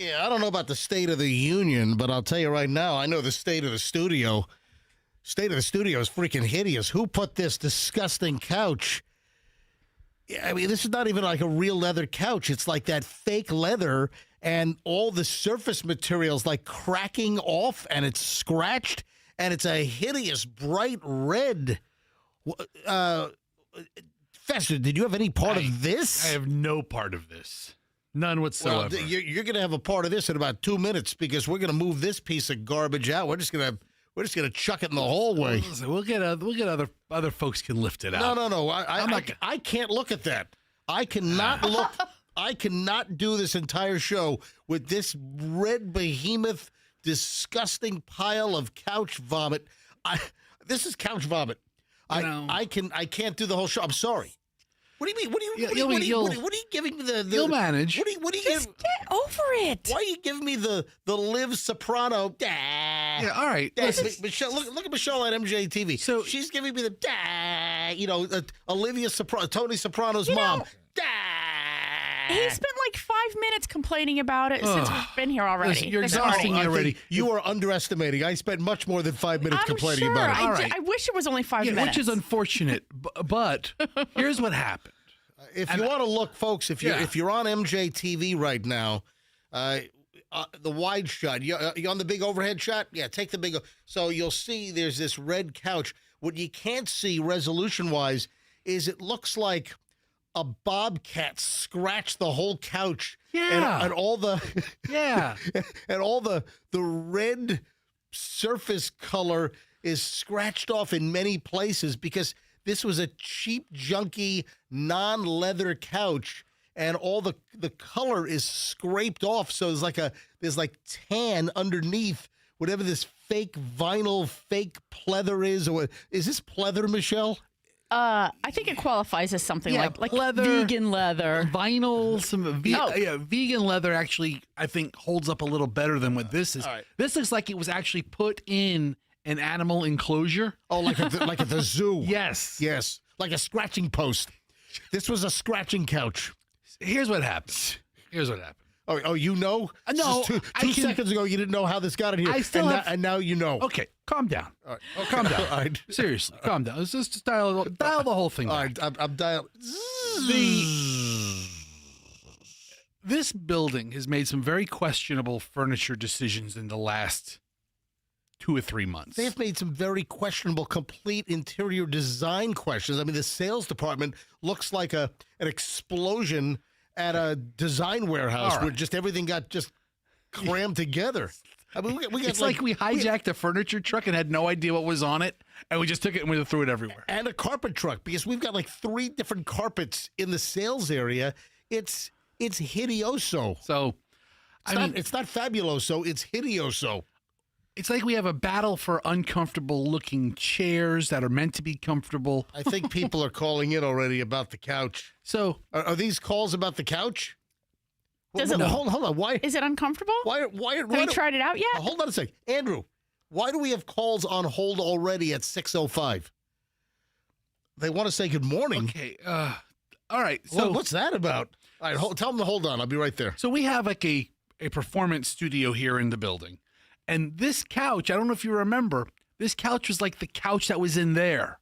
Yeah, I don't know about the State of the Union, but I'll tell you right now, I know the state of the studio. State of the studio is freaking hideous. Who put this disgusting couch? Yeah, I mean, this is not even like a real leather couch. It's like that fake leather, and all the surface materials like cracking off, and it's scratched, and it's a hideous bright red. Fester, did you have any part of this? I have no part of this. None whatsoever. Well, you're going to have a part of this in about 2 minutes because we're going to move this piece of garbage out. We're just going to chuck it in the hallway. We'll get other folks can lift it out. No. I can't look at that. I cannot look. I cannot do this entire show with this red behemoth, disgusting pile of couch vomit. This is couch vomit. I can't do the whole show. I'm sorry. What do you mean? What are you giving me the You'll manage. What are you Just get over it. Why are you giving me the Liv Soprano? Yeah, all right. Michelle, look at Michelle on MJTV. So she's giving me the Olivia Soprano, Tony Soprano's mom. He spent like 5 minutes complaining about it since we've been here already. Listen, you're exhausting me already. You are underestimating. I spent much more than 5 minutes complaining about it. All right. I wish it was only 5 minutes. Which is unfortunate, but here's what happened. If you want to look, folks, if you're on MJTV right now, the wide shot, you on the big overhead shot? Yeah, take the big. So you'll see there's this red couch. What you can't see resolution-wise is it looks like a bobcat scratched the whole couch. Yeah. And all the Yeah. and all the red surface color is scratched off in many places because this was a cheap, junky, non-leather couch, and all the color is scraped off. So there's like tan underneath whatever this fake vinyl, fake pleather is. Or is this pleather, Michelle? I think it qualifies as something like leather, vegan leather. Vinyl, vegan leather actually, I think, holds up a little better than what this is. Right. This looks like it was actually put in an animal enclosure. Oh, like at the zoo. Yes. Yes. Like a scratching post. This was a scratching couch. Here's what happened. Oh, you know? No. Two seconds ago, you didn't know how this got in here. And now you know. Okay, calm down. All right. Okay. Calm down. All right. Seriously, calm down. Let's just dial the whole thing back. All right, I'm dialed. This building has made some very questionable furniture decisions in the last 2 or 3 months. They've made some very questionable complete interior design questions. I mean, the sales department looks like an explosion at a design warehouse where just everything got just crammed together. I mean, we got it's like we hijacked a furniture truck and had no idea what was on it, and we just took it and we threw it everywhere. And a carpet truck, because we've got like 3 different carpets in the sales area. It's hideoso. So, it's not fabuloso. It's hideoso. It's like we have a battle for uncomfortable looking chairs that are meant to be comfortable. I think people are calling in already about the couch. So are these calls about the couch? Hold on. Why is it uncomfortable? Why Have you tried it out yet? Hold on a sec. Andrew, why do we have calls on hold already at 6:05? They want to say good morning. Okay. All right. So what's that about? All right, tell them to hold on. I'll be right there. So we have like a performance studio here in the building. And this couch, I don't know if you remember, this couch was like the couch that was in there.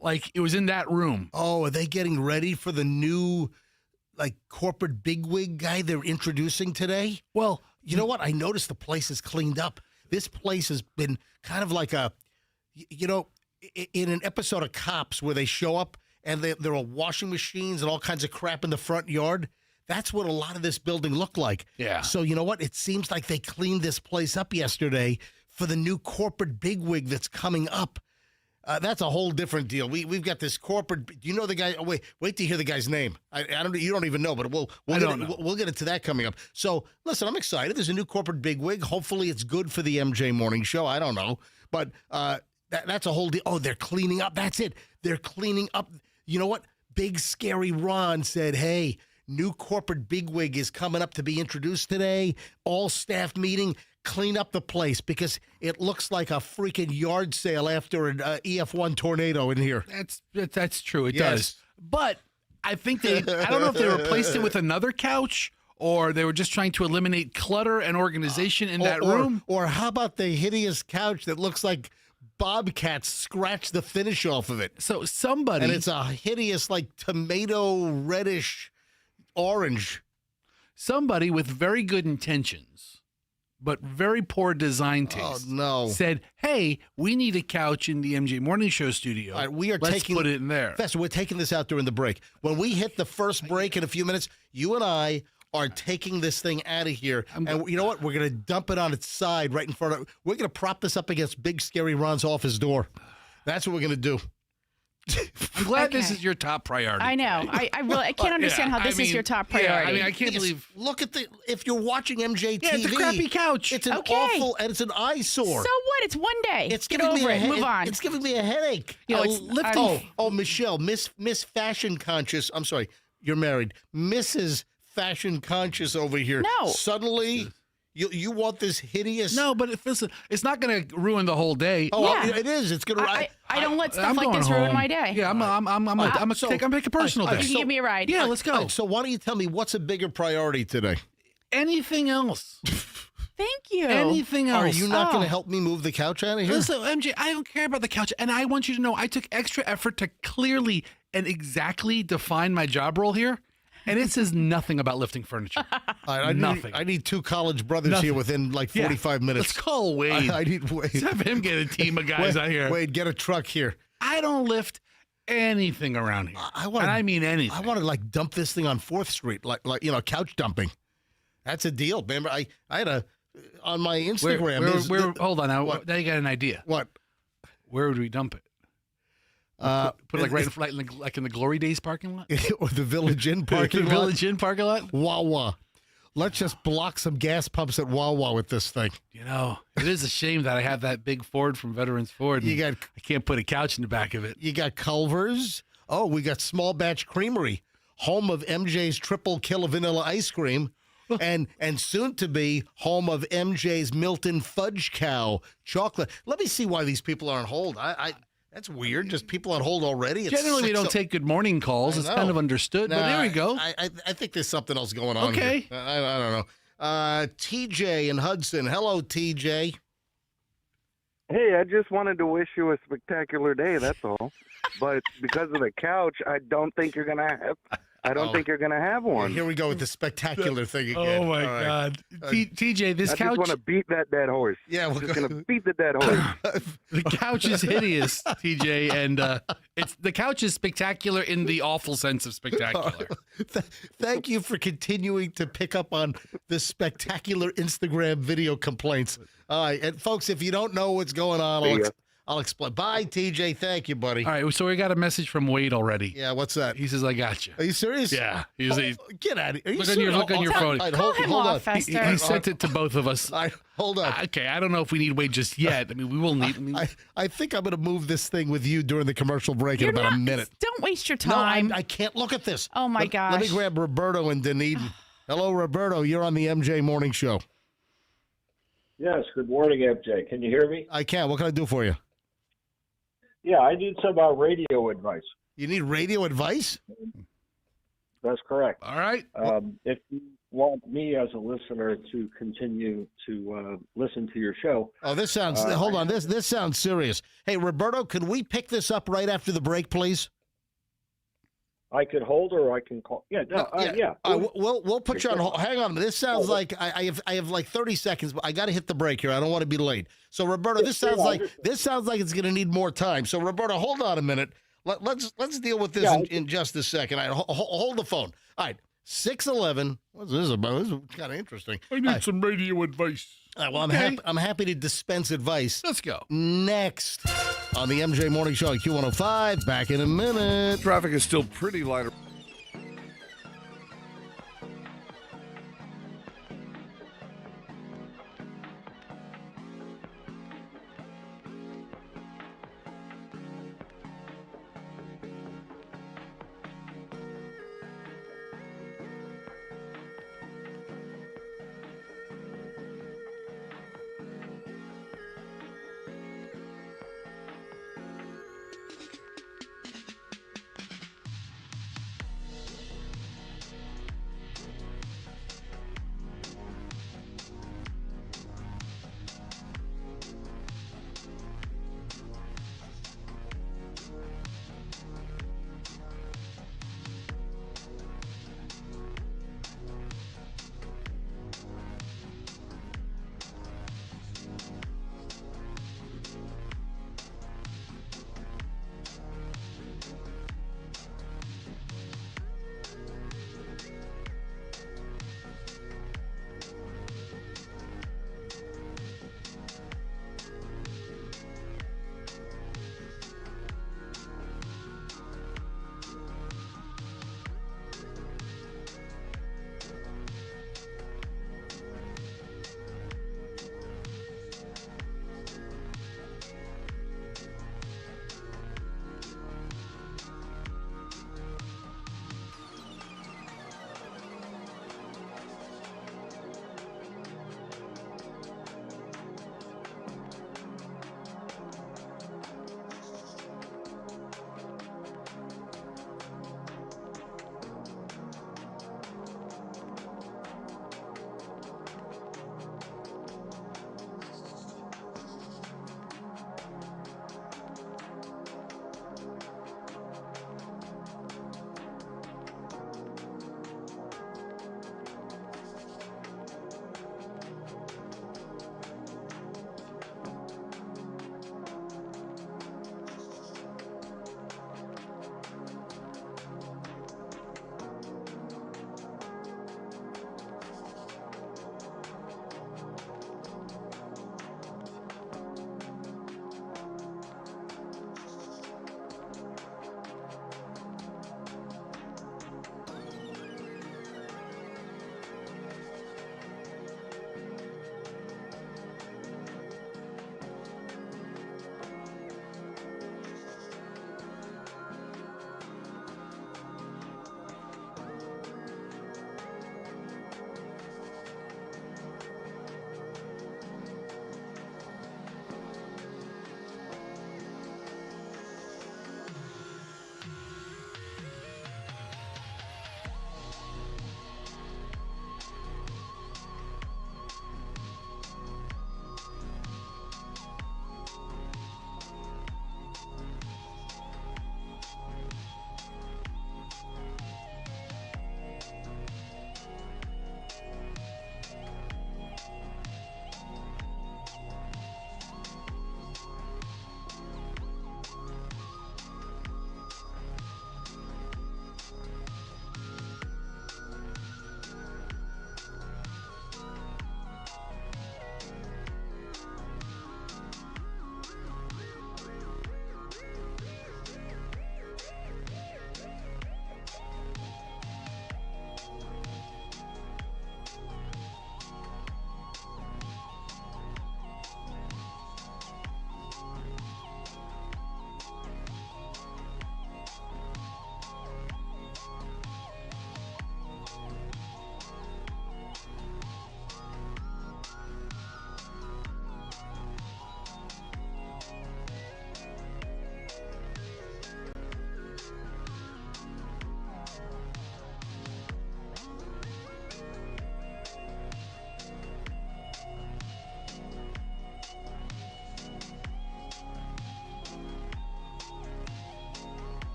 Like it was in that room. Oh, are they getting ready for the new like corporate bigwig guy they're introducing today? Well, you know what? I noticed the place is cleaned up. This place has been kind of like in an episode of Cops where they show up and there are washing machines and all kinds of crap in the front yard. That's what a lot of this building looked like. Yeah. So you know what? It seems like they cleaned this place up yesterday for the new corporate bigwig that's coming up. That's a whole different deal. We've got this corporate. Do you know the guy? Oh, wait to hear the guy's name. I don't. You don't even know, but we'll get into that coming up. So listen, I'm excited. There's a new corporate bigwig. Hopefully, it's good for the MJ Morning Show. I don't know, but that's a whole deal. Oh, they're cleaning up. That's it. They're cleaning up. You know what? Big Scary Ron said, "Hey, new corporate bigwig is coming up to be introduced today. All staff meeting. Clean up the place because it looks like a freaking yard sale after an EF1 tornado in here." That's true. It does. But I think I don't know if they replaced it with another couch or they were just trying to eliminate clutter and organization in that room. Or how about the hideous couch that looks like bobcats scratched the finish off of it? So somebody, And it's a hideous, like, tomato reddish orange. somebody with very good intentions, but very poor design taste, said, "Hey, we need a couch in the MJ Morning Show studio. All right, we are Let's put it in there." Fester, we're taking this out during the break. When we hit the first break in a few minutes, you and I are taking this thing out of here. And you know what? We're going to dump it on its side right in front of We're going to prop this up against Big Scary Ron's office door. That's what we're going to do. I'm glad this is your top priority. I know. I can't understand how this is your top priority. I can't believe. Look at if you're watching MJ TV. Yeah, it's a crappy couch. It's an awful, and it's an eyesore. So what? It's one day. It's Get giving over me it. Move on. It's giving me a headache. Michelle, Miss Fashion Conscious. I'm sorry, you're married. Mrs. Fashion Conscious over here. No. Suddenly, you want this hideous. No, but it's not going to ruin the whole day. Oh, Yeah. it is. It's gonna. I don't let stuff like going this ruin home. my day. Yeah, I'm take a personal day. You can give me a ride. Yeah, let's go. So why don't you tell me what's a bigger priority today? Anything else? Thank you. Anything else? Are you not going to help me move the couch out of here? Listen, MJ, I don't care about the couch, and I want you to know I took extra effort to clearly and exactly define my job role here, and it says nothing about lifting furniture. Nothing. I need two college brothers here within like 45 minutes. Let's call Wade. I need Wade. Let's have him get a team of guys out here. Wade, get a truck here. I don't lift anything around here. I mean anything. I want to like dump this thing on 4th Street, like couch dumping. That's a deal. Remember, I had on my Instagram. Hold on now. Now you got an idea. What? Where would we dump it? Put it like in the Glory Days parking lot, or the Village Inn parking lot. Village Inn parking lot. Wawa. Let's just block some gas pumps at Wawa with this thing. You know, it is a shame that I have that big Ford from Veterans Ford. I can't put a couch in the back of it. You got Culver's. Oh, we got Small Batch Creamery, home of MJ's Triple Kill Vanilla Ice Cream. and soon to be home of MJ's Milton Fudge Cow chocolate. Let me see why these people are on hold. That's weird. Just people on hold already. Generally, we don't take good morning calls. It's kind of understood. But there we go. I think there's something else going on. Okay. Here. I don't know. TJ in Hudson. Hello, TJ. Hey, I just wanted to wish you a spectacular day. That's all. But because of the couch, I don't think you're gonna have. I don't think you're going to have one. Here we go with the spectacular thing again. Oh, my God. TJ, this couch... I just want to beat that dead horse. Yeah, we're just going to beat the dead horse. The couch is hideous, TJ, and the couch is spectacular in the awful sense of spectacular. Thank you for continuing to pick up on the spectacular Instagram video complaints. All right, and folks, if you don't know what's going on, I'll explain. Bye, TJ. Thank you, buddy. All right, so we got a message from Wade already. Yeah, what's that? He says, I got you. Are you serious? Yeah. Get out of here. Look on your phone. Hold on. He sent it to both of us. Hold on. Okay, I don't know if we need Wade just yet. I mean, we will need. I think I'm going to move this thing with you during the commercial break in about a minute. Don't waste your time. No, I can't look at this. Oh, my gosh. Let me grab Roberto in Dunedin. Hello, Roberto. You're on the MJ Morning Show. Yes, good morning, MJ. Can you hear me? I can. What can I do for you? Yeah, I need some radio advice. You need radio advice? That's correct. All right. If you want me as a listener to continue to listen to your show. Oh, this sounds, hold on, this sounds serious. Hey, Roberto, could we pick this up right after the break, please? I could hold or I can call. Yeah, yeah. We'll put you on hold. Hang on. This sounds like I have like 30 seconds, but I got to hit the break here. I don't want to be late. So Roberto, this sounds like it's going to need more time. So Roberto, hold on a minute. Let's deal with this in just a second. All right, hold the phone. All right, 611. What's this about? This is kind of interesting. I need some radio advice. Well, I'm happy to dispense advice. Let's go. Next on the MJ Morning Show at Q105. Back in a minute. Traffic is still pretty light.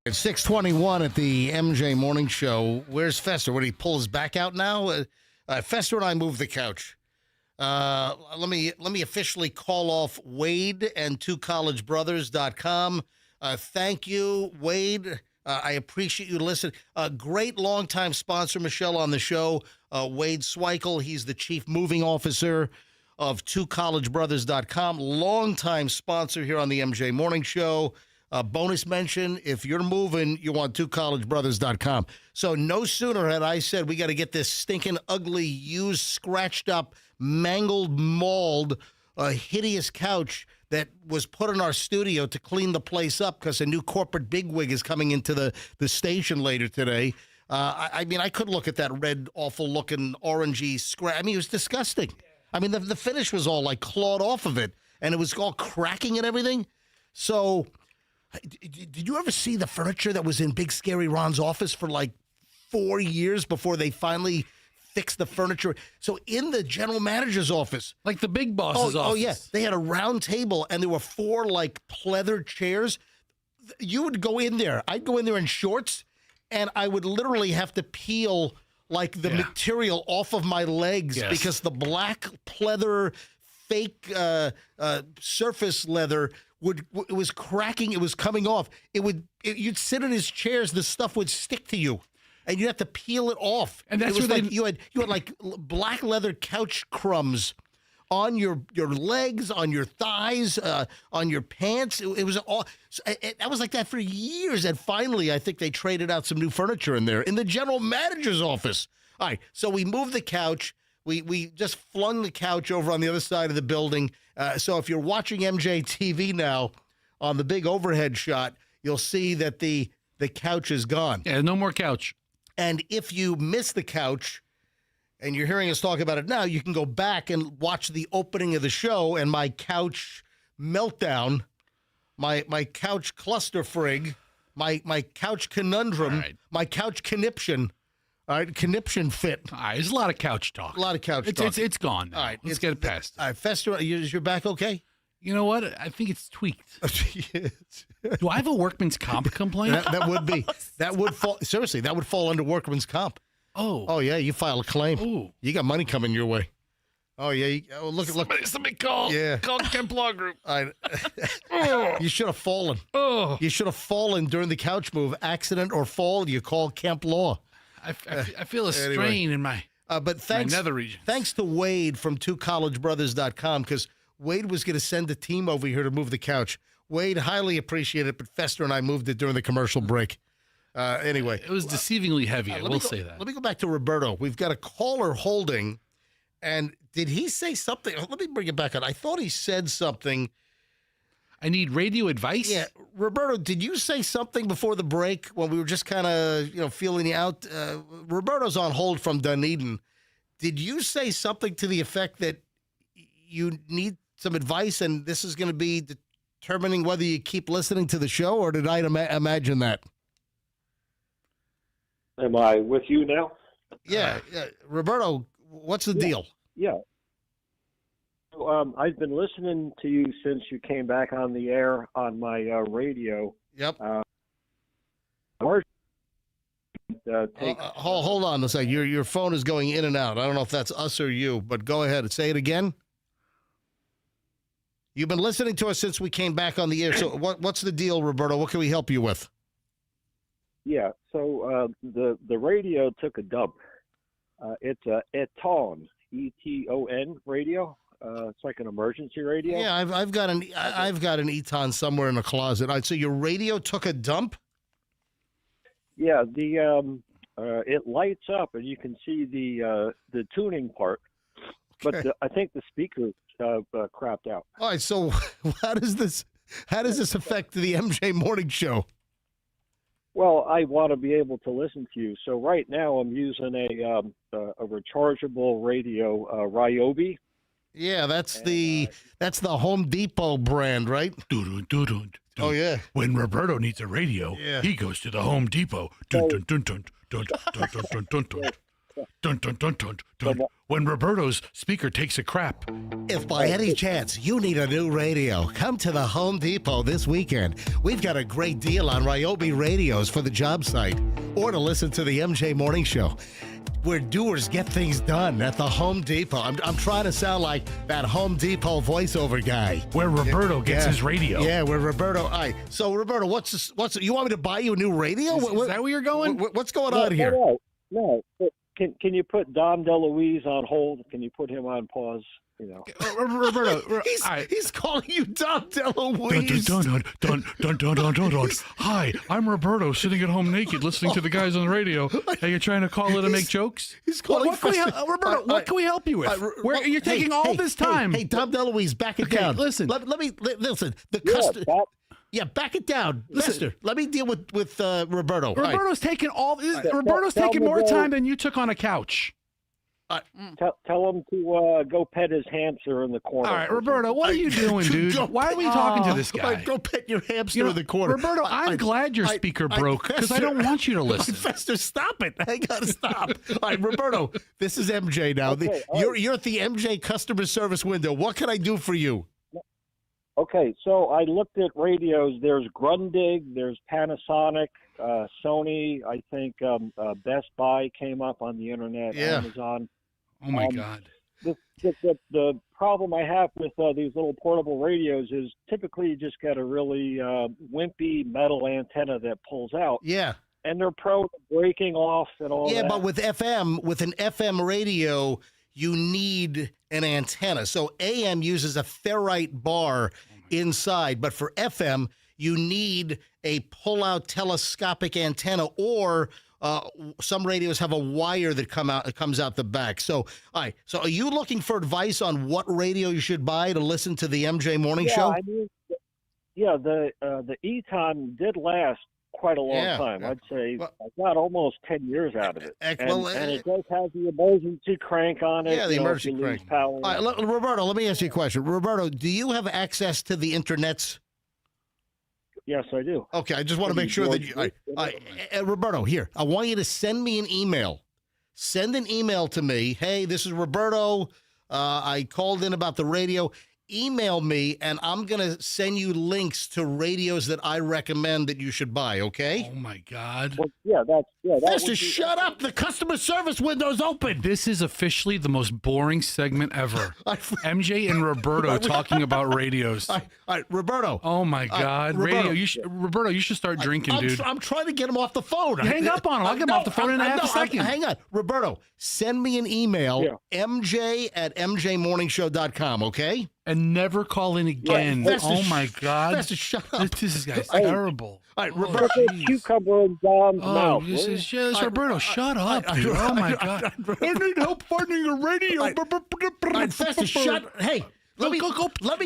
It's 6:21 at the MJ Morning Show. Where's Fester? Would he pull his back out now? Fester and I moved the couch. Let me officially call off Wade and twocollegebrothers.com. Thank you, Wade. I appreciate you listening. Great longtime sponsor, Michelle, on the show. Wade Sweikel, he's the chief moving officer of twocollegebrothers.com. Longtime sponsor here on the MJ Morning Show. Bonus mention, if you're moving, you want twocollegebrothers.com. So no sooner had I said we got to get this stinking, ugly, used, scratched up, mangled, mauled, hideous couch that was put in our studio to clean the place up because a new corporate bigwig is coming into the station later today. I mean, I could look at that red, awful-looking, orangey scratch. I mean, it was disgusting. I mean, the finish was all, like, clawed off of it, and it was all cracking and everything. So, did you ever see the furniture that was in Big Scary Ron's office for, like, 4 years before they finally fix the furniture? So in the general manager's office, Like the big boss's office. oh yeah, they had a round table and there were 4 like pleather chairs. You would go in there. I'd go in there in shorts, and I would literally have to peel like the material off of my legs because the black pleather, fake surface leather it was cracking. It was coming off. You'd sit in his chairs. The stuff would stick to you. And you have to peel it off. And that's it was where like you had like black leather couch crumbs on your legs, on your thighs, on your pants. It was all that was like that for years. And finally, I think they traded out some new furniture in there in the general manager's office. All right, so we moved the couch. We just flung the couch over on the other side of the building. So if you're watching MJ TV now on the big overhead shot, you'll see that the couch is gone. Yeah, no more couch. And if you miss the couch and you're hearing us talk about it now, you can go back and watch the opening of the show and my couch meltdown, my couch cluster frig, my couch conundrum, my couch conniption. All right, conniption fit. All right, there's a lot of couch talk. A lot of couch talk. It's gone now. All right, let's get it past. All right, Fester, is your back okay? You know what? I think it's tweaked. Do I have a workman's comp complaint? That would fall. Seriously, that would fall under workman's comp. Oh, yeah, you file a claim. Oh, you got money coming your way. Oh yeah, look. Somebody call. Yeah, call Kemp Law Group. You should have fallen. Oh, you should have fallen during the couch move. Accident or fall, you call Kemp Law. I feel a strain in my. But thanks, my nether regions. Thanks to Wade from twocollegebrothers.com, because Wade was going to send a team over here to move the couch. Wade, highly appreciate it, but Fester and I moved it during the commercial break. Anyway. It was deceivingly heavy, I will say that. Let me go back to Roberto. We've got a caller holding, and did he say something? Let me bring it back on. I thought he said something. I need radio advice? Yeah. Roberto, did you say something before the break when we were just kind of, feeling you out? Roberto's on hold from Dunedin. Did you say something to the effect that you need some advice, and this is going to be determining whether you keep listening to the show, or did I imagine that? Am I with you now? Yeah. Roberto, what's the deal? Yeah. So, I've been listening to you since you came back on the air on my radio. Yep. Take hold on a second. Your phone is going in and out. I don't know if that's us or you, but go ahead and say it again. You've been listening to us since we came back on the air. So what's the deal, Roberto? What can we help you with? Yeah. So the radio took a dump. It's a Eton, ETON radio. It's like an emergency radio. Yeah, I've got an Eton somewhere in the closet. All right, so your radio took a dump? Yeah, it lights up and you can see the tuning part, okay. But I think the speaker crapped out. All right, so how does this affect the MJ Morning Show? Well, I want to be able to listen to you. So right now I'm using a rechargeable radio, Ryobi. Yeah, that's the Home Depot brand, right? Oh yeah. When Roberto needs a radio, he goes to the Home Depot. Dun dun dun dun dun dun dun dun dun dun. Dun, dun, dun, dun, dun. When Roberto's speaker takes a crap. If by any chance you need a new radio, come to the Home Depot this weekend. We've got a great deal on Ryobi radios for the job site or to listen to the MJ Morning Show. where doers get things done at the Home Depot. I'm trying to sound like that Home Depot voiceover guy. Where Roberto gets his radio. Yeah, where Roberto. All right. So Roberto, what's you want me to buy you a new radio? Is that where you're going? What's going on here? No. Can you put Dom DeLuise on hold? Can you put him on pause? You know. Roberto, he's calling you Dom DeLuise. Dun. Hi, I'm Roberto, sitting at home naked, listening to the guys on the radio. Are you trying to call it to make jokes? He's calling. Roberto, what can we help you with? Where you're taking all this time? Hey, Dom DeLuise, back it down. Listen. Let me listen. The customer. Yeah, back it down, Lester. Let me deal with Roberto. Roberto's taking Roberto's taking more time than you took on a couch. Tell him to go pet his hamster in the corner. All right, Roberto, what are you doing, dude? Why are we talking to this guy? Go pet your hamster in the corner. Roberto, I'm glad your speaker broke because I don't want you to listen. Fester, stop it. I got to stop. All right, Roberto, this is MJ now. Okay, you're at the MJ customer service window. What can I do for you? Okay, so I looked at radios. There's Grundig, there's Panasonic, Sony. I think Best Buy came up on the internet, Amazon. Oh, my God. The problem I have with these little portable radios is typically you just get a really wimpy metal antenna that pulls out. Yeah. And they're prone to breaking off and all that. Yeah, but with an FM radio, you need an antenna. So AM uses a ferrite bar inside, but for FM, you need a pull-out telescopic antenna, or some radios have a wire that comes out the back. So, all right. So, are you looking for advice on what radio you should buy to listen to the MJ Morning Show? I mean, the Eton did last quite a long time. I'd say I got almost 10 years out of it. And it does have the emergency crank on it. Yeah, the emergency crank. Power. All right, Roberto, let me ask you a question. Roberto, do you have access to the internets? Yes, I do. Okay, I just want to make sure that you... Roberto, here, I want you to send me an email. Send an email to me. Hey, this is Roberto. I called in about the radio. Email me, and I'm going to send you links to radios that I recommend that you should buy, okay? Oh, my God. Well, Just shut up. The customer service window's open. This is officially the most boring segment ever. MJ and Roberto talking about radios. All right, Roberto. Oh, my God. Radio. Roberto, you should start drinking, dude. I'm trying to get him off the phone. Hang up on him. I'll get him off the phone in half a second. Hang on. Roberto, send me an email, mj@mjmorningshow.com, okay? And never call in again. Oh, my God. Fester, shut up. This guy's terrible. All right, Roberto. Cucumber in Dom's mouth. Roberto, shut up, dude. Oh, my God. I need help finding a radio. Fester, shut. Hey, let me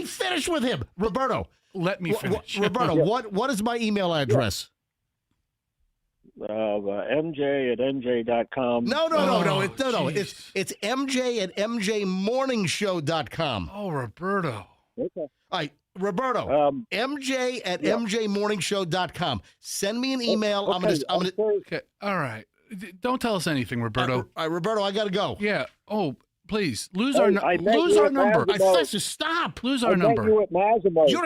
finish with him. Roberto. Let me finish. Roberto, what is my email address? MJ@mj.com. No. It's MJ@mjmorningshow.com. Oh, Roberto. Okay. All right, Roberto. MJ@mjmorningshow.com. Send me an email. Okay, I'm gonna. Okay. All right. Don't tell us anything, Roberto. All right, Roberto, I gotta go. Yeah. Oh, please lose Hey, our I met lose you our at number. Massimo. Fester, stop. Lose I our met number. you at Massimo. You're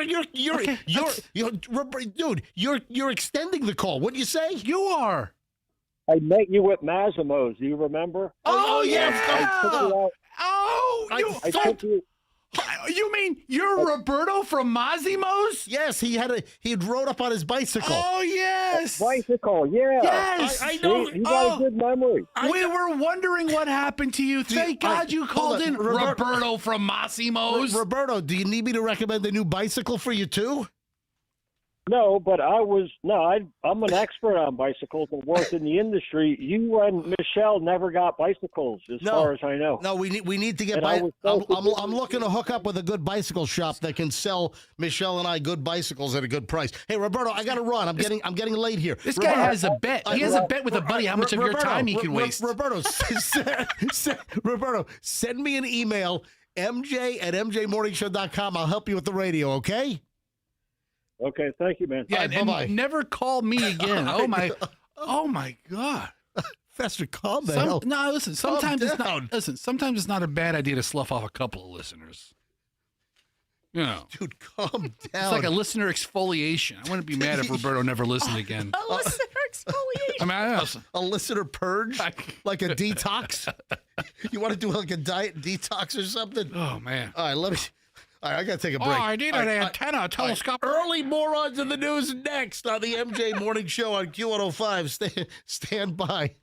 extending the call. What'd you say? You are. I met you at Massimo's. Do you remember? Oh yeah. I took you out. Oh, I took you. you mean you're Roberto from Massimo's? Yes, he rode up on his bicycle. Oh, yes. Bicycle, yeah. Yes. I know. You got a good memory. We were wondering what happened to you. Thank God you called in. Roberto from Massimo's. Roberto, do you need me to recommend a new bicycle for you too? No, but I'm an expert on bicycles and worked in the industry. You and Michelle never got bicycles, as far as I know. No, we need to get. And I'm looking to hook up with a good bicycle shop that can sell Michelle and I good bicycles at a good price. Hey, Roberto, I got to run. I'm getting late here. This guy has a bet. He has a bet with a buddy how much of your time he can waste. Roberto, Roberto, send me an email, mj@mjmorningshow.com. I'll help you with the radio. Okay. Okay, thank you, man. Yeah, and never call me again. Oh my God. Fester, calm the hell. No, listen. Sometimes it's not. Listen, sometimes it's not a bad idea to slough off a couple of listeners. You know, dude, calm down. It's like a listener exfoliation. I wouldn't be mad if Roberto never listened again. A listener exfoliation. I mean, A listener purge? Like a detox? You want to do like a diet detox or something? oh, man. All right, I got to take a Oh, break. I need All an right, antenna, a telescope. Early morons in the news next on the MJ Morning Show on Q105. Stand by.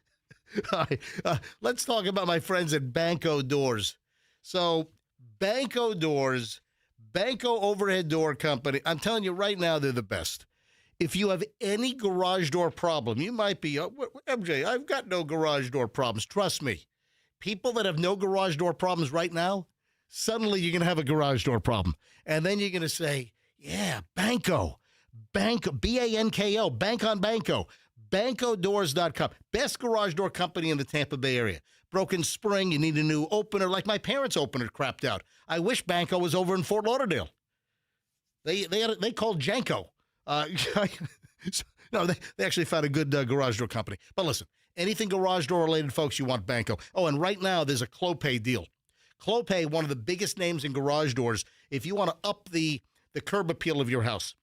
All right, let's talk about my friends at Banco Doors. So, Banco Doors, Banco Overhead Door Company, I'm telling you right now, they're the best. If you have any garage door problem, you might be, MJ, I've got no garage door problems. Trust me. People that have no garage door problems right now, suddenly you're going to have a garage door problem. And then you're going to say, yeah, Banco, B-A-N-K-O, Bank on Banco, BancoDoors.com. Best garage door company in the Tampa Bay area. Broken spring, you need a new opener, like my parents' opener crapped out. I wish Banco was over in Fort Lauderdale. They called Janko. No, they actually found a good garage door company. But listen, anything garage door related, folks, you want Banco. Oh, and right now there's a Clopay deal. Clopay, one of the biggest names in garage doors. If you want to up the curb appeal of your house,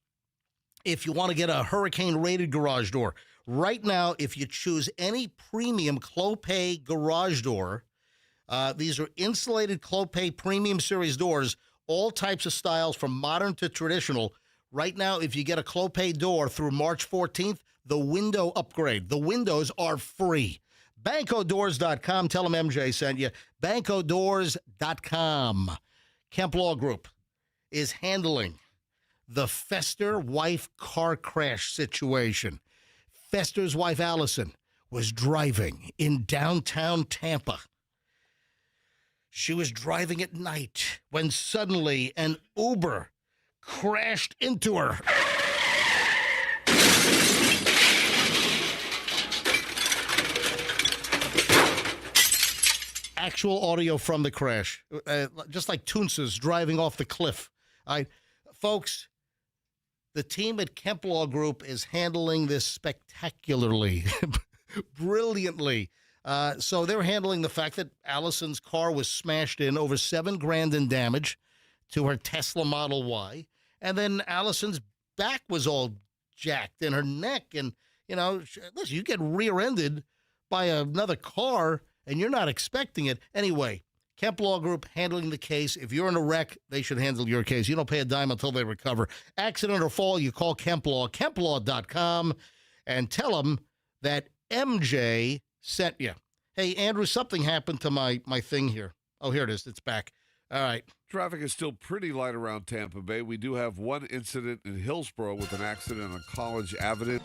if you want to get a hurricane-rated garage door, right now, if you choose any premium Clopay garage door, these are insulated Clopay premium series doors, all types of styles from modern to traditional. Right now, if you get a Clopay door through March 14th, the window upgrade. The windows are free. BancoDoors.com. Tell them MJ sent you. BancoDoors.com. Kemp Law Group is handling the Fester wife car crash situation. Fester's wife, Allison, was driving in downtown Tampa. She was driving at night when suddenly an Uber crashed into her. Actual audio from the crash, just like Toonces driving off the cliff. Folks, the team at Kemp Law Group is handling this spectacularly, brilliantly. So they're handling the fact that Allison's car was smashed in, over $7,000 in damage to her Tesla Model Y. And then Allison's back was all jacked in her neck. And, you know, listen, you get rear-ended by another car and you're not expecting it. Anyway, Kemp Law Group handling the case. If you're in a wreck, they should handle your case. You don't pay a dime until they recover. Accident or fall, you call Kemp Law, KempLaw.com, and tell them that MJ sent you. Hey, Andrew, something happened to my thing here. Oh, here it is. It's back. All right. Traffic is still pretty light around Tampa Bay. We do have one incident in Hillsborough with an accident on College Avenue.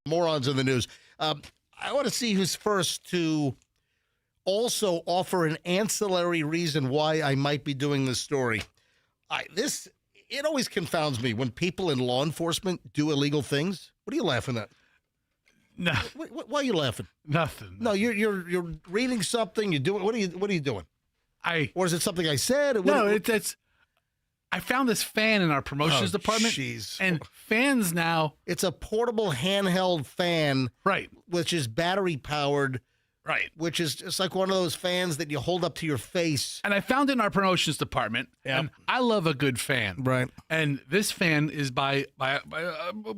Morons in the news. I want to see who's first to also offer an ancillary reason why I might be doing this story. It always confounds me when people in law enforcement do illegal things. What are you laughing at? No, Why are you laughing? nothing. No, you're reading something. You're doing. What are you doing? Or is it something I said? No, it's. I found this fan in our promotions department. Jeez. And fans now. It's a portable handheld fan, Right. which is battery powered. Right. Which is just like one of those fans that you hold up to your face. And I found it in our promotions department. Yep. And I love a good fan. Right. And this fan is by a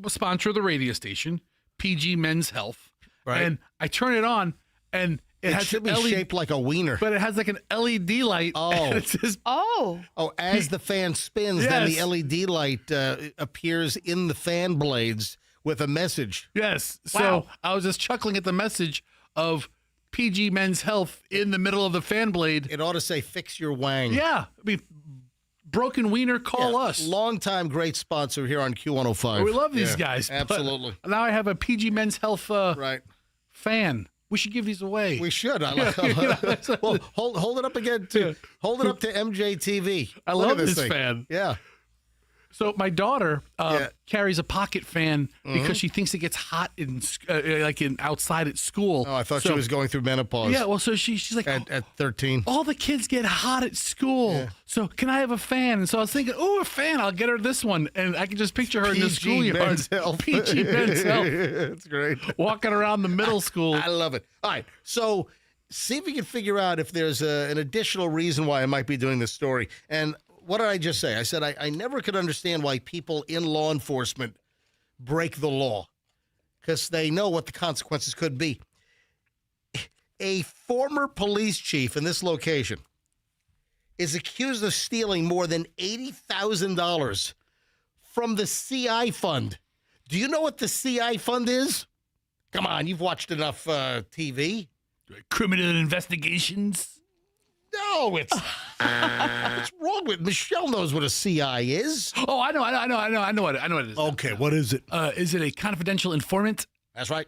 sponsor of the radio station, PG Men's Health. Right. And I turn it on, and it has should be LED shaped like a wiener. but it has like an LED light. Oh. And it says, Oh, As the fan spins, then Yes. the LED light appears in the fan blades with a message. yes. So Wow. I was just chuckling at the message of PG Men's Health in the middle of the fan blade. It ought to say, fix your wang. Yeah. I mean, broken wiener, call us. Longtime great sponsor here on Q105. We love these Yeah, guys. but Absolutely. Now I have a PG Men's Health Right. fan. We should give these away. We should. I like, Yeah. well, hold it up again to hold it up to MJTV. I Look love at this thing. fan. Yeah. So my daughter Yeah. carries a pocket fan because she thinks it gets hot in outside at school. Oh, I thought she So- was going through menopause. Yeah, well, so she's like, At 13. all the kids get hot at school. Yeah. So can I have a fan? And so I was thinking, oh, a fan. I'll get her this one. And I can just picture her in the PG schoolyard. Men's Health. PG Men's Health. It's great. Walking around the middle school. I love it. All right. So see if you can figure out if there's an additional reason why I might be doing this story. And what did I just say? I said I never could understand why people in law enforcement break the law because they know what the consequences could be. A former police chief in this location is accused of stealing more than $80,000 from the CI fund. Do you know what the CI fund is? Come on, you've watched enough TV. Criminal investigations. No, it's what's wrong with Michelle knows what a CI is. Oh, I know what it is. Okay, what is it? Is it a confidential informant? That's right.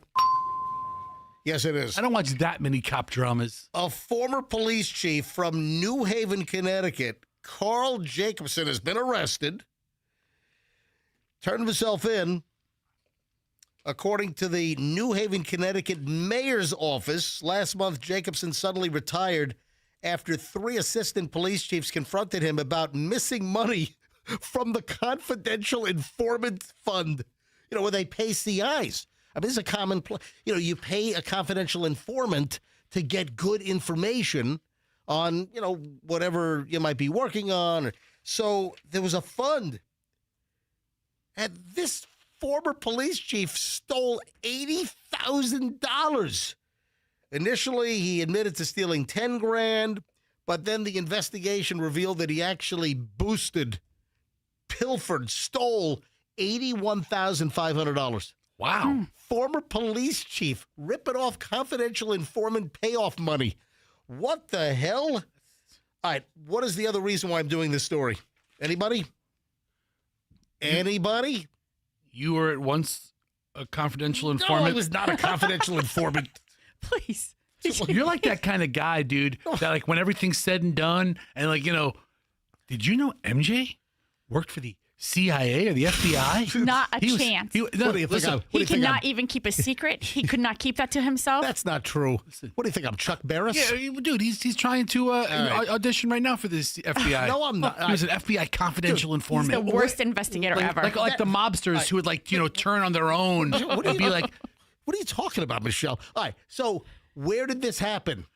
Yes, it is. I don't watch that many cop dramas. A former police chief from New Haven, Connecticut, Carl Jacobson, has been arrested. Turned himself in. According to the New Haven, Connecticut mayor's office, last month Jacobson suddenly retired after 3 assistant police chiefs confronted him about missing money from the confidential informant fund, where they pay CIs. I mean, this is a common, you pay a confidential informant to get good information on, whatever you might be working on. So there was a fund. And this former police chief stole $80,000. Initially, he admitted to stealing $10,000, but then the investigation revealed that he actually pilfered, stole $81,500. Wow. Former police chief ripping off confidential informant payoff money. What the hell? All right, what is the other reason why I'm doing this story? Anybody? Anybody? You were at once a confidential informant. No, I was not a confidential informant. Please. You're like that kind of guy, dude, that like when everything's said and done, and like, did you know MJ worked for the CIA or the FBI? Not a chance. What do you think? He cannot even keep a secret. He could not keep that to himself. That's not true. What do you think? I'm Chuck Barris? Yeah, dude, he's trying to audition right now for this FBI. No, I'm not. He was an FBI confidential He's informant. the worst investigator ever. Like the mobsters who would turn on their own and be like, what are you talking about, Michelle? All right, so where did this happen?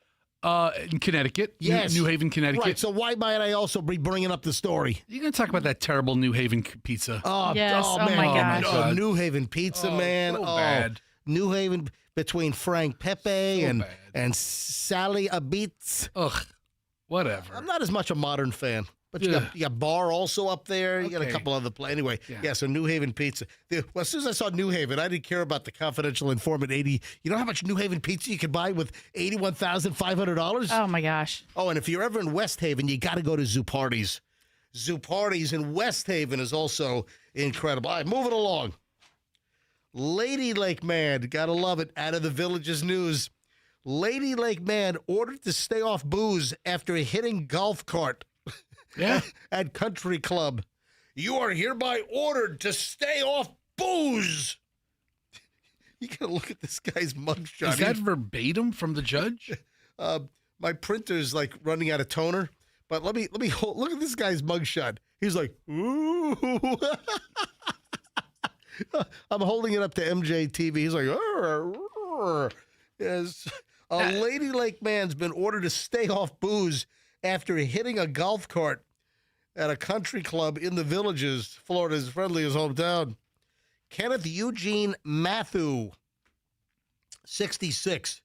in Connecticut. Yes. New Haven, Connecticut. Right, so why might I also be bringing up the story? You're going to talk about that terrible New Haven pizza. Yes, oh man. my gosh. Oh, New Haven pizza, man. So bad. New Haven between Frank Pepe So bad. and Sally Abitz. Ugh, whatever. I'm not as much a modern fan. But you got Bar also up there. You got a Okay. couple other places. Anyway, Yeah. so New Haven pizza. Well, as soon as I saw New Haven, I didn't care about the confidential informant 80. You know how much New Haven pizza you can buy with $81,500? Oh my gosh. Oh, and if you're ever in West Haven, you got to go to Zupardi's. Zupardi's in West Haven is also incredible. All right, moving along. Lady Lake man, gotta love it, out of the Village's news. Lady Lake man ordered to stay off booze after hitting golf cart. Yeah. At Country Club. You are hereby ordered to stay off booze. You gotta look at this guy's mugshot. Is that verbatim from the judge? My printer's like running out of toner, but let me look at this guy's mugshot. He's like, ooh. I'm holding it up to MJ TV. He's like, arr, arr. Yes. A Lady Lake man's been ordered to stay off booze after hitting a golf cart at a country club in the Villages, Florida's friendliest hometown. Kenneth Eugene Matthew, 66,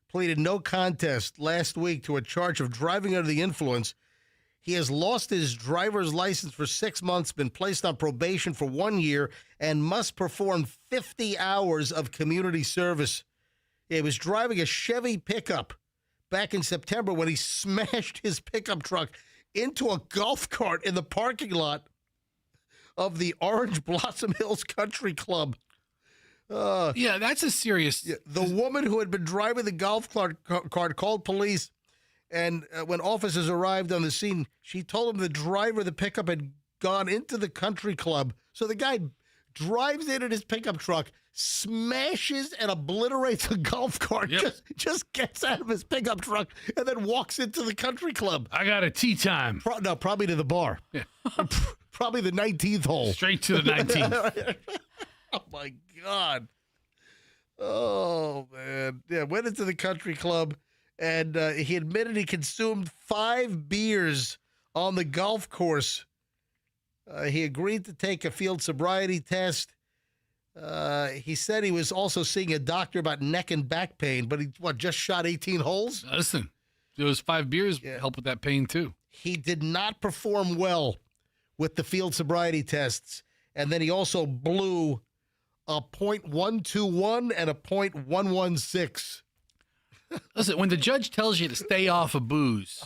pleaded no contest last week to a charge of driving under the influence. He has lost his driver's license for 6 months, been placed on probation for 1 year, and must perform 50 hours of community service. He was driving a Chevy pickup back in September when he smashed his pickup truck into a golf cart in the parking lot of the Orange Blossom Hills Country Club. Yeah, that's a serious... The woman who had been driving the golf cart called police, and when officers arrived on the scene, she told them the driver of the pickup had gone into the country club. So the guy drives in his pickup truck, smashes and obliterates a golf cart, just gets out of his pickup truck, and then walks into the country club. I got a tea time. Probably to the bar. Yeah. Probably the 19th hole. Straight to the 19th. Oh, my God. Oh, man. Yeah, went into the country club, and he admitted he consumed 5 beers on the golf course. He agreed to take a field sobriety test. He said he was also seeing a doctor about neck and back pain, but he, just shot 18 holes? Listen, those 5 beers help with that pain, too. He did not perform well with the field sobriety tests, and then he also blew a .121 and a .116. Listen, when the judge tells you to stay off of booze,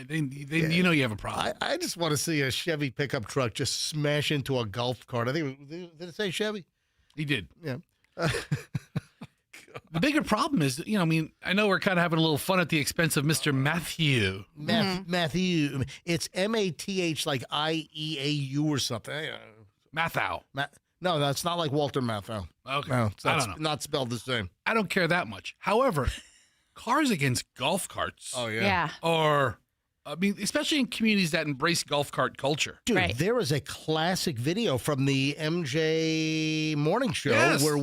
You know you have a problem. I just want to see a Chevy pickup truck just smash into a golf cart. I think, did it say Chevy? He did. Yeah. The bigger problem is, I know we're kind of having a little fun at the expense of Mr. Matthew. Matthew. It's Math like IEAU or something. Mathau. No, that's not like Walter Matthau. Okay. No, I don't know. Not spelled the same. I don't care that much. However, cars against golf carts. Oh, Yeah. Or, especially in communities that embrace golf cart culture. Dude, Right. there is a classic video from the MJ Morning Show where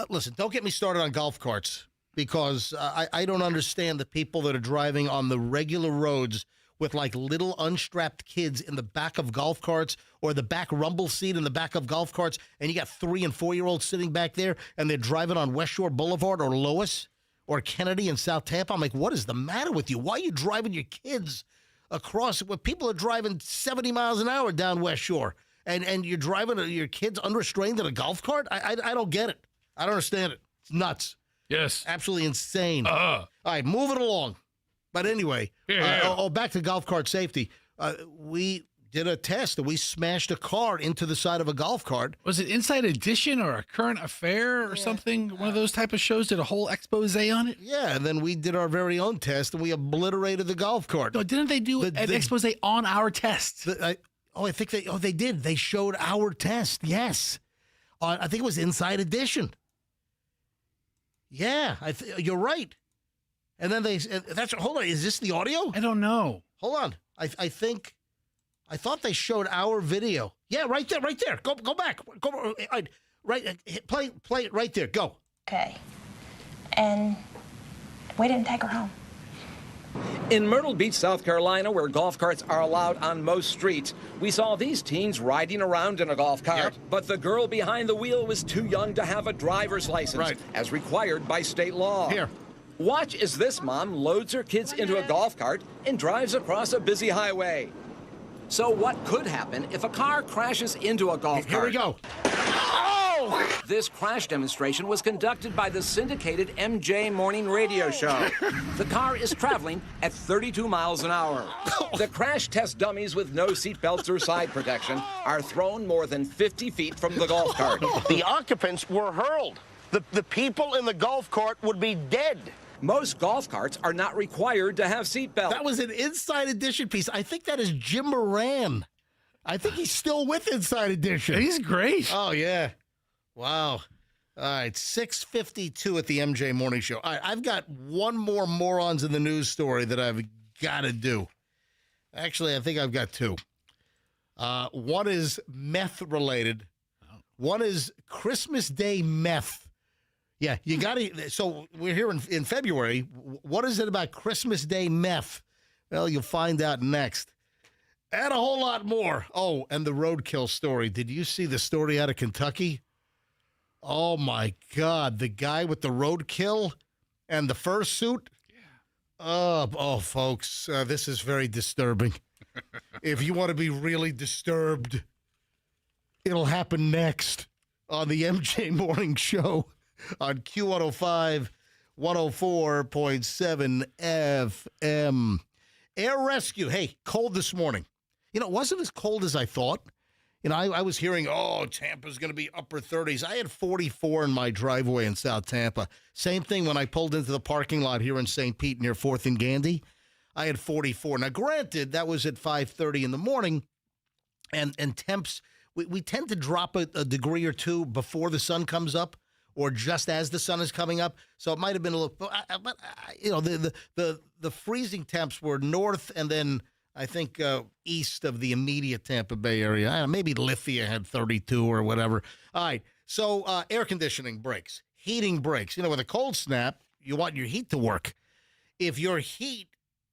listen, don't get me started on golf carts because I don't understand the people that are driving on the regular roads with like little unstrapped kids in the back of golf carts or the back rumble seat in the back of golf carts, and you got 3 and 4 year olds sitting back there and they're driving on West Shore Boulevard or Lois or Kennedy in South Tampa. I'm like, what is the matter with you? Why are you driving your kids across where people are driving 70 miles an hour down West Shore? And you're driving your kids unrestrained in a golf cart? I don't get it. I don't understand it. It's nuts. Yes. Absolutely insane. All right, moving along. But anyway, back to golf cart safety. We did a test and we smashed a car into the side of a golf cart. Was it Inside Edition or a Current Affair or something? One of those type of shows did a whole expose on it? Yeah, and then we did our very own test and we obliterated the golf cart. No, didn't they do an expose on our test? I think they did. They showed our test. Yes. I think it was Inside Edition. Yeah, you're right. And then hold on, is this the audio? I don't know. Hold on. I thought they showed our video. Yeah, right there. Go back. Go right. Play it right there. Go. Okay. And we didn't take her home. In Myrtle Beach, South Carolina, where golf carts are allowed on most streets, we saw these teens riding around in a golf cart. Yep. But the girl behind the wheel was too young to have a driver's license, as required by state law. Here. Watch as this mom loads her kids into a golf cart and drives across a busy highway. So what could happen if a car crashes into a golf cart? Here we go. This crash demonstration was conducted by the syndicated MJ Morning Radio Show. The car is traveling at 32 miles an hour. The crash test dummies with no seatbelts or side protection are thrown more than 50 feet from the golf cart. The occupants were hurled. The people in the golf cart would be dead. Most golf carts are not required to have seatbelts. That was an Inside Edition piece. I think that is Jim Moran. I think he's still with Inside Edition. He's great. Oh, yeah. Wow. All right, 6:52 at the MJ Morning Show. All right, I've got one more Morons in the News story that I've got to do. Actually, I think I've got two. One is meth-related. One is Christmas Day meth. Yeah, you got to. So we're here in February. What is it about Christmas Day meth? Well, you'll find out next. And a whole lot more. Oh, and the roadkill story. Did you see the story out of Kentucky? Oh, my God. The guy with the roadkill and the fursuit? Yeah. Oh, folks, this is very disturbing. If you want to be really disturbed, it'll happen next on the MJ Morning Show on Q105, 104.7 FM. Air Rescue. Hey, cold this morning. It wasn't as cold as I thought. I was hearing, Tampa's going to be upper 30s. I had 44 in my driveway in South Tampa. Same thing when I pulled into the parking lot here in St. Pete near 4th and Gandy. I had 44. Now, granted, that was at 5:30 in the morning, and temps, we tend to drop a degree or two before the sun comes up or just as the sun is coming up. So it might have been a little, but the freezing temps were north and then I think east of the immediate Tampa Bay area. I don't know, maybe Lithia had 32 or whatever. All right, so air conditioning breaks, heating breaks. With a cold snap, you want your heat to work. If your heat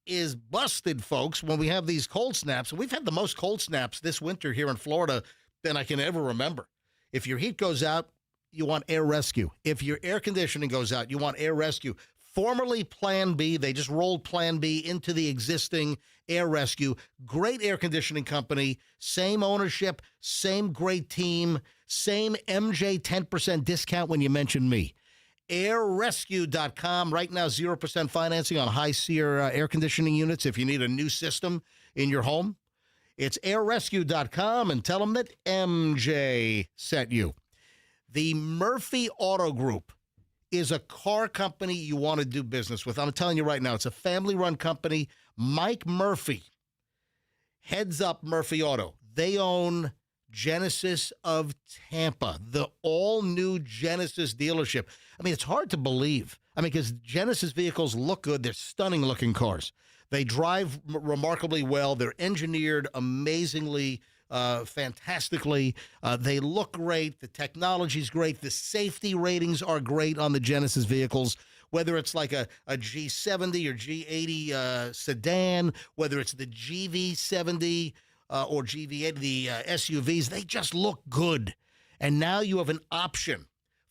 is busted, folks, when we have these cold snaps, we've had the most cold snaps this winter here in Florida than I can ever remember. If your heat goes out, you want air rescue. If your air conditioning goes out, you want air rescue. Formerly Plan B, they just rolled Plan B into the existing air rescue. Great air conditioning company, same ownership, same great team, same MJ 10% discount when you mention me. airrescue.com. Right now, 0% financing on high SEER air conditioning units if you need a new system in your home. It's airrescue.com, and tell them that MJ sent you. The Murphy Auto Group is a car company you want to do business with. I'm telling you right now, it's a family-run company. Mike Murphy heads up Murphy Auto. They own Genesis of Tampa, the all-new Genesis dealership. I mean, it's hard to believe. I mean, because Genesis vehicles look good. They're stunning-looking cars. They drive remarkably well. They're engineered amazingly, fantastically. They look great. The technology's great. The safety ratings are great on the Genesis vehicles, whether it's like a G70 or G80 sedan, whether it's the GV70 or GV80, the SUVs. They just look good. And now you have an option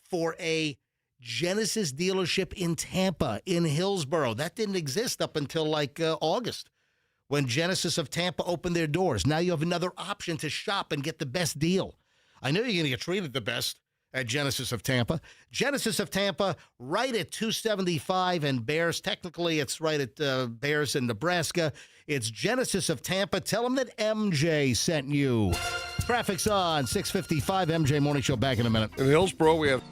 for a Genesis dealership in Tampa, in Hillsborough. That didn't exist up until like August when Genesis of Tampa opened their doors. Now you have another option to shop and get the best deal. I know you're going to get treated the best at Genesis of Tampa. Genesis of Tampa, right at 275 and Bears. Technically, it's right at Bears in Nebraska. It's Genesis of Tampa. Tell them that MJ sent you. Traffic's on 6:55. MJ Morning Show back in a minute. In Hillsborough, we have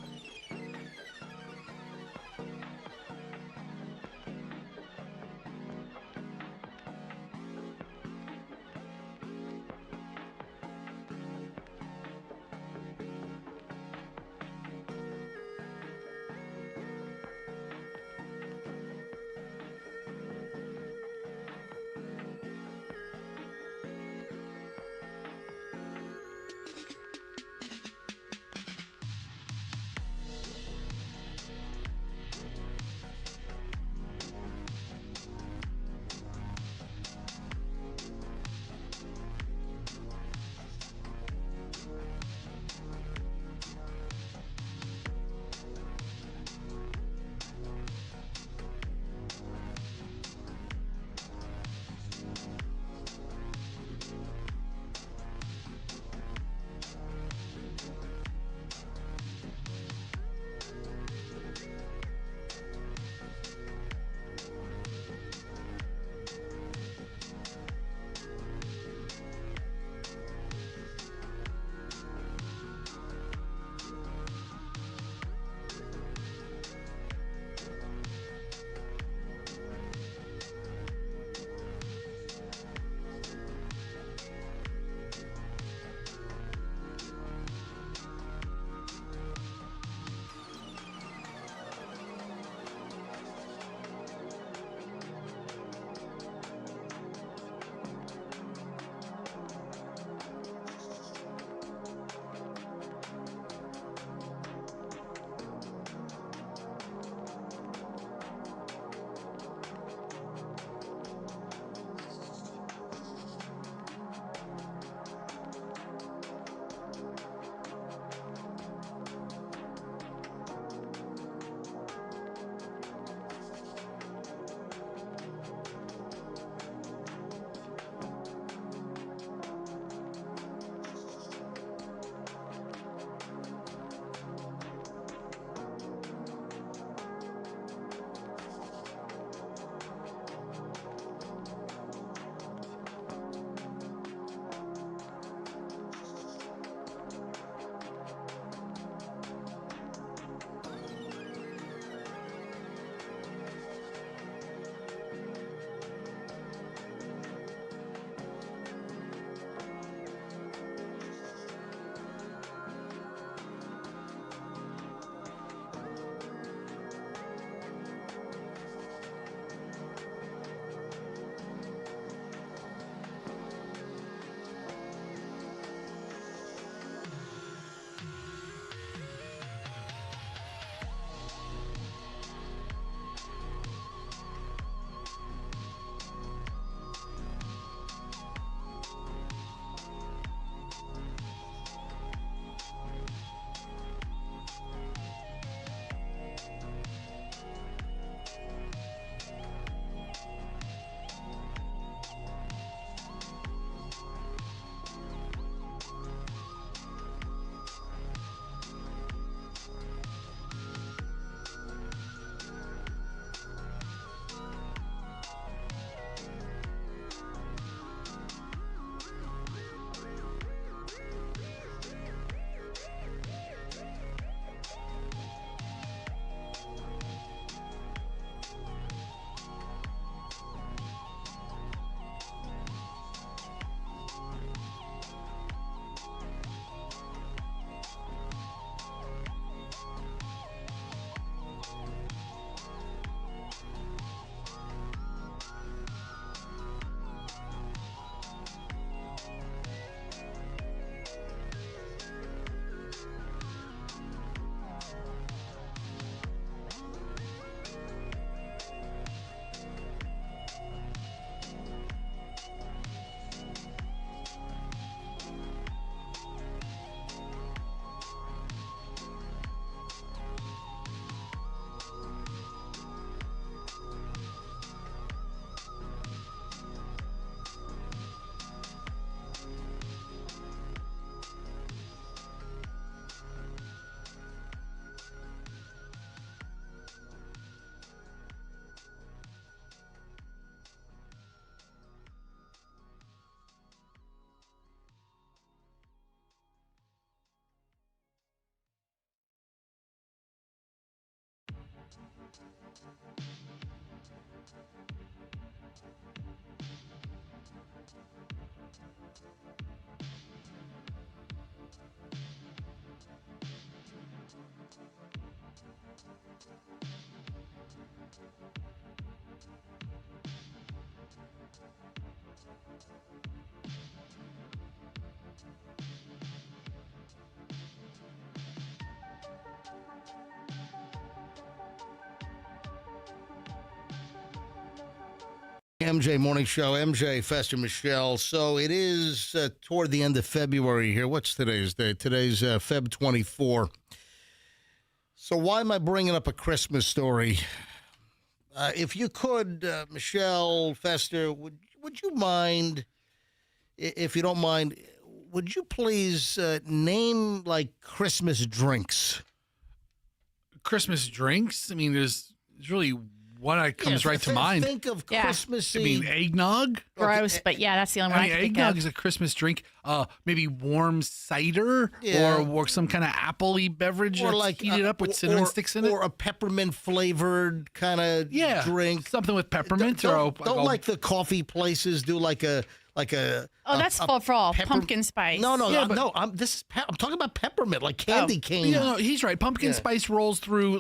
MJ Morning Show, MJ, Fester, Michelle. So it is toward the end of February here. What's today's date? Today's Feb 24. So why am I bringing up a Christmas story? If you could, Michelle, Fester, would you mind, if you don't mind, would you please name like Christmas drinks? Christmas drinks? I mean, there's really one that comes right to mind. Think of Christmas. I mean, eggnog? Gross, but yeah, that's the only one I can think eggnog of. is a Christmas drink. Maybe warm cider or some kind of apple-y beverage or that's like heated up with cinnamon sticks in it. Or a peppermint flavored kind of drink. Something with peppermint. Don't like the coffee places do like a that's for all pumpkin spice. No, I'm talking about peppermint, like candy cane. Yeah, no, he's right. Pumpkin spice rolls through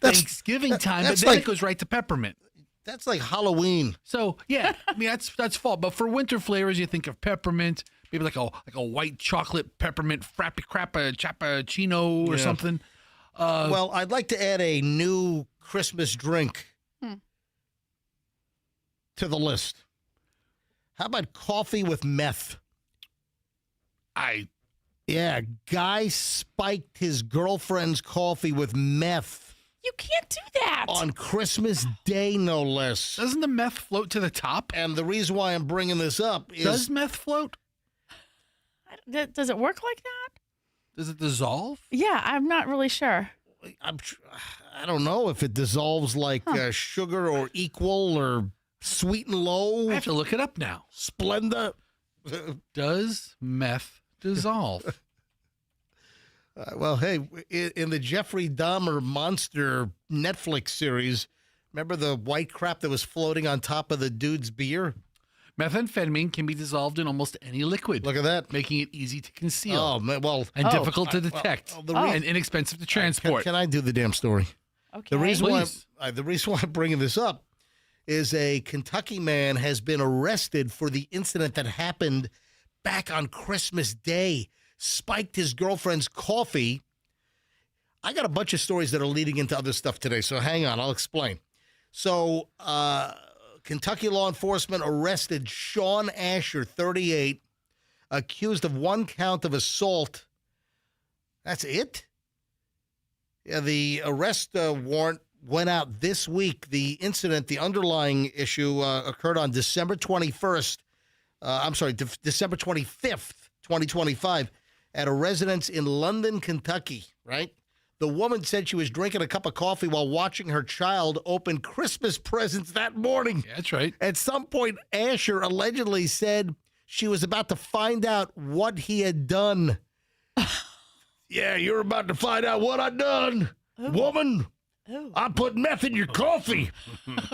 Thanksgiving time, but then it goes right to peppermint. That's like Halloween. So yeah, I mean that's fall. But for winter flavors, you think of peppermint, maybe like a white chocolate peppermint frappuccino or something. Well, I'd like to add a new Christmas drink to the list. How about coffee with meth? Guy spiked his girlfriend's coffee with meth. You can't do that. On Christmas Day, no less. Doesn't the meth float to the top? And the reason why I'm bringing this up is... Does meth float? Does it work like that? Does it dissolve? Yeah, I'm not really sure. I don't know if it dissolves like sugar or equal or sweet and low. I have to look it up now. Splenda. Does meth dissolve? Well, hey, in the Jeffrey Dahmer monster Netflix series, remember the white crap that was floating on top of the dude's beer? Methamphetamine can be dissolved in almost any liquid. Look at that. Making it easy to conceal. And difficult to detect. And inexpensive to transport. Can I do the damn story? Okay. The reason why I'm bringing this up is a Kentucky man has been arrested for the incident that happened back on Christmas Day. Spiked his girlfriend's coffee. I got a bunch of stories that are leading into other stuff today, so hang on, I'll explain. So, Kentucky law enforcement arrested Sean Asher, 38, accused of one count of assault. That's it? Yeah, the arrest warrant went out this week. The incident, the underlying issue, occurred on December 25th, 2025. At a residence in London, Kentucky, right? The woman said she was drinking a cup of coffee while watching her child open Christmas presents that morning. Yeah, that's right. At some point, Asher allegedly said she was about to find out what he had done. Yeah, you're about to find out what I done, woman. I put meth in your coffee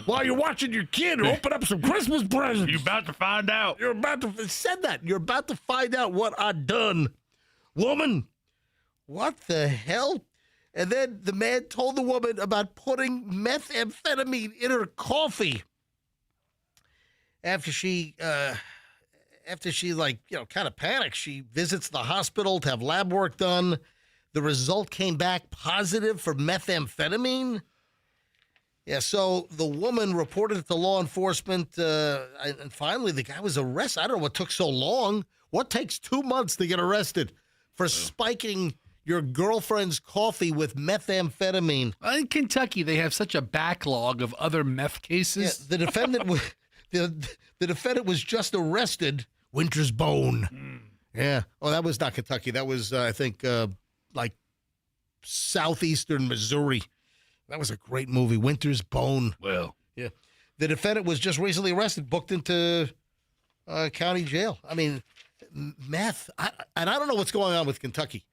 while you're watching your kid open up some Christmas presents. You're about to find out. You're about to find out what I done. Woman, what the hell? And then the man told the woman about putting methamphetamine in her coffee. After she kind of panicked, she visits the hospital to have lab work done. The result came back positive for methamphetamine. Yeah, so the woman reported it to law enforcement, and finally the guy was arrested. I don't know what took so long. What takes 2 months to get arrested for spiking your girlfriend's coffee with methamphetamine? In Kentucky, they have such a backlog of other meth cases. Yeah, the defendant was just arrested. Winter's Bone. Yeah. Oh, that was not Kentucky. That was, I think, like southeastern Missouri. That was a great movie, Winter's Bone. Well, yeah. The defendant was just recently arrested, booked into county jail. I mean, meth. And I don't know what's going on with Kentucky,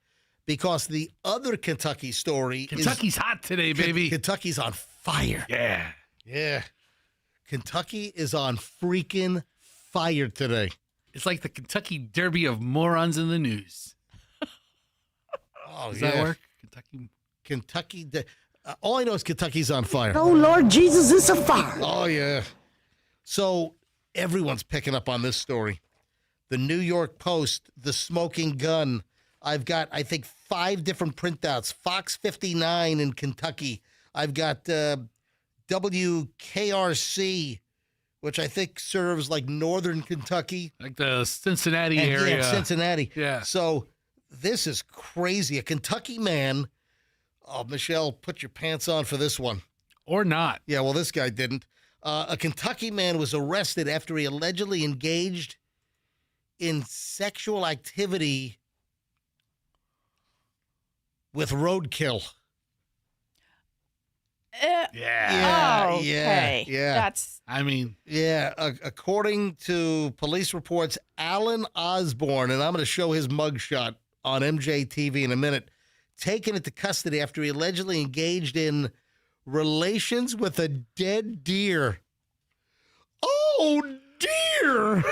because the other Kentucky story Kentucky's hot today, baby. Kentucky's on fire. Yeah. Yeah. Kentucky is on freaking fire today. It's like the Kentucky Derby of morons in the news. Oh, Does that work? Kentucky. All I know is Kentucky's on fire. Oh, Lord Jesus, it's a fire. Oh, yeah. So everyone's picking up on this story. The New York Post, the smoking gun. I've got, I think, 5 different printouts. Fox 59 in Kentucky. I've got WKRC, which I think serves like northern Kentucky. Like the Cincinnati area. Yeah, Cincinnati. Yeah. So this is crazy. A Kentucky man. Oh, Michelle, put your pants on for this one. Or not. Yeah, well, this guy didn't. A Kentucky man was arrested after he allegedly engaged in sexual activity with roadkill. Yeah. Oh, okay. Yeah. That's I mean, Yeah, according to police reports, Alan Osborne, and I'm going to show his mugshot on MJTV in a minute, taken into custody after he allegedly engaged in relations with a dead deer. Oh, dear.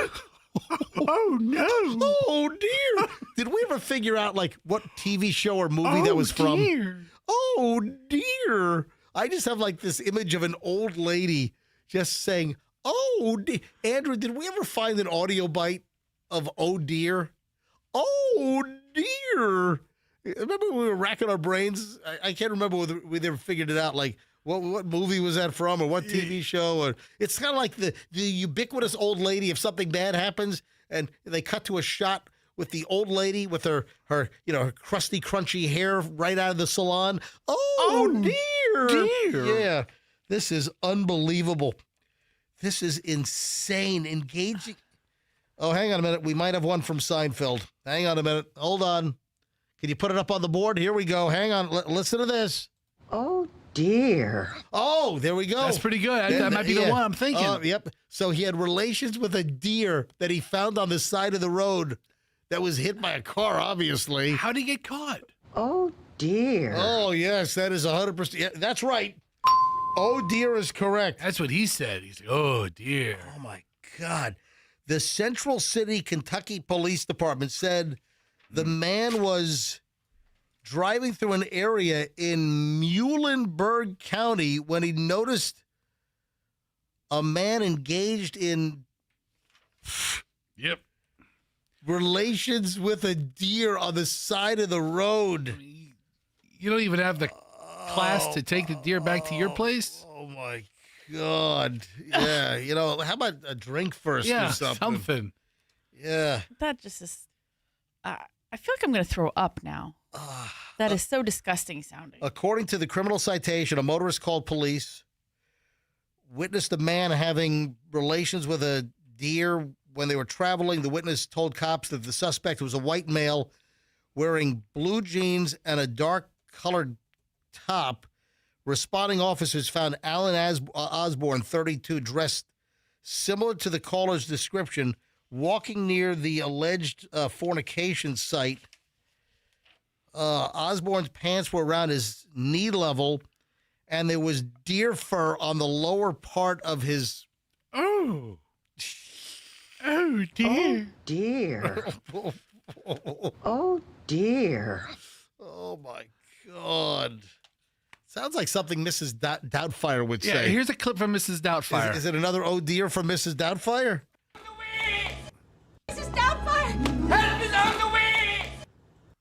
oh no. Oh, dear. Did we ever figure out, like, what TV show or movie that was from? Dear. Oh, dear. I just have, like, this image of an old lady just saying, oh, dear. Andrew, did we ever find an audio bite of oh, dear? Oh, dear. Remember when we were racking our brains? I can't remember whether we ever figured it out, like, what movie was that from or what TV show? Or it's kind of like the ubiquitous old lady if something bad happens and they cut to a shot with the old lady with her her crusty, crunchy hair right out of the salon. Oh, dear. Yeah, this is unbelievable. This is insane. Engaging. Oh, hang on a minute. We might have one from Seinfeld. Hang on a minute. Hold on. Can you put it up on the board? Here we go. Hang on. Listen to this. Oh, dear. Oh, there we go. That's pretty good. That might be the one I'm thinking. Yep. So he had relations with a deer that he found on the side of the road that was hit by a car, obviously. How'd he get caught? Oh, dear. Oh, yes, that is 100%. Yeah, that's right. Oh, dear is correct. That's what he said. He's like, oh, dear. Oh, my God. The Central City, Kentucky Police Department said the man was driving through an area in Muhlenberg County when he noticed a man engaged in Yep. relations with a deer on the side of the road. You don't even have the class to take the deer back to your place? Oh, my God. Yeah, how about a drink first Yeah, or something? something. Yeah. that just is. I feel like I'm going to throw up now. That is so disgusting sounding. According to the criminal citation, a motorist called police, witnessed a man having relations with a deer when they were traveling. The witness told cops that the suspect was a white male wearing blue jeans and a dark-colored top. Responding officers found Alan Osborne, 32, dressed similar to the caller's description, walking near the alleged fornication site. Osborne's pants were around his knee level, and there was deer fur on the lower part of his. Oh. Oh, dear. Oh, dear. Oh, dear. Oh, my God. Sounds like something Mrs. Doubtfire would Yeah, say. here's a clip from Mrs. Doubtfire. Is it another oh dear from Mrs. Doubtfire? Mrs. Doubtfire! Help is on the way!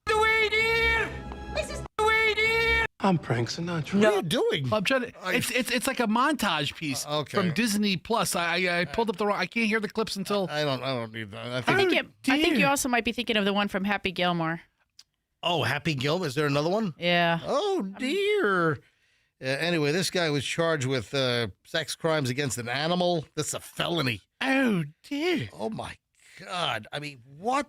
The way, dear! Mrs. The way, dear! I'm Frank Sinatra. What are you doing? I'm trying to. It's like a montage piece from Disney Plus. I pulled up the wrong. I can't hear the clips until. I don't need that. I think you also might be thinking of the one from Happy Gilmore. Oh, Happy Gilmore. Is there another one? Yeah. Oh, dear. Anyway, this guy was charged with sex crimes against an animal. That's a felony. Oh, dear. Oh, my God. I mean, what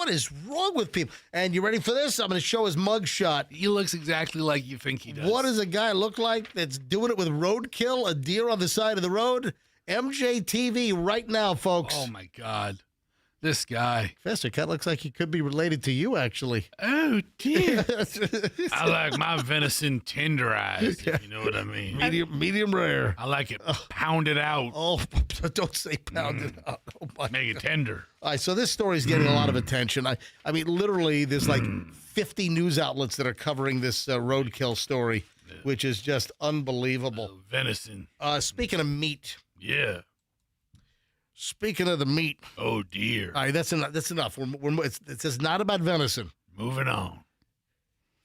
is wrong with people? And you ready for this? I'm going to show his mugshot. He looks exactly like you think he does. What does a guy look like that's doing it with roadkill, a deer on the side of the road? MJTV right now, folks. Oh, my God. This guy. Professor Cut looks like he could be related to you, actually. Oh, dear. I like my venison tenderized, if you know what I mean. Medium rare. I like it pounded out. Oh, don't say pounded out. Oh, my Make it tender. All right, so this story's getting a lot of attention. I mean, literally, there's like 50 news outlets that are covering this roadkill story, which is just unbelievable. Venison. Speaking of meat. Yeah. Speaking of the meat. Oh, dear. All right, that's enough. It's not about venison. Moving on.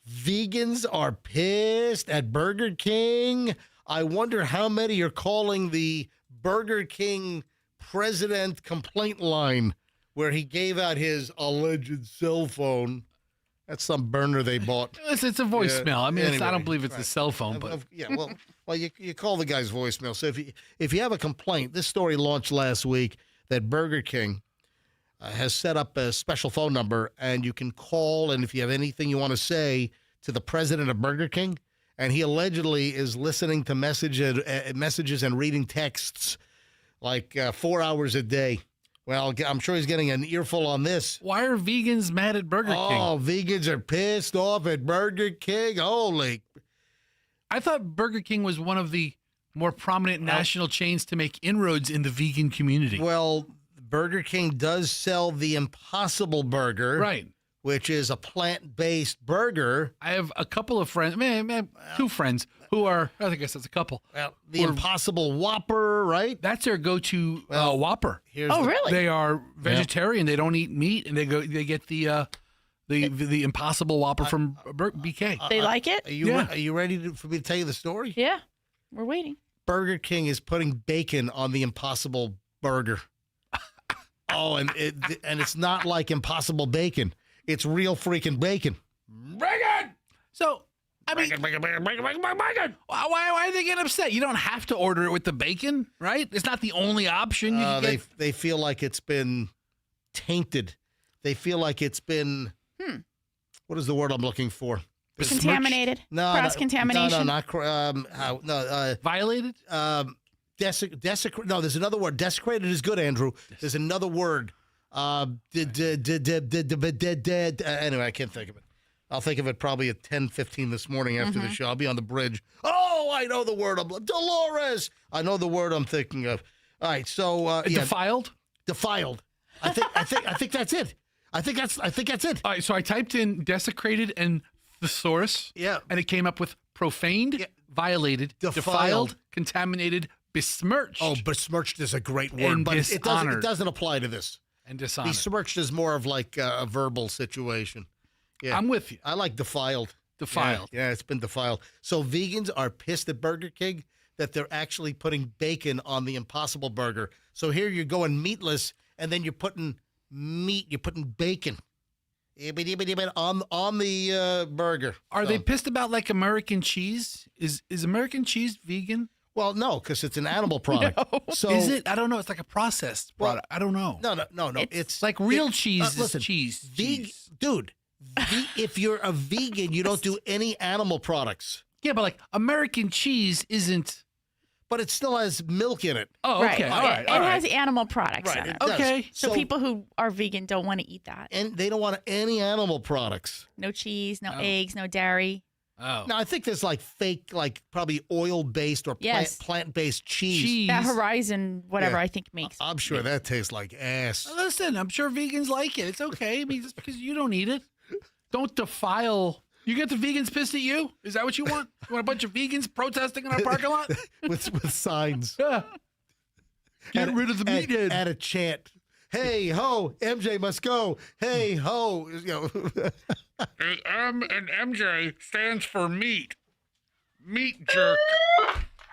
Vegans are pissed at Burger King. I wonder how many are calling the Burger King president complaint line where he gave out his alleged cell phone. That's some burner they bought. It's a voicemail. I mean, Anyway, I don't believe it's a cell phone, but well, you call the guy's voicemail. So if you have a complaint, this story launched last week that Burger King has set up a special phone number, and you can call, and if you have anything you want to say to the president of Burger King, and he allegedly is listening to messages and reading texts like 4 hours a day. Well, I'm sure he's getting an earful on this. Why are vegans mad at Burger King? Oh, vegans are pissed off at Burger King. Holy. I thought Burger King was one of the more prominent national chains to make inroads in the vegan community. Well, Burger King does sell the Impossible Burger. Right. Which is a plant-based burger. I have a couple of friends, two friends who are, I guess that's a couple. Well, the Impossible Whopper, right? That's their go-to Whopper. Really? They are vegetarian. They don't eat meat, and they get the Impossible Whopper from BK. They like it? Are you ready for me to tell you the story? Yeah. We're waiting. Burger King is putting bacon on the Impossible Burger. Oh, and it's not like Impossible Bacon. It's real freaking bacon. Bacon! So, I mean, bacon. why are they getting upset? You don't have to order it with the bacon, right? It's not the only option. They feel like it's been tainted. They feel like it's been, what is the word I'm looking for? Contaminated. Cross-contamination. Violated? No, there's another word. Desecrated is good, Andrew. There's another word. Anyway, I can't think of it. I'll think of it probably at 10:15 this morning after the show. I'll be on the bridge. Oh, I know the word. Dolores. I know the word I'm thinking of. All right, so defiled. Defiled. I think that's it. I think that's it. All right, so I typed in desecrated and thesaurus. Yeah, and it came up with profaned, violated, defiled, contaminated, besmirched. Oh, besmirched is a great word, but it doesn't apply to this. And dishonored. Besmirched is more of like a verbal situation. Yeah, I'm with you. I like defiled. Defiled. Yeah, it's been defiled. So vegans are pissed at Burger King that they're actually putting bacon on the Impossible Burger. So here you're going meatless, and then you're putting meat. You're putting bacon on the burger. Are they pissed about like American cheese? Is American cheese vegan? Well, no, because it's an animal product. No. So is it? I don't know. It's like a processed product. I don't know. No. It's like real cheese. Listen, is cheese. Dude. If you're a vegan, you don't do any animal products. Yeah, but like American cheese isn't. But it still has milk in it. Oh, okay. Right. All right. It has animal products in it. Okay. So people who are vegan don't want to eat that. And they don't want any animal products. No cheese, no eggs, no dairy. Oh. Now, I think there's like fake, like probably oil-based or plant-based cheese. That Horizon, whatever, I think makes. I'm sure that tastes like ass. Listen, I'm sure vegans like it. It's okay. I mean, just because you don't eat it. Don't defile. You get the vegans pissed at you? Is that what you want? You want a bunch of vegans protesting in our parking lot? with signs. Yeah. Get rid of the meathead. Add a chant. Hey, ho, MJ must go. Hey, ho. You know. M and MJ stands for meat. Meat jerk.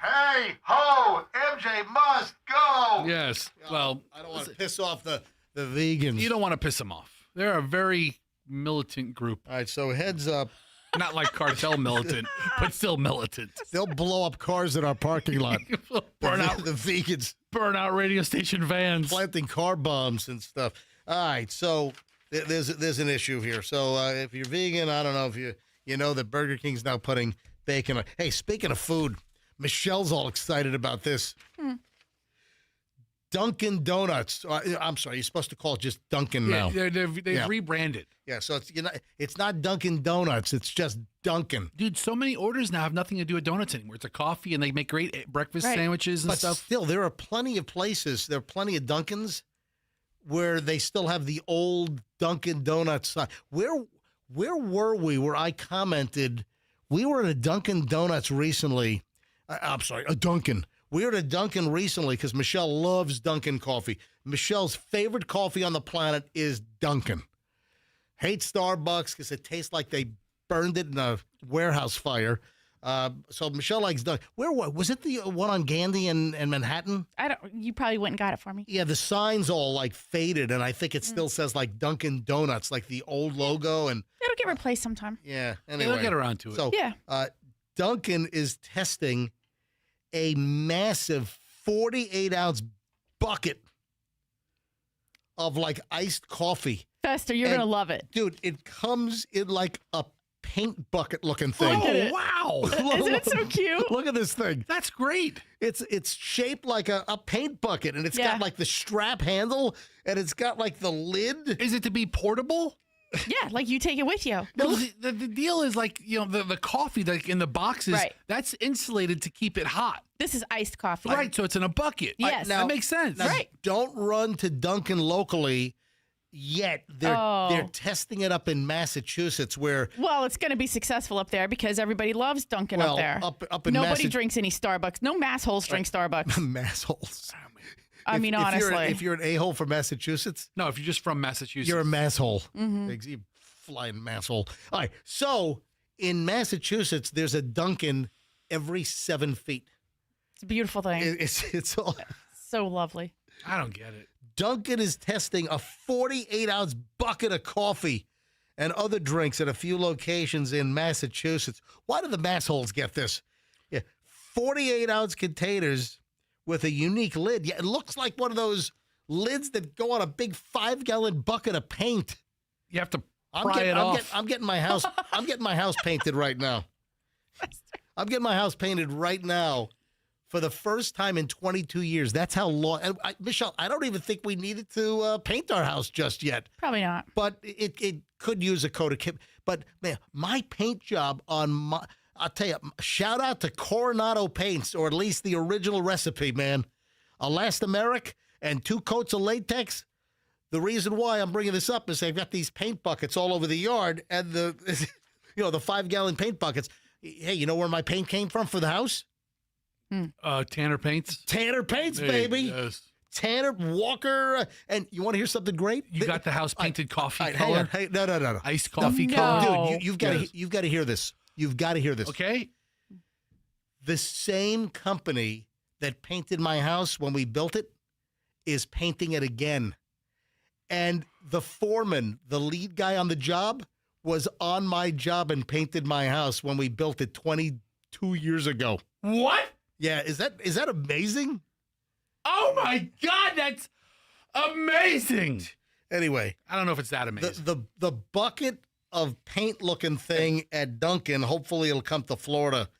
Hey, ho, MJ must go. Yes. Well, I don't want to piss off the vegans. You don't want to piss them off. They're a very militant group. All right, so heads up. Not like cartel militant, but still militant. They'll blow up cars in our parking lot. Burn out the vegans. Burn out radio station vans. Planting car bombs and stuff. All right, so there's an issue here. So if you're vegan, I don't know if you know that Burger King's now putting bacon on. Hey, speaking of food, Michelle's all excited about this. Dunkin' Donuts. I'm sorry, you're supposed to call it just Dunkin' now. They've rebranded. Yeah, so it's not Dunkin' Donuts. It's just Dunkin'. Dude, so many orders now have nothing to do with donuts anymore. It's a coffee, and they make great breakfast sandwiches and but stuff. Still, there are plenty of places. There are plenty of Dunkins where they still have the old Dunkin' Donuts sign. Where were we? Where I commented, we were at a Dunkin' Donuts recently. I'm sorry, a Dunkin'. We were at a Dunkin' recently because Michelle loves Dunkin' coffee. Michelle's favorite coffee on the planet is Dunkin'. Hates Starbucks because it tastes like they burned it in a warehouse fire. So Michelle likes Dunkin'. Where was it? The one on Gandhi and Manhattan? You probably went and got it for me. Yeah, the sign's all like faded, and I think it still says like Dunkin' Donuts, like the old logo. And it'll get replaced sometime. Yeah, anyway. They'll get around to it. So Dunkin' is testing a massive 48-ounce bucket of like iced coffee. Fester, you're going to love it. Dude, it comes in like a paint bucket looking thing. Oh, wow. Isn't it so cute? Look at this thing. That's great. It's shaped like a paint bucket, and it's got like the strap handle, and it's got like the lid. Is it to be portable? Yeah, like you take it with you. Well, the deal is like, the coffee like in the boxes, that's insulated to keep it hot. This is iced coffee. Right, so it's in a bucket. Yes. That makes sense. Now, don't run to Dunkin' locally yet. They're testing it up in Massachusetts where... Well, it's going to be successful up there because everybody loves Dunkin' up there. Up in Nobody drinks any Starbucks. No massholes drink Starbucks. Massholes. I mean, honestly. If you're an a-hole from Massachusetts... No, if you're just from Massachusetts. You're a masshole. Mm-hmm. You flying masshole. All right, so in Massachusetts, there's a Dunkin' every 7 feet. It's a beautiful thing. It's all... So lovely. I don't get it. Dunkin' is testing a 48-ounce bucket of coffee and other drinks at a few locations in Massachusetts. Why do the massholes get this? Yeah, 48-ounce containers with a unique lid. Yeah, it looks like one of those lids that go on a big 5-gallon bucket of paint. You have to pry it off. I'm getting my house. I'm getting my house painted right now. I'm getting my house painted right now. For the first time in 22 years. That's how long. And Michelle, I don't even think we needed to paint our house just yet. Probably not. But it could use a coat of kip. But man, my paint job I'll tell you, shout out to Coronado Paints, or at least the original recipe, man. Elastomeric and 2 coats of latex. The reason why I'm bringing this up is I've got these paint buckets all over the yard, and the 5-gallon paint buckets. Hey, you know where my paint came from for the house? Tanner Paints. Tanner Paints, baby. Yes. Tanner Walker. And you want to hear something great? You got the house painted coffee hang color? on. Hey, no. Iced coffee color? Dude, you've got to hear this. You've got to hear this. Okay. The same company that painted my house when we built it is painting it again. And the foreman, the lead guy on the job, was on my job and painted my house when we built it 22 years ago. What? Yeah, is that amazing? Oh my God, that's amazing. Anyway, I don't know if it's that amazing. The bucket of paint looking thing at Dunkin', hopefully it'll come to Florida.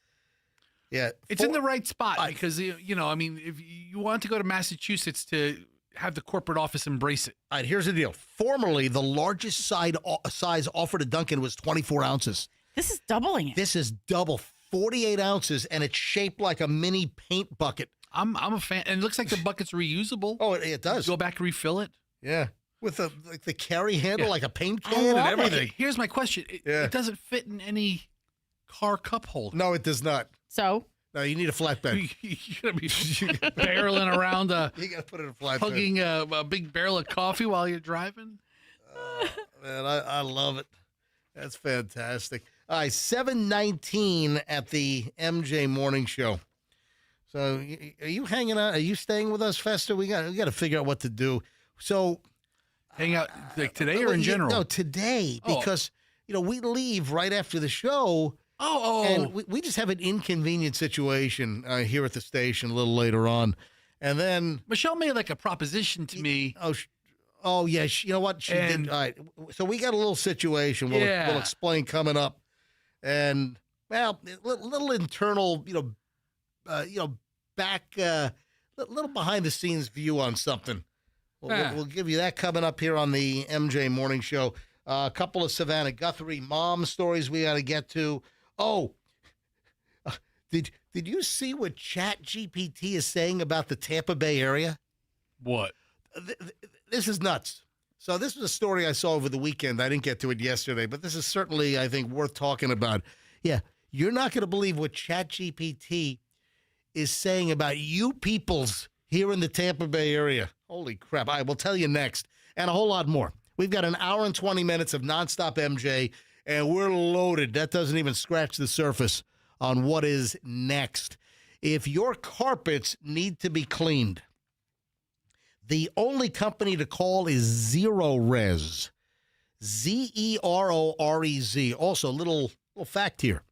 Yeah. It's in the right spot because, if you want to go to Massachusetts to have the corporate office embrace it. All right, here's the deal. Formerly, the largest size offered at Dunkin' was 24 ounces. This is doubling it. This is double, 48 ounces, and it's shaped like a mini paint bucket. I'm a fan, and it looks like the bucket's reusable. Oh, it does. Go back and refill it. Yeah, with the carry handle, like a paint can and everything. Here's my question: it doesn't fit in any car cup holder. No, it does not. So. No, you need a flatbed. You're going to be barreling around, you got to put it in a flatbed. Hugging a big barrel of coffee while you're driving. Man, I love it. That's fantastic. All right, 7:19 at the MJ Morning Show. So, are you hanging out? Are you staying with us, Fester? We got to figure out what to do. So, hang out like today or in general? No, today, because we leave right after the show. And we just have an inconvenient situation here at the station a little later on. And then Michelle made like a proposition to me. Oh yeah. You know what? She did. All right. So we got a little situation we'll explain coming up. And well, little internal, back little behind-the-scenes view on something. Yeah. We'll give you that coming up here on the MJ Morning Show. A couple of Savannah Guthrie mom stories we got to get to. Oh, did you see what ChatGPT is saying about the Tampa Bay area? What? This is nuts. So this was a story I saw over the weekend. I didn't get to it yesterday, but this is certainly, I think, worth talking about. Yeah, you're not going to believe what ChatGPT is saying about you peoples here in the Tampa Bay area. Holy crap. I will tell you next, and a whole lot more. We've got an hour and 20 minutes of nonstop MJ, and we're loaded. That doesn't even scratch the surface on what is next. If your carpets need to be cleaned, the only company to call is Zero Res. Zerorez. Also, little fact here.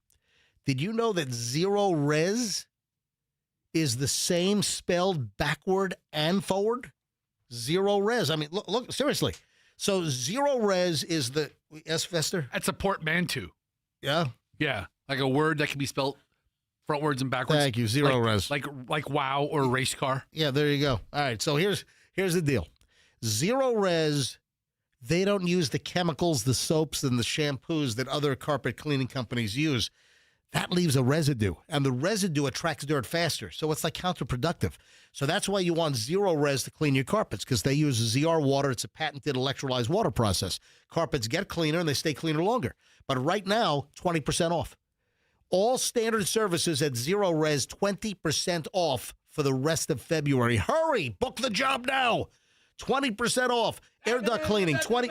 Did you know that Zero Res is the same spelled backward and forward? Zero Res. I mean, look seriously. So Zero Res is the yes, Fester? That's a portmanteau. Yeah. Yeah, like a word that can be spelled frontwards and backwards. Thank you. Zero Res. Like wow or race car. Yeah, there you go. All right. So here's the deal. Zero Res, they don't use the chemicals, the soaps, and the shampoos that other carpet cleaning companies use. That leaves a residue, and the residue attracts dirt faster, so it's like counterproductive. So that's why you want Zero Res to clean your carpets, because they use ZR water. It's a patented electrolyzed water process. Carpets get cleaner, and they stay cleaner longer. But right now, 20% off. All standard services at Zero Res, 20% off for the rest of February. Hurry, book the job now. 20% off. Air duct cleaning, 20.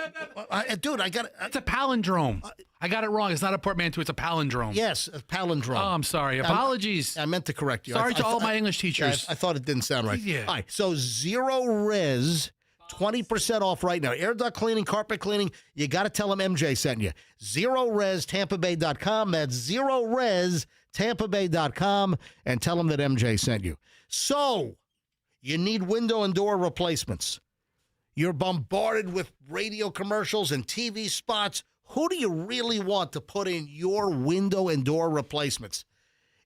Dude, I got it. It's a palindrome. I got it wrong. It's not a portmanteau. It's a palindrome. Yes, a palindrome. Oh, I'm sorry. Apologies. I meant to correct you. Sorry to all my English teachers. I thought it didn't sound right. Yeah. All right, so Zero Res, 20% off right now. Air duct cleaning, carpet cleaning, you got to tell them MJ sent you. ZeroResTampaBay.com. That's ZeroResTampaBay.com, and tell them that MJ sent you. So, you need window and door replacements. You're bombarded with radio commercials and TV spots. Who do you really want to put in your window and door replacements?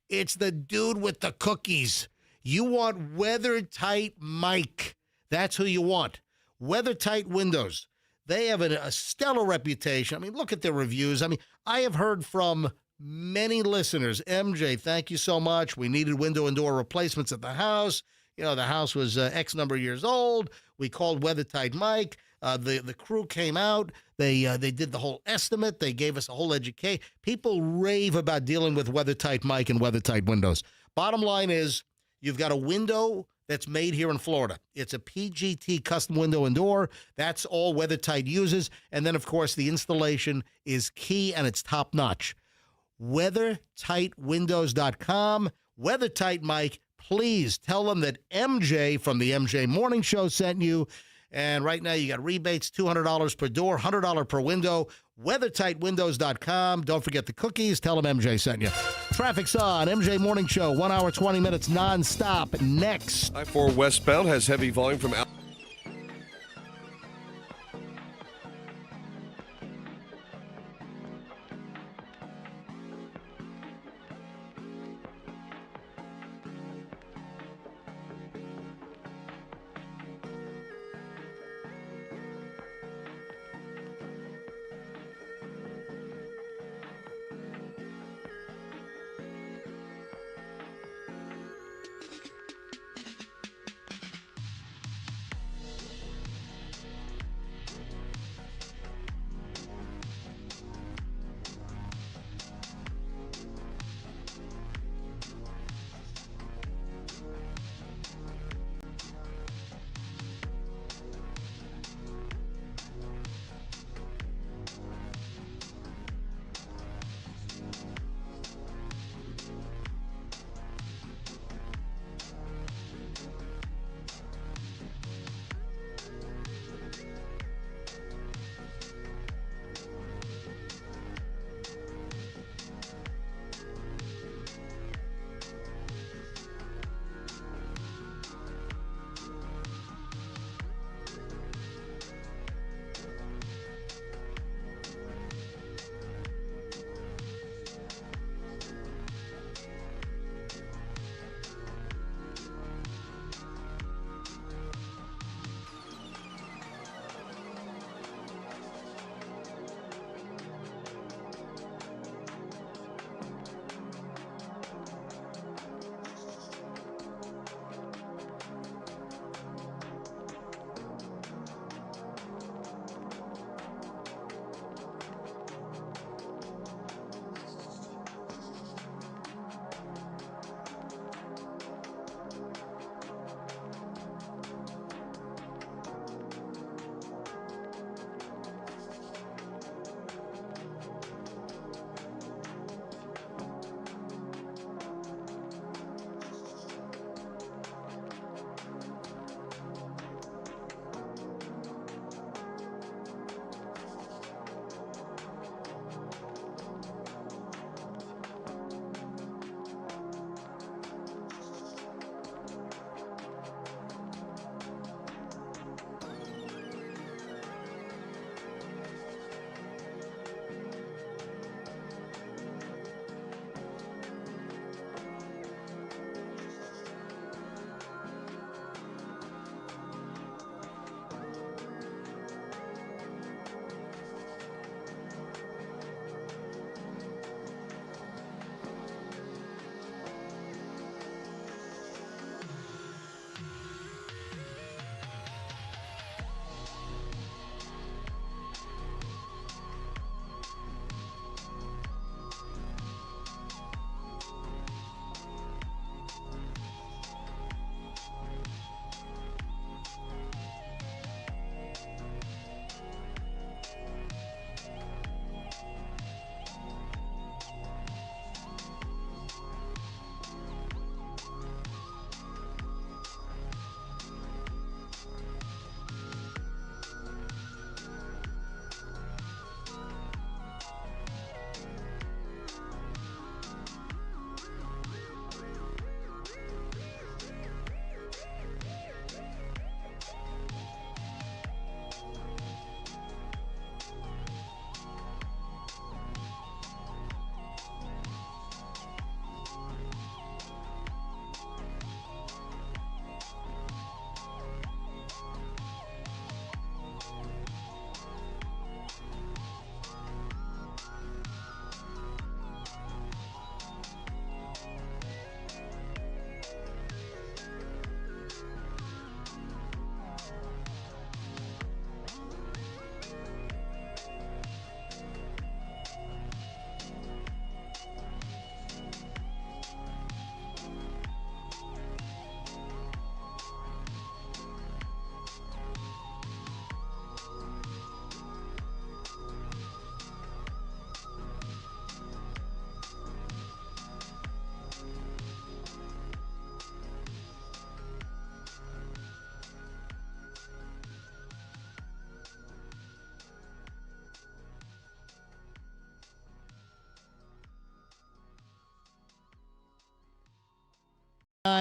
It's the dude with the cookies. You want WeatherTight Mike. That's who you want. WeatherTight Windows. They have a stellar reputation. I mean, look at their reviews. I mean, I have heard from many listeners. MJ, thank you so much. We needed window and door replacements at the house. You know, the house was X number of years old. We called WeatherTight Mike. The crew came out. They did the whole estimate. They gave us a whole education. People rave about dealing with WeatherTight Mike and WeatherTight Windows. Bottom line is, you've got a window that's made here in Florida. It's a PGT custom window and door. That's all WeatherTight uses. And then, of course, the installation is key and it's top-notch. WeatherTightWindows.com. WeatherTight Mike. Please tell them that MJ from the MJ Morning Show sent you. And right now you got rebates, $200 per door, $100 per window. WeatherTightWindows.com. Don't forget the cookies. Tell them MJ sent you. Traffic's on. MJ Morning Show, 1 hour, 20 minutes nonstop. Next. I-4 westbound has heavy volume from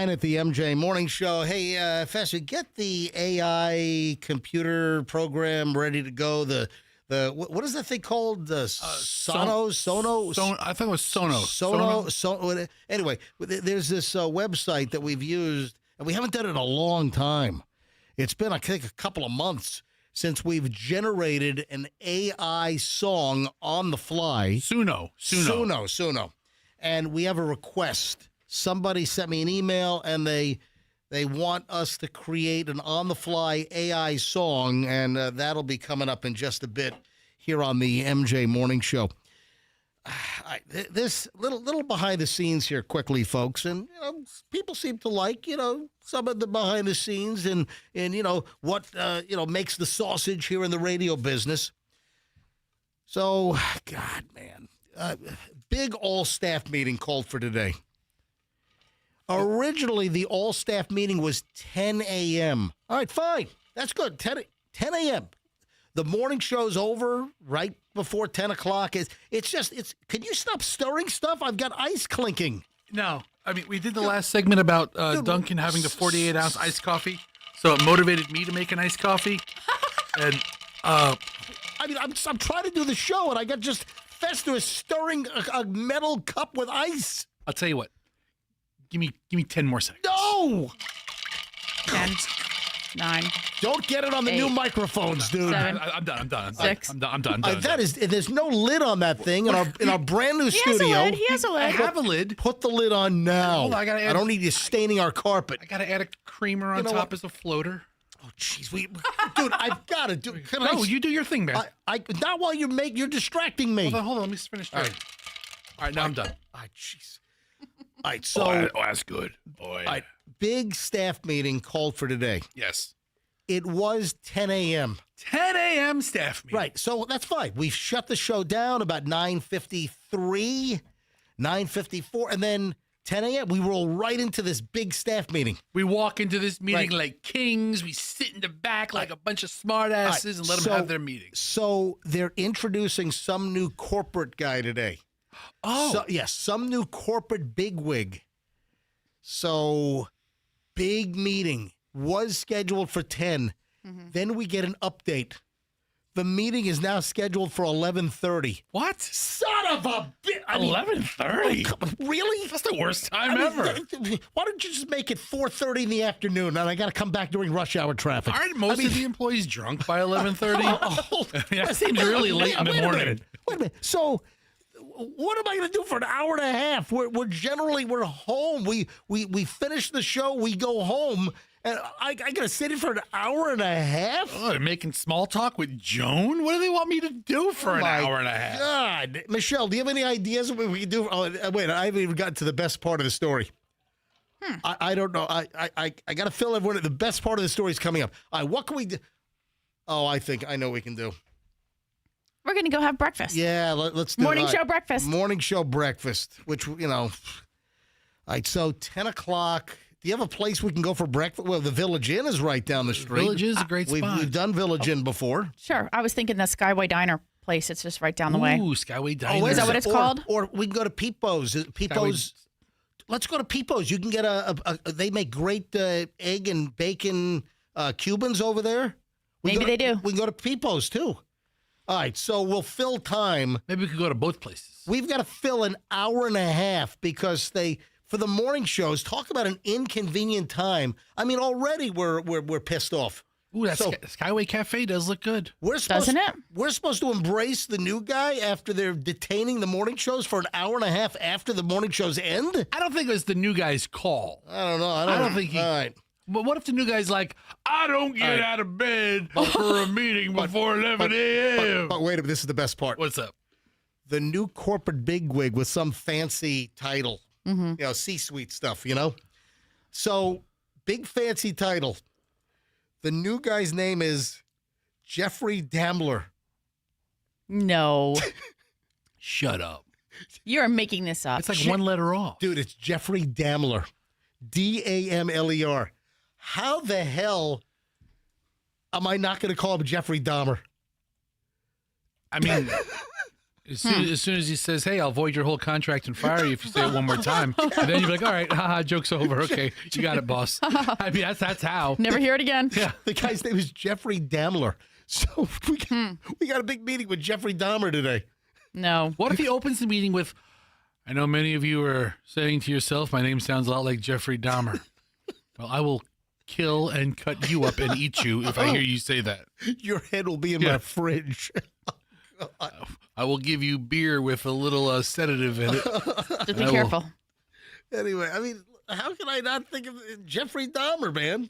Ryan at the MJ Morning Show. Hey, Fester, get the AI computer program ready to go. What is that thing called? The Sono? I think it was Sono. Anyway, there's this website that we've used, and we haven't done it in a long time. It's been, I think, a couple of months since we've generated an AI song on the fly. Suno. And we have a request. Somebody sent me an email, and they want us to create an on-the-fly AI song, and that'll be coming up in just a bit here on the MJ Morning Show. This little behind the scenes here quickly, folks, and people seem to like some of the behind the scenes and what makes the sausage here in the radio business. So, God, man, big all-staff meeting called for today. Originally, the all-staff meeting was 10 a.m. All right, fine. That's good. 10 a.m. The morning show's over right before 10 o'clock. Can you stop stirring stuff? I've got ice clinking. No. I mean, we did the last segment about Duncan having the 48-ounce iced coffee, so it motivated me to make an iced coffee. And I'm trying to do the show, and I got just Fester stirring a metal cup with ice. I'll tell you what. Give me 10 more seconds. No! 10, 9. Don't get it on the 8, new microphones, dude. 7, I'm done. 6. I'm done. There's no lid on that thing in our brand new studio. He has a lid. I have a lid. Put the lid on now. Hold on, I don't need you staining our carpet. I gotta add a creamer on top as a floater. Oh, jeez, dude, I've got to do. You do your thing, man. Not while you're distracting me. Hold on. Let me finish. All right, now I'm done. All right, jeez. All right, so that's good. Boy. All right, big staff meeting called for today. Yes. It was 10 a.m. 10 a.m. staff meeting. Right, so that's fine. We shut the show down about 9:53, 9:54, and then 10 a.m. we roll right into this big staff meeting. We walk into this meeting like kings. We sit in the back like a bunch of smartasses and let them have their meeting. So they're introducing some new corporate guy today. Oh. Yes, some new corporate bigwig. So, big meeting was scheduled for 10. Mm-hmm. Then we get an update. The meeting is now scheduled for 11:30. What? Son of a bitch! 11:30? Really? That's the worst time ever. Why don't you just make it 4:30 in the afternoon, and I got to come back during rush hour traffic? Aren't most of the employees drunk by 11:30? That seems really late in the morning. Wait a minute. So, what am I going to do for an hour and a half? We're home. We finish the show. We go home. And I got to sit in for an hour and a half? Oh, they're making small talk with Joan? What do they want me to do for an hour and a half? God. Michelle, do you have any ideas of what we can do? Oh, wait, I haven't even gotten to the best part of the story. I don't know. I got to fill everyone. The best part of the story is coming up. All right, what can we do? Oh, I think I know what we can do. We're going to go have breakfast. Yeah, let's do Morning show breakfast. Morning show breakfast, which, All right, so 10 o'clock. Do you have a place we can go for breakfast? Well, the Village Inn is right down the street. Village Inn is a great spot. We've done Village Inn before. Sure. I was thinking the Skyway Diner place. It's just right down the way. Ooh, Skyway Diner. Is that what it's called? Or we can go to Peepo's. Let's go to Peepo's. You can get they make great egg and bacon Cubans over there. Maybe they do. We can go to Peepo's, too. All right, so we'll fill time. Maybe we could go to both places. We've got to fill an hour and a half because for the morning shows, talk about an inconvenient time. I mean, already we're pissed off. Ooh, that Skyway Cafe does look good. Doesn't it? We're supposed to embrace the new guy after they're detaining the morning shows for an hour and a half after the morning shows end? I don't think it was the new guy's call. I don't know. I don't think he... All right. But what if the new guy's like, I don't get out of bed for a meeting before 11 a.m.? But wait a minute, this is the best part. What's up? The new corporate bigwig with some fancy title. Mm-hmm. C-suite stuff, So, big fancy title. The new guy's name is Jeffrey Dahmer. No. Shut up. You're making this up. It's like one letter off. Dude, it's Jeffrey Dahmer. Damer. How the hell am I not going to call him Jeffrey Dahmer? I mean, As soon as he says, "Hey, I'll void your whole contract and fire you if you say it one more time," and then you're like, "All right, haha, joke's over. Okay, you got it, boss." I mean, that's how. Never hear it again. Yeah. The guy's name is Jeffrey Dahmer. So we got a big meeting with Jeffrey Dahmer today. No. What if he opens the meeting with, "I know many of you are saying to yourself, my name sounds a lot like Jeffrey Dahmer. Well, I will kill and cut you up and eat you if I hear you say that. Your head will be in my fridge." I will give you beer with a little sedative in it. Just be careful. Anyway, I mean, how can I not think of Jeffrey Dahmer, man?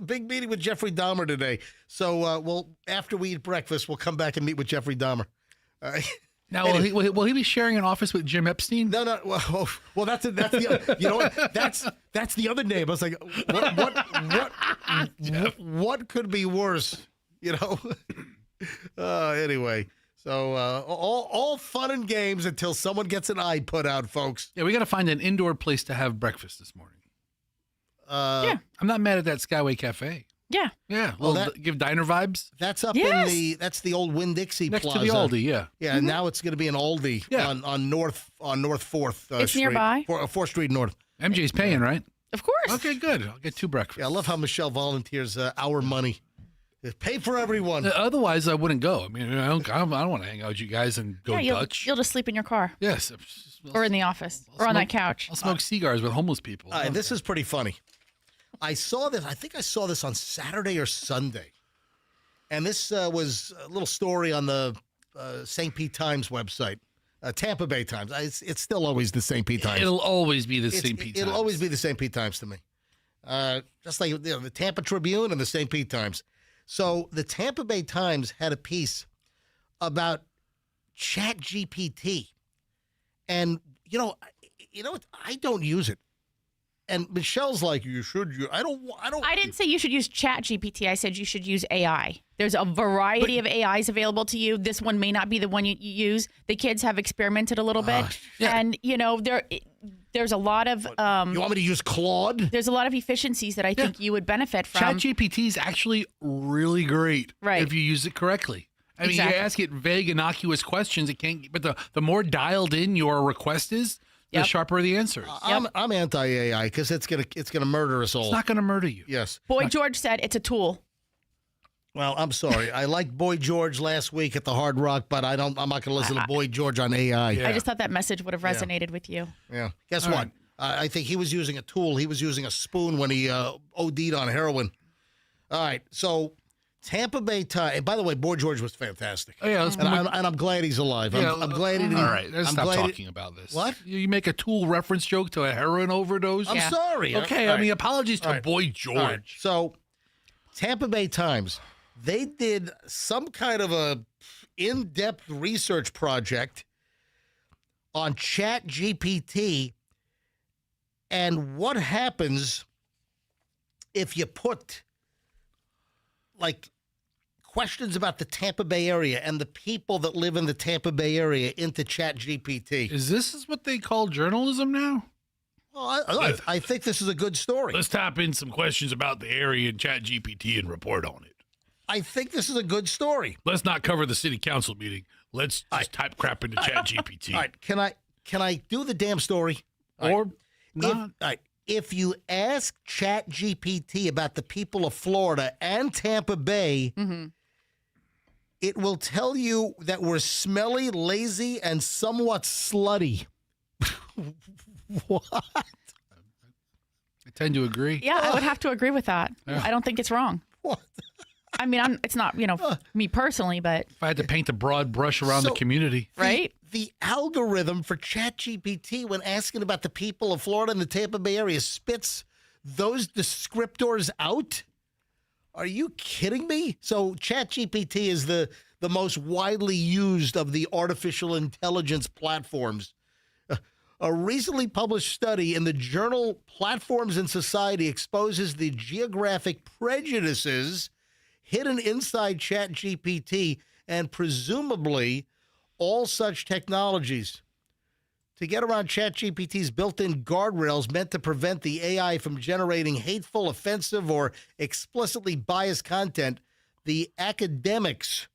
Big meeting with Jeffrey Dahmer today. So, after we eat breakfast, we'll come back and meet with Jeffrey Dahmer. Now, will he be sharing an office with Jim Epstein? No. Well, that's the you know what? That's the other name. I was like, what could be worse? You know. Anyway, so all fun and games until someone gets an eye put out, folks. Yeah, we got to find an indoor place to have breakfast this morning. Yeah. I'm not mad at that Skyway Cafe. Yeah. Yeah. Well, give diner vibes. That's up Yes. that's the old Winn-Dixie Next Plaza. to the Aldi, yeah. Yeah, and now it's going to be an Aldi on North 4th It's Street. nearby. 4th Street North. MJ's paying, right? Of course. Okay, good. I'll get 2 breakfasts. Yeah, I love how Michelle volunteers our money. Pay for everyone. Otherwise, I wouldn't go. I mean, I don't want to hang out with you guys and go Yeah, Dutch. you'll just sleep in your car Yes. or in the office or on that couch. I'll smoke cigars with homeless people. This is pretty funny. I saw this. I think I saw this on Saturday or Sunday. And this was a little story on the St. Pete Times website, Tampa Bay Times. It's still always the St. Pete Times. It'll always be the St. Pete Times. It'll always be the St. Pete Times to me. Just like the Tampa Tribune and the St. Pete Times. So the Tampa Bay Times had a piece about ChatGPT. And, I don't use it. And Michelle's like, you should. I didn't say you should use ChatGPT. I said you should use AI. There's a variety of AIs available to you. This one may not be the one you use. The kids have experimented a little bit, and there's a lot of. You want me to use Claude? There's a lot of efficiencies that I think you would benefit from. ChatGPT is actually really great if you use it correctly. I mean, you ask it vague, innocuous questions. It can't. But the more dialed in your request is, the sharper the answers. I'm anti-AI because it's gonna murder us all. It's not gonna murder you. Yes. Boy George said it's a tool. Well, I'm sorry. I liked Boy George last week at the Hard Rock, but I'm not going to listen to Boy George on AI. I just thought that message would have resonated with you. Yeah. Guess what? I think he was using a tool. He was using a spoon when he OD'd on heroin. All right. So Tampa Bay Times. By the way, Boy George was fantastic. Oh, yeah, and I'm glad he's alive. I'm glad he didn't. All right, let's stop talking about this. What? You make a tool reference joke to a heroin overdose? I'm sorry. Okay, All I mean, right. apologies to Boy George. All right. So Tampa Bay Times, they did some kind of a in-depth research project on ChatGPT and what happens if you put questions about the Tampa Bay area and the people that live in the Tampa Bay area into ChatGPT. Is this what they call journalism now? Well, I think this is a good story. Let's type in some questions about the area in ChatGPT and report on it. I think this is a good story. Let's not cover the city council meeting. Let's just type crap into ChatGPT. All right, can I do the damn story? Or not. If you ask ChatGPT about the people of Florida and Tampa Bay, it will tell you that we're smelly, lazy, and somewhat slutty. What? I tend to agree. Yeah, I would have to agree with that. Yeah. I don't think it's wrong. What? I mean, it's not, me personally, but. If I had to paint a broad brush around the community. Right? The algorithm for ChatGPT when asking about the people of Florida and the Tampa Bay area spits those descriptors out? Are you kidding me? So ChatGPT is the most widely used of the artificial intelligence platforms. A recently published study in the journal Platforms in Society exposes the geographic prejudices hidden inside ChatGPT and presumably all such technologies. To get around ChatGPT's built-in guardrails meant to prevent the AI from generating hateful, offensive, or explicitly biased content, the academics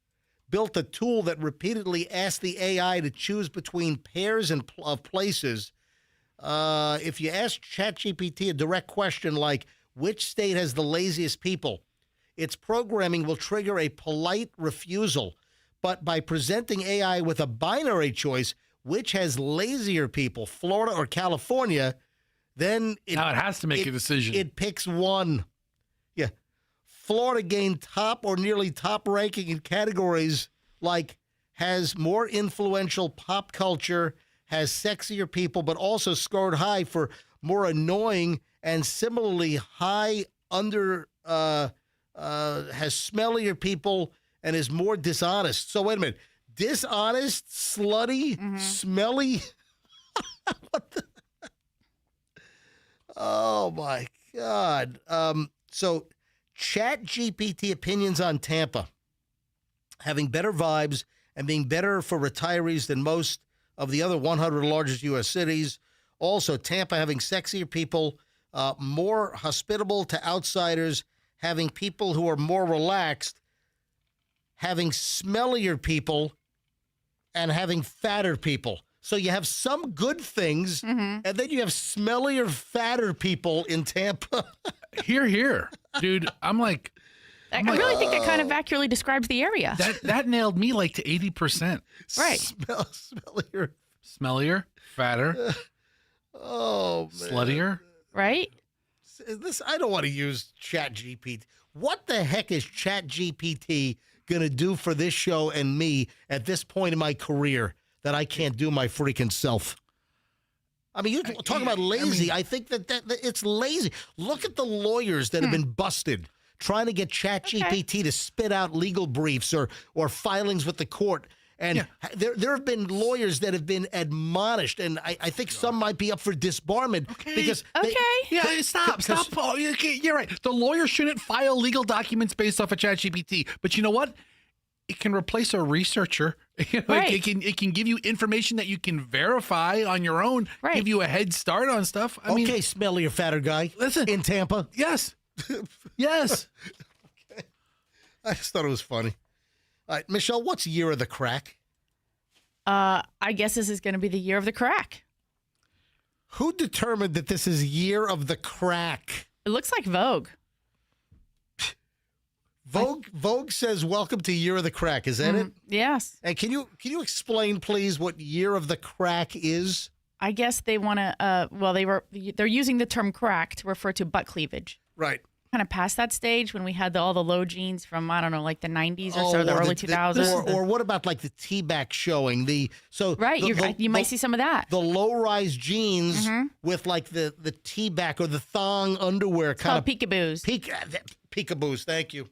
built a tool that repeatedly asked the AI to choose between pairs of places. If you ask ChatGPT a direct question like, which state has the laziest people, its programming will trigger a polite refusal. But by presenting AI with a binary choice, which has lazier people, Florida or California, then now it has to make a decision. It picks one. Yeah. Florida gained top or nearly top ranking in categories like has more influential pop culture, has sexier people, but also scored high for more annoying and similarly high has smellier people and is more dishonest. So wait a minute. Dishonest, slutty, smelly? What the? Oh, my God. So ChatGPT opinions on Tampa, having better vibes and being better for retirees than most of the other 100 largest U.S. cities. Also, Tampa having sexier people, more hospitable to outsiders, having people who are more relaxed, having smellier people, and having fatter people. So you have some good things, and then you have smellier, fatter people in Tampa. Here. Dude, I really think that kind of accurately describes the area. That nailed me like to 80%. Right. Smellier. Smellier, fatter, Oh, man. sluttier. Right? I don't want to use ChatGPT. What the heck is ChatGPT going to do for this show and me at this point in my career that I can't do my freaking self? I mean, you're talking about lazy. I think that it's lazy. Look at the lawyers that have been busted trying to get ChatGPT to spit out legal briefs or filings with the court. And there have been lawyers that have been admonished, and I think some might be up for disbarment because Stop. You're right. The lawyer shouldn't file legal documents based off of ChatGPT. But you know what? It can replace a researcher. Right. It can give you information that you can verify on your own. Right. Give you a head start on stuff. I mean, smellier, fatter guy. Listen, in Tampa. Yes. Yes. Okay. I just thought it was funny. All right, Michelle, what's year of the crack? I guess this is going to be the year of the crack. Who determined that this is year of the crack? It looks like Vogue. Vogue says, "Welcome to Year of the Crack." Is that it? Yes. And can you explain, please, what Year of the Crack is? I guess they want to. They're using the term crack to refer to butt cleavage. Right. Kind of past that stage when we had all the low jeans from like the 90s or so, the early 2000s. Or what about like the T-back showing? Right. You might see some of that. The low-rise jeans with like the T-back or the thong underwear kind of peekaboos. Peekaboos. Thank you.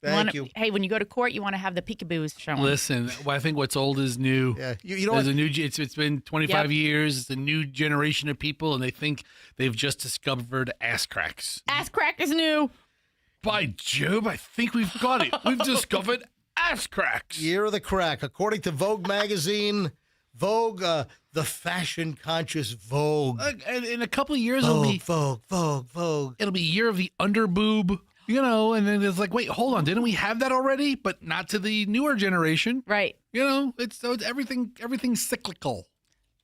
Thank you. Hey, when you go to court, you want to have the peekaboos showing. Listen, I think what's old is new. Yeah, you know There's what? a new. It's been 25 years. It's a new generation of people, and they think they've just discovered ass cracks. Ass crack is new. By Job, I think we've got it. We've discovered ass cracks. Year of the Crack, according to Vogue magazine. Vogue, the fashion-conscious Vogue. And in a couple of years, Vogue. It'll be year of the underboob. And then it's like, wait, hold on, didn't we have that already? But not to the newer generation, right? It's everything's cyclical.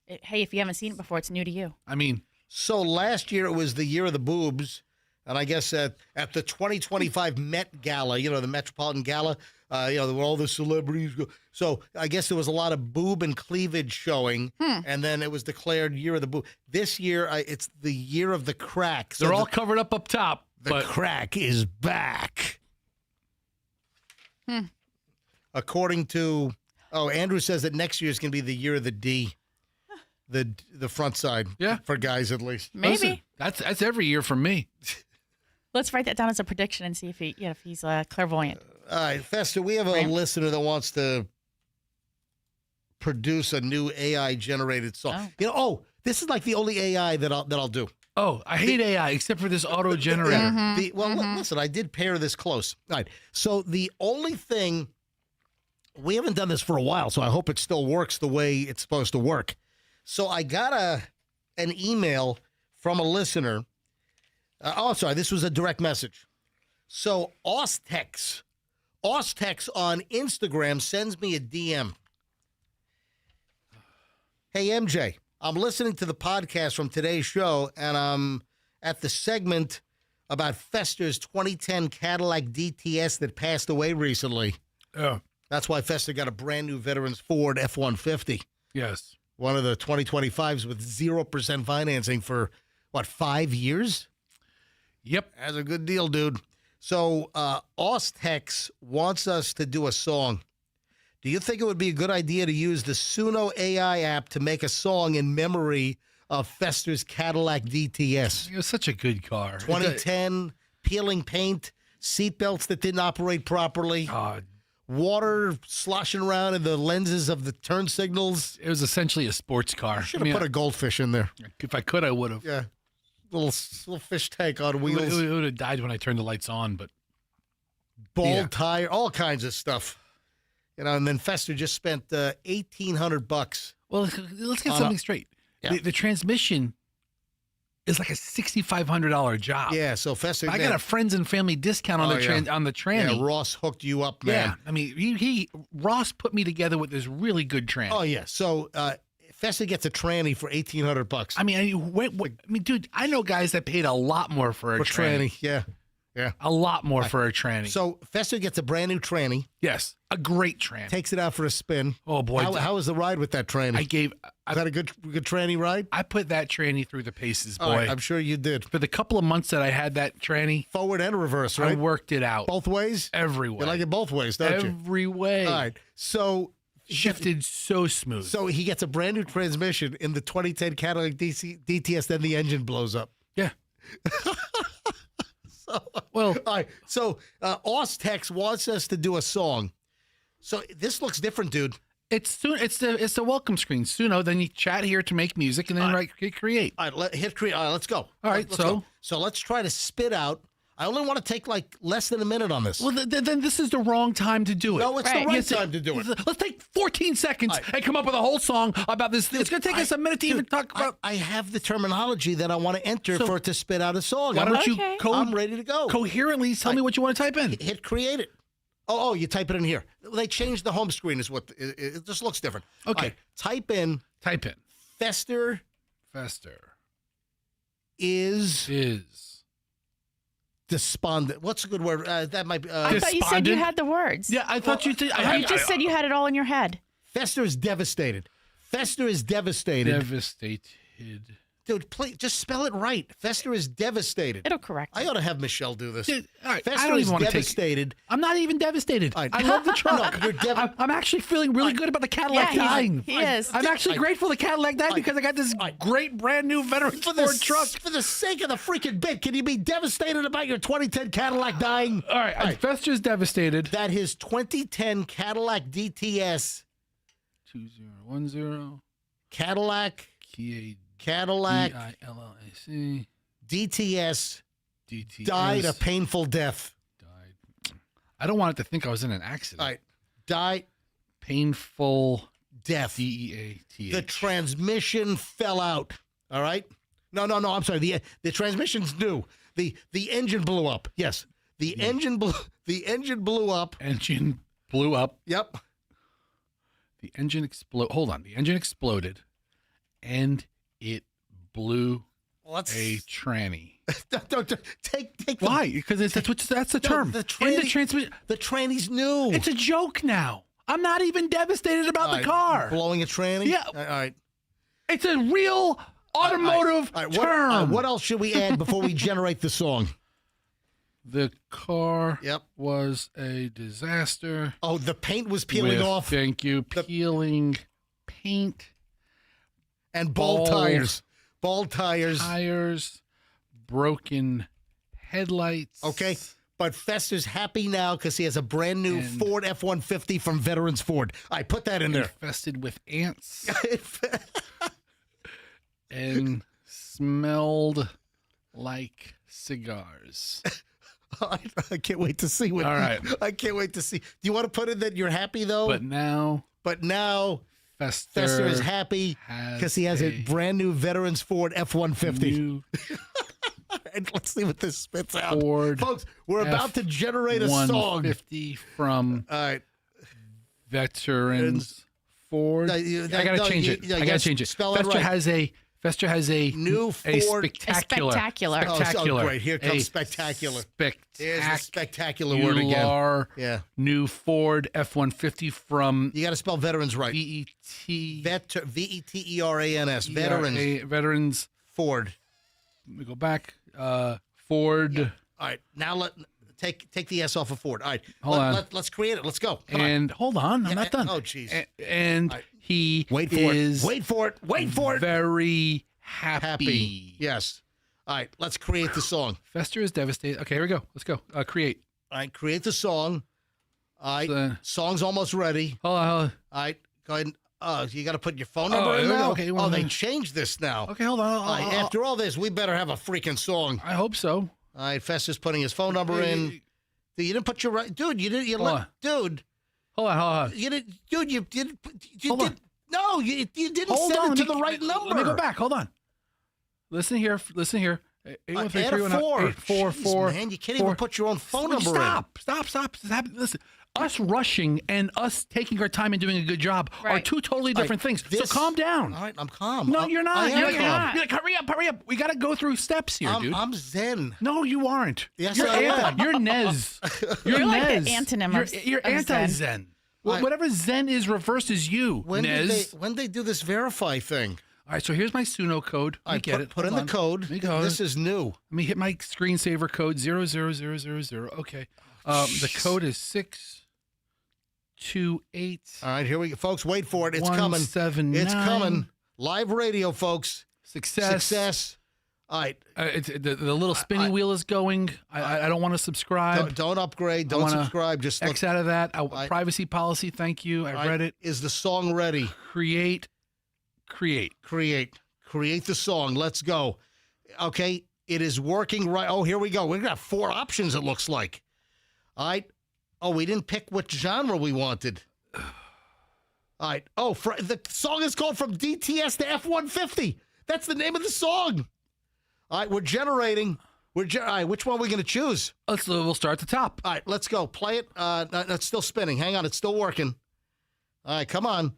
Hey, if you haven't seen it before, it's new to you. I mean, so last year it was the year of the boobs, and I guess at the 2025 Met Gala, the Metropolitan Gala, where all the celebrities go. So I guess there was a lot of boob and cleavage showing, and then it was declared year of the boob. This year, it's the year of the crack. So they're all covered up top. The crack is back. According to, Andrew says that next year is going to be the year of the D, the front side. Yeah, for guys at least. Maybe. Listen, that's every year for me. Let's write that down as a prediction and see if he's clairvoyant. All right, Fester, we have a listener that wants to produce a new AI generated song. This is like the only AI that I'll do. Oh, I hate AI except for this auto generator. Listen, I did pair this close. All right. So the only thing, we haven't done this for a while, so I hope it still works the way it's supposed to work. So I got an email from a listener. This was a direct message. So Austex Ostex on Instagram sends me a DM. Hey, MJ, I'm listening to the podcast from today's show, and I'm at the segment about Fester's 2010 Cadillac DTS that passed away recently. Yeah. That's why Fester got a brand new Veterans Ford F-150. Yes. One of the 2025s with 0% financing for, 5 years? Yep. That's a good deal, dude. So, Ostex wants us to do a song. Do you think it would be a good idea to use the Suno AI app to make a song in memory of Fester's Cadillac DTS? It was such a good car. 2010, peeling paint, seatbelts that didn't operate properly, water sloshing around in the lenses of the turn signals. It was essentially a sports car. Should have put a goldfish in there. If I could, I would have. Yeah. Little fish tank on wheels. It would have died when I turned the lights on, but. Bald tire, all kinds of stuff. And then Fester just spent $1,800. Well, let's get something straight. Yeah. The transmission is like a $6,500 job. Yeah, so Fester. I got a friends and family discount on the tranny. Yeah, Ross hooked you up, man. Yeah, I mean, Ross put me together with this really good tranny. Oh yeah, so Fester gets a tranny for $1,800. I mean, dude, I know guys that paid a lot more for a tranny. Yeah. A lot more for a tranny. So Fester gets a brand new tranny. Yes, a great tranny. Takes it out for a spin. Oh boy, how was the ride with that tranny? Was that a good tranny ride? I put that tranny through the paces, boy. Right, I'm sure you did. For the couple of months that I had that tranny, forward and reverse, right? I worked it out both ways. Every way. You like it both ways, don't you? Every way. All right. So shifted so smooth. So he gets a brand new transmission in the 2010 Cadillac DTS. Then the engine blows up. Yeah. All right. So Ostex wants us to do a song. So this looks different, dude. It's the welcome screen. Suno, then you chat here to make music, and then hit create. All right, hit create. All right, let's go. All right, let's go. So let's try to spit out. I only want to take like less than a minute on this. Well, then this is the wrong time to do it. No, it's the right time to do it. Let's take 14 seconds and come up with a whole song about this. It's going to take us a minute to even talk about. I have the terminology that I want to enter for it to spit out a song. Why don't you I'm ready to go. Coherently tell me what you want to type in. Hit create it. Oh, you type it in here. They changed the home screen. Is what it just looks different. Okay, right, type in. Fester is despondent. What's a good word? That might be. I thought you said you had the words. Yeah, I thought you did. You just said you had it all in your head. Fester is devastated. Fester is devastated. Devastated. Dude, please just spell it right. Fester is devastated. It'll correct. I ought to have Michelle do this. Dude, all right, Fester is devastated. I'm not even devastated. Right. I love the truck. No, you're I'm actually feeling really good about the Cadillac dying. He is. I'm actually grateful the Cadillac died because I got this great brand new Veterans Ford truck. For the sake of the freaking bit, can you be devastated about your 2010 Cadillac dying? All right. Fester's devastated. That his 2010 Cadillac DTS 2010 Cadillac Cadillac DTS died a painful death. I don't want it to think I was in an accident. All right. Died painful death. DEATH. The transmission fell out. All right. No. I'm sorry. The transmission's new. The engine blew up. Yes. The engine blew up. Engine blew up. Yep. The engine exploded. Hold on. The engine exploded, and it blew a tranny. Don't take. Why? Because that's the term. The tranny's new. It's a joke now. I'm not even devastated about the car. Blowing a tranny? Yeah. All right. It's a real automotive term. What else should we add before we generate the song? The car was a disaster. Oh, the paint was peeling off. Thank you. Peeling paint. And bald tires. Bald tires. Tires. Broken headlights. Okay. But Fester's happy now because he has a brand new Ford F-150 from Veterans Ford. I put that in there. Infested with ants. And smelled like cigars. I can't wait to see what. All right. I can't wait to see. Do you want to put in that you're happy though? But now Fester is happy because he has a brand new Veterans Ford F-150. And let's see what this spits out. Ford Folks, we're about to generate a song. 150 from All right. Veterans Ford. No, I gotta change it. I gotta change it. Spell it right. Fester has a New a Ford. spectacular. Oh, great. Here comes spectacular. Here's the spectacular word again. Yeah. New Ford F-150 from You got to spell veterans right. VET. VETERANS. Veterans. Veterans Ford. Let me go back. Ford. Yeah. All right. Now take the S off of Ford. All right. Hold on. Let's create it. Let's go. Hold on. I'm not done. Oh, jeez. And he Wait for it. Very happy. Yes. All right. Let's create the song. Fester is devastated. Okay, here we go. Let's go. Create. All right. Create the song. All right. Song's almost ready. Hold on. All right. Go ahead. You got to put your phone number in now? Okay. They changed this now. Okay, hold on. After all this, we better have a freaking song. I hope so. All right, Fester's putting his phone number in. Dude, you didn't put your right. Dude, you didn't. Dude. Hold on. You didn't. Dude, you didn't. Hold on. No, you didn't send it to the right number. Let me go back. Hold on. Listen here. 813-318-844. Jeez, man, you can't even put your own phone number in. Stop. Listen. Us rushing and us taking our time and doing a good job are two totally different things. So calm down. All right, I'm calm. No, you're not. You're calm. like, hurry up. We got to go through steps here, dude. I'm zen. No, you aren't. Yes, I am. You're Nez. You're like Nez. the antonym You're of anti-Zen. Whatever Zen is reversed is you, Nez. When they do this verify thing? All right, so here's my Suno code. I get it. Put in the code. This is new. Let me hit my screensaver code 00000. Okay. The code is 628. All right, here we go. Folks, wait for it. It's coming. 179. It's coming. Live radio, folks. Success. All right. The little spinny wheel is going. I don't want to subscribe. Don't upgrade. Don't subscribe. Just X out of that. Privacy policy, thank you. I read it. Is the song ready? Create the song. Let's go. Okay, it is working right. Oh, here we go. We've got 4 options, it looks like. All right. Oh, we didn't pick what genre we wanted. All right. Oh, the song is called From DTS to F-150. That's the name of the song. All right, we're generating. All right, which one are we going to choose? We'll start at the top. All right, let's go. Play it. It's still spinning. Hang on, it's still working. All right, come on.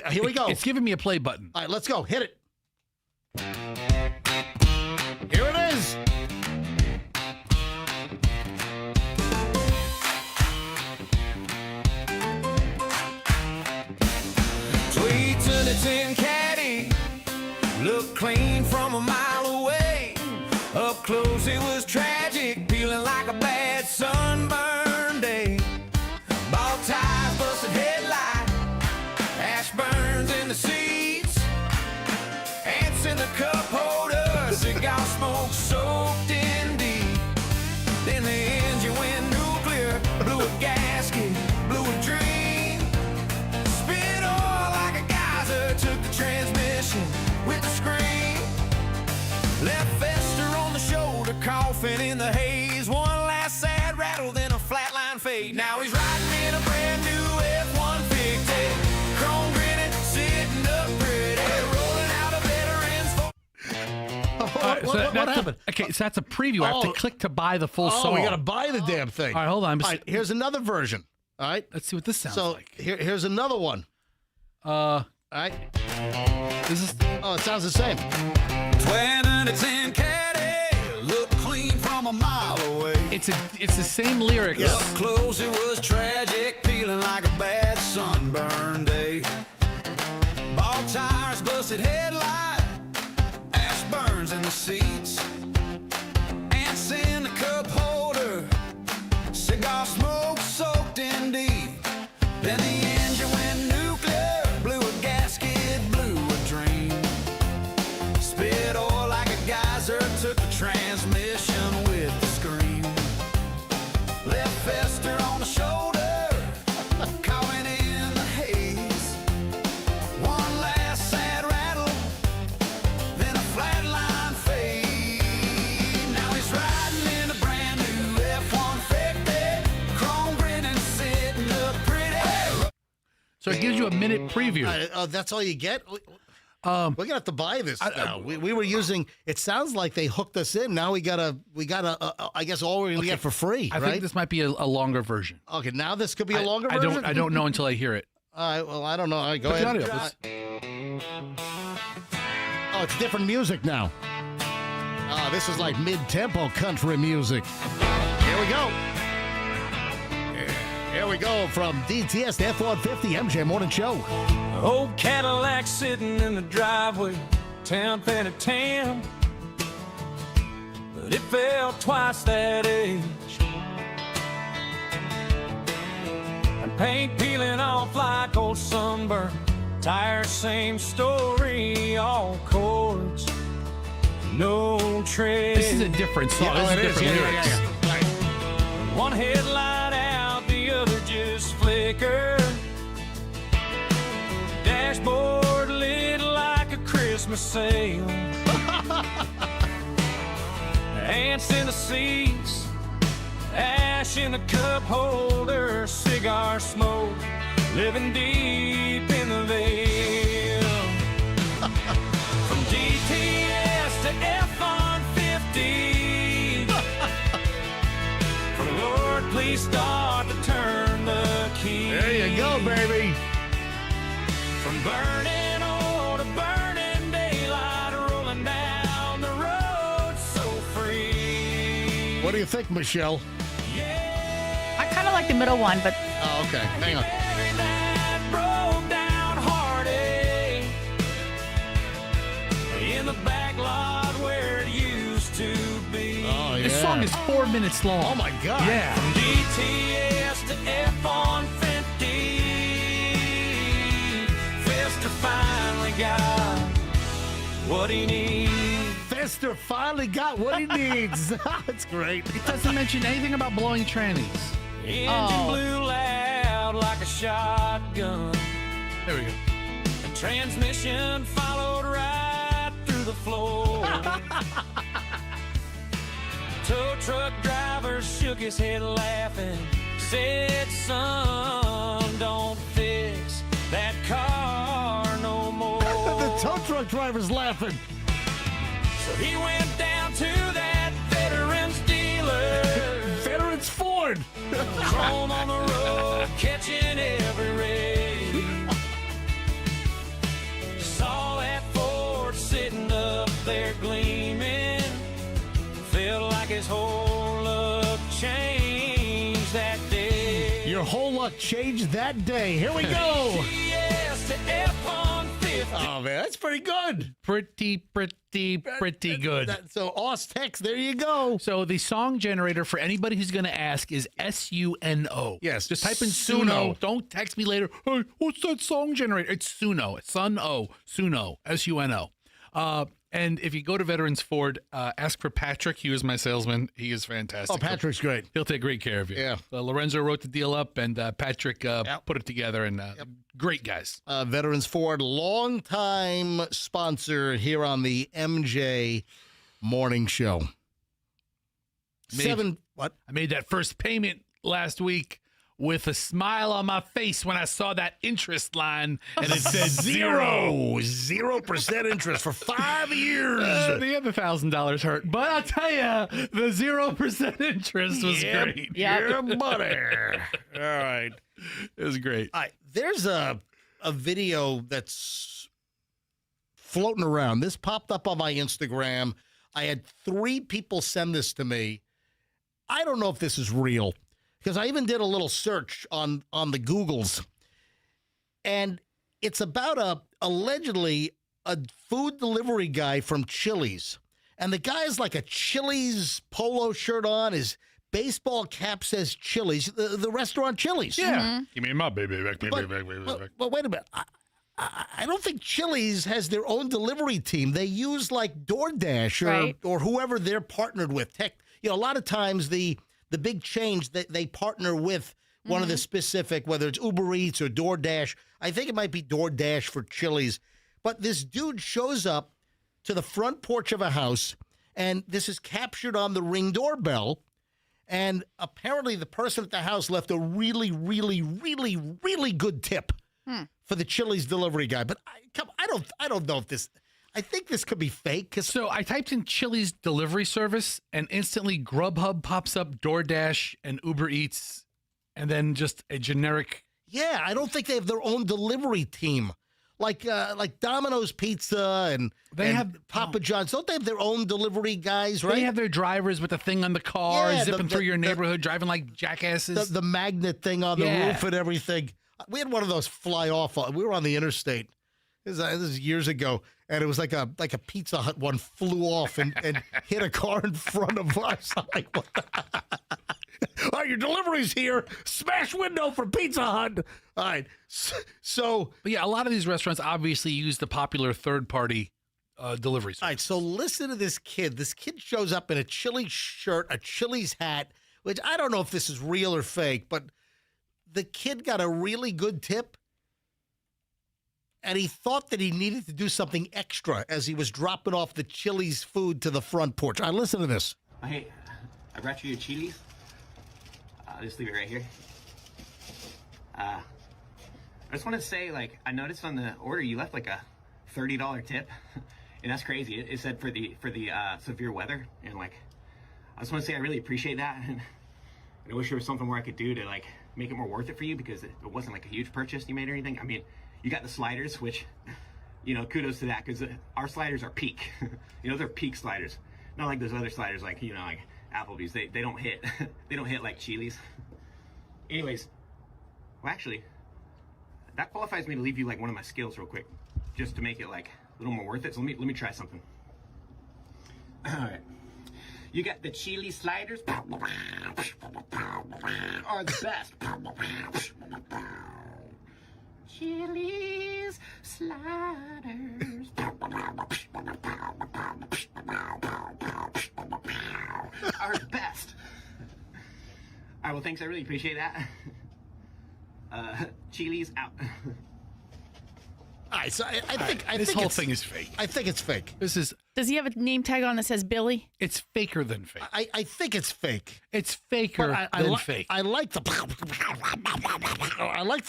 Here we go. It's giving me a play button. All right, let's go. Hit it. Here it is. Tweets in a tin caddy, look clean from a mile away. Up close it was tragic, peeling like a bad sunburn day. Bald tires, busted headlight, ash burns in the seats, ants in the cup holder, cigar smoke soaked in deep. Then the engine went nuclear, blew a gasket, blew a dream. Spit oil like a geyser, took the transmission with the scream. Left Fester on the shoulder, coughing in the haze. One last sad rattle, then a flatline fade. Now he's riding in a brand new F-150, chrome grinning, sitting up pretty, rolling out a veteran's. What happened? Okay, so that's a preview. I have to click to buy the full song. We got to buy the damn thing. All right, hold on. All right, here's another version. All right. Let's see what this sounds like. Here's another one. All right. Oh, it sounds the same. 2010 caddy, look clean from a mile away. It's the same lyrics. Up close it was tragic, peeling like a bad sunburn day. Bald tires, busted headlight, ash burns in the seats, ants in the cup holder, cigar smoke soaked in deep. Then the engine went nuclear, blew a gasket, blew a dream. Spit oil like a geyser, took the transmission with the scream. Left Fester on the shoulder, calling in the haze. One last sad rattle, then a flatline fade. Now he's riding in a brand new F-150, chrome grinning, sitting up pretty. So it gives you a minute preview. That's all you get? We're gonna have to buy this now. We were using. It sounds like they hooked us in. Now we gotta. I guess all we're gonna get for free. I think this might be a longer version. Okay, now this could be a longer version. I don't know until I hear it. All right. Well, I don't know. All right, go Put ahead. the audio. Oh, it's different music now. This is like mid-tempo country music. Here we go. Here we go from DTS to F-150 MJ Morning Show. Old Cadillac sitting in the driveway, 10 penny 10. But it felt twice that age. And paint peeling off like old sunburn. Tires, same story, all chords, no tread. This is a different song. Yeah, This is different lyrics. Yeah. One headlight out, the other just flickered. Dashboard lit like a Christmas sale. Ants in the seats, ash in the cup holder, cigar smoke, living deep in the veil. From DTS to F-150. From Lord, please start to turn the key. There you go, baby. From burning oil to burning daylight, rolling down the road so free. What do you think, Michelle? I kind of like the middle one, but Oh, okay. Hang on. That broke down heartache in the back lot where it used to be. Oh, yeah. This song is 4 minutes long. Oh, my God. Yeah. From DTS to F-150, Fester finally got what he needs. Fester finally got what he needs. That's great. It doesn't mention anything about blowing trannies. Engine blew loud like a shotgun. There we go. The transmission followed right through the floor. Tow truck driver shook his head laughing, said, son, don't fix that car no more. The tow truck driver's laughing. So he went down to that veterans dealer. Veterans Ford. Chrome on the road, catching every ray. Saw that Ford sitting up there gleaming. Felt like his whole luck changed that day. Your whole luck changed that day. Here we go. Yes to F-150. Oh, man, that's pretty good. Pretty good. So, Ostex, there you go. So the song generator for anybody who's going to ask is SUNO. Yes, Just type in Suno. Suno. Don't text me later. Hey, what's that song generator? It's Suno. It's Suno. SUNO. And if you go to Veterans Ford, ask for Patrick. He was my salesman. He is fantastic. Oh, Patrick's great. He'll take great care of you. Yeah. So Lorenzo wrote the deal up, and Patrick put it together, and great guys. Veterans Ford, longtime sponsor here on the MJ Morning Show. I made that first payment last week with a smile on my face when I saw that interest line, and it said 0% interest for 5 years. The other $1,000 hurt, but I'll tell you, the 0% interest was great. Yeah, buddy. All right. It was great. All right. There's a video that's floating around. This popped up on my Instagram. I had 3 people send this to me. I don't know if this is real, because I even did a little search on the Googles, and it's about allegedly a food delivery guy from Chili's, and the guy's like a Chili's polo shirt on, his baseball cap says Chili's, the restaurant Chili's. Yeah. Mm-hmm. Give me my baby back, back. But wait a minute. I don't think Chili's has their own delivery team. They use like DoorDash or whoever they're partnered with. A lot of times the big chains that they partner with one of the specific, whether it's Uber Eats or DoorDash. I think it might be DoorDash for Chili's. But this dude shows up to the front porch of a house, and this is captured on the Ring doorbell. And apparently the person at the house left a really, really, really, really good tip for the Chili's delivery guy. But I don't know if this. I think this could be fake. So I typed in Chili's delivery service, and instantly Grubhub pops up, DoorDash, and Uber Eats, and then just a generic. Yeah, I don't think they have their own delivery team. Like Domino's Pizza and have Papa John's. Don't they have their own delivery guys, right? They have their drivers with the thing on the car, Yeah, zipping through your neighborhood, driving like jackasses. The magnet thing on the roof and everything. We had one of those fly off. We were on the interstate. This is years ago, and it was like a Pizza Hut one flew off and hit a car in front of us. I'm like, what the? All right, your delivery's here. Smash window for Pizza Hut. All right. So, but yeah, a lot of these restaurants obviously use the popular third-party delivery service. All right, so listen to this kid. This kid shows up in a Chili's shirt, a Chili's hat, which I don't know if this is real or fake, but the kid got a really good tip, and he thought that he needed to do something extra as he was dropping off the Chili's food to the front porch. All right, listen to this. Hey, I brought you your Chili's. I'll just leave it right here. I just want to say, like, I noticed on the order you left like a $30 tip, and that's crazy. It said for the severe weather, and like, I just want to say I really appreciate that, and I wish there was something more I could do to like make it more worth it for you, because it wasn't like a huge purchase you made or anything. I mean, you got the sliders, which, you know, kudos to that, because our sliders are peak. You know, they're peak sliders, not like those other sliders, like, you know, like Applebee's. They don't hit. They don't hit like Chili's. Anyways, well, actually, that qualifies me to leave you like one of my skills real quick, just to make it like a little more worth it. So let me try something. All right, you got the chili sliders are the best. Chili's sliders are the best. All right, well, thanks. I really appreciate that. Chili's out. All right, so I think this whole thing is fake. I think it's fake. Does he have a name tag on that says Billy? It's faker than fake. I think it's fake. It's faker than fake. I like the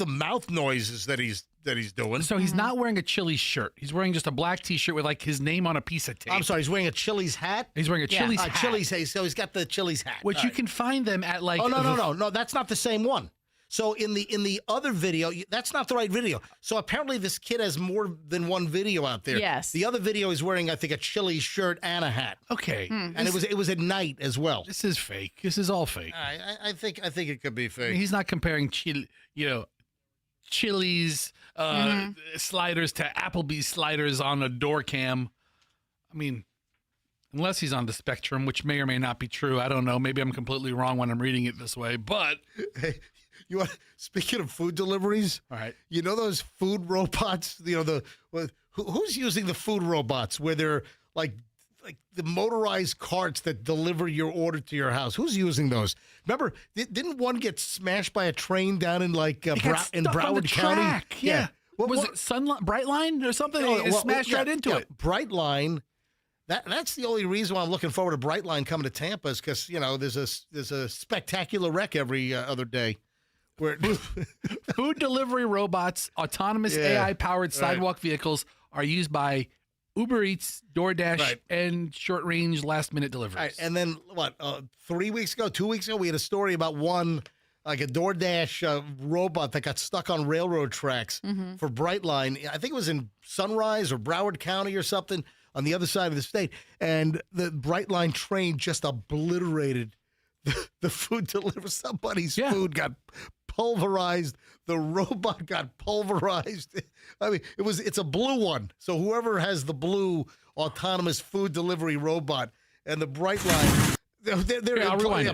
mouth noises that he's doing. So he's not wearing a Chili's shirt. He's wearing just a black T-shirt with like his name on a piece of tape. I'm sorry. He's wearing a Chili's hat. He's wearing a Chili's hat. Chili's hat. So he's got the Chili's hat, which you can find them at like. Oh no! That's not the same one. So in the other video, that's not the right video. So apparently this kid has more than one video out there. Yes. The other video is wearing, I think, a Chili's shirt and a hat. Okay. And it was at night as well. This is fake. This is all fake. I think it could be fake. He's not comparing Chili's sliders to Applebee's sliders on a door cam. I mean, unless he's on the spectrum, which may or may not be true. I don't know. Maybe I'm completely wrong when I'm reading it this way. But hey, speaking of food deliveries, all right. You know those food robots? You know who's using the food robots where they're like the motorized carts that deliver your order to your house? Who's using those? Remember, didn't one get smashed by a train down in like in Broward County? Yeah. Was it Brightline or something? It smashed right into it. Brightline. That's the only reason why I'm looking forward to Brightline coming to Tampa is because there's a spectacular wreck every other day. Where food delivery robots, autonomous AI-powered sidewalk vehicles are used by Uber Eats, DoorDash, and short-range last-minute deliveries. Right. And then, 2 weeks ago, we had a story about one, like a DoorDash robot that got stuck on railroad tracks for Brightline. I think it was in Sunrise or Broward County or something on the other side of the state. And the Brightline train just obliterated the food delivery. Somebody's food got pulverized. The robot got pulverized. I mean, it's a blue one. So whoever has the blue autonomous food delivery robot and the Brightline,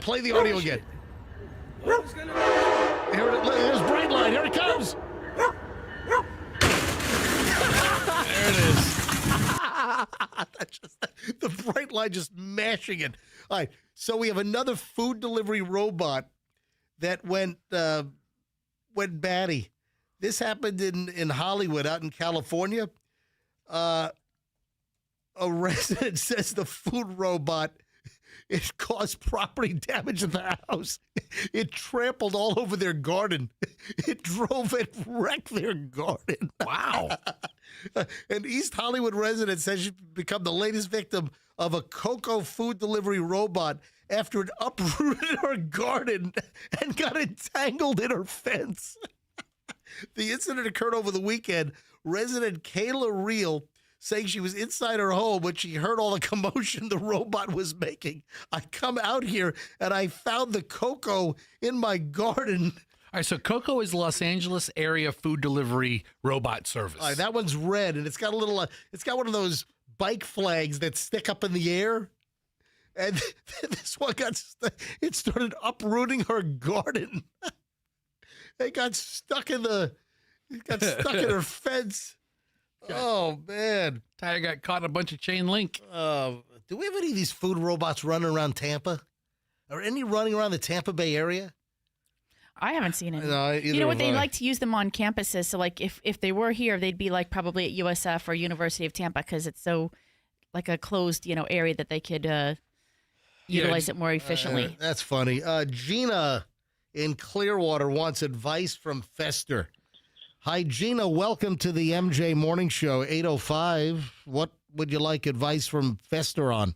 play the audio again. There's Brightline. Here it comes. There it is. That's just the Brightline just mashing it. All right. So we have another food delivery robot that went batty. This happened in Hollywood, out in California. A resident says the food robot It caused property damage in the house. It trampled all over their garden. It wrecked their garden. Wow. An East Hollywood resident says she's become the latest victim of a Coco food delivery robot after it uprooted her garden and got entangled in her fence. The incident occurred over the weekend. Resident Kayla Reel saying she was inside her home when she heard all the commotion the robot was making. I come out here and I found the Coco in my garden. All right, so Coco is Los Angeles area food delivery robot service. All right, that one's red, and it's got a little. It's got one of those bike flags that stick up in the air. And this one it started uprooting her garden. It got stuck in her fence. Oh, man. Tire got caught in a bunch of chain link. Do we have any of these food robots running around Tampa? Are any running around the Tampa Bay area? I haven't seen any. No, you know what? They like to use them on campuses. So, like, if they were here, they'd be like probably at USF or University of Tampa because it's so like a closed, area that they could utilize it more efficiently. That's funny. Gina in Clearwater wants advice from Fester. Hi, Gina. Welcome to the MJ Morning Show, 8:05. What would you like advice from Fester on?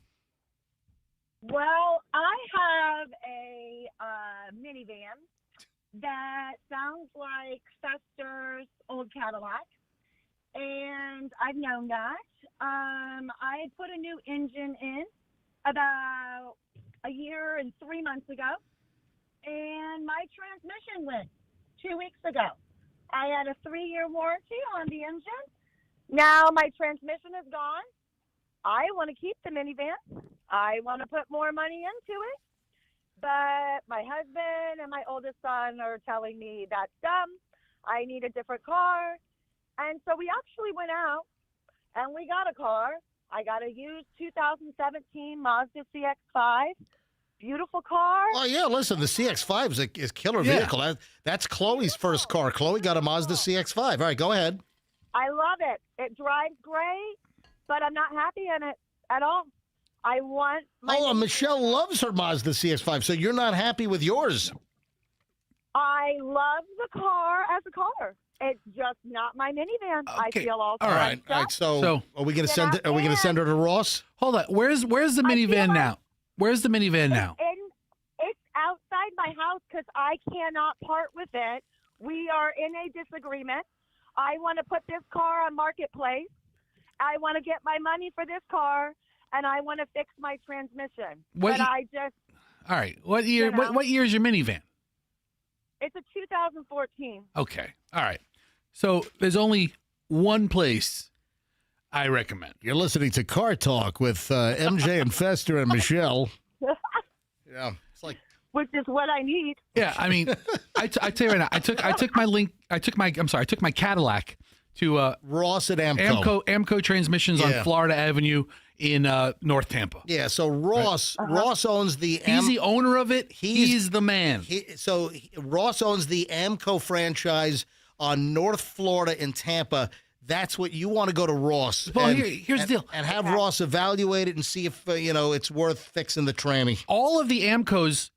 Well, I have a minivan that sounds like Fester's old Cadillac, and I've known that. I put a new engine in about a year and 3 months ago, and my transmission went 2 weeks ago. I had a 3-year warranty on the engine. Now my transmission is gone. I want to keep the minivan. I want to put more money into it. But my husband and my oldest son are telling me that's dumb. I need a different car. And so we actually went out and we got a car. I got a used 2017 Mazda CX-5. Beautiful car. Oh, yeah, listen, the CX-5 is a killer vehicle. That's Chloe's first car. Chloe got a Mazda CX-5. All right, go ahead. I love it. It drives great, but I'm not happy in it at all. I want my... Michelle loves her Mazda CX-5, so you're not happy with yours. I love the car as a car. It's just not my minivan. Okay. I feel all right. So are we going to send? Are we going to send her to Ross? Hold on. Where's the minivan now? Where's the minivan now? It's outside my house because I cannot part with it. We are in a disagreement. I want to put this car on Marketplace. I want to get my money for this car, and I want to fix my transmission. All right. What year? What year is your minivan? It's a 2014. Okay. All right. So there's only one place I recommend. You're listening to Car Talk with MJ and Fester and Michelle. Yeah, it's like, which is what I need. Yeah, I mean, I tell you right now, I took my Cadillac to Ross at Amco. Amco Transmissions on Florida Avenue in North Tampa. Yeah, so Ross owns the... He's the owner of it. He's the man. Ross owns the Amco franchise on North Florida in Tampa. That's what you want to go to Ross. Well, here's the deal. And have Ross evaluate it and see if, it's worth fixing the tranny. All of the Amcos,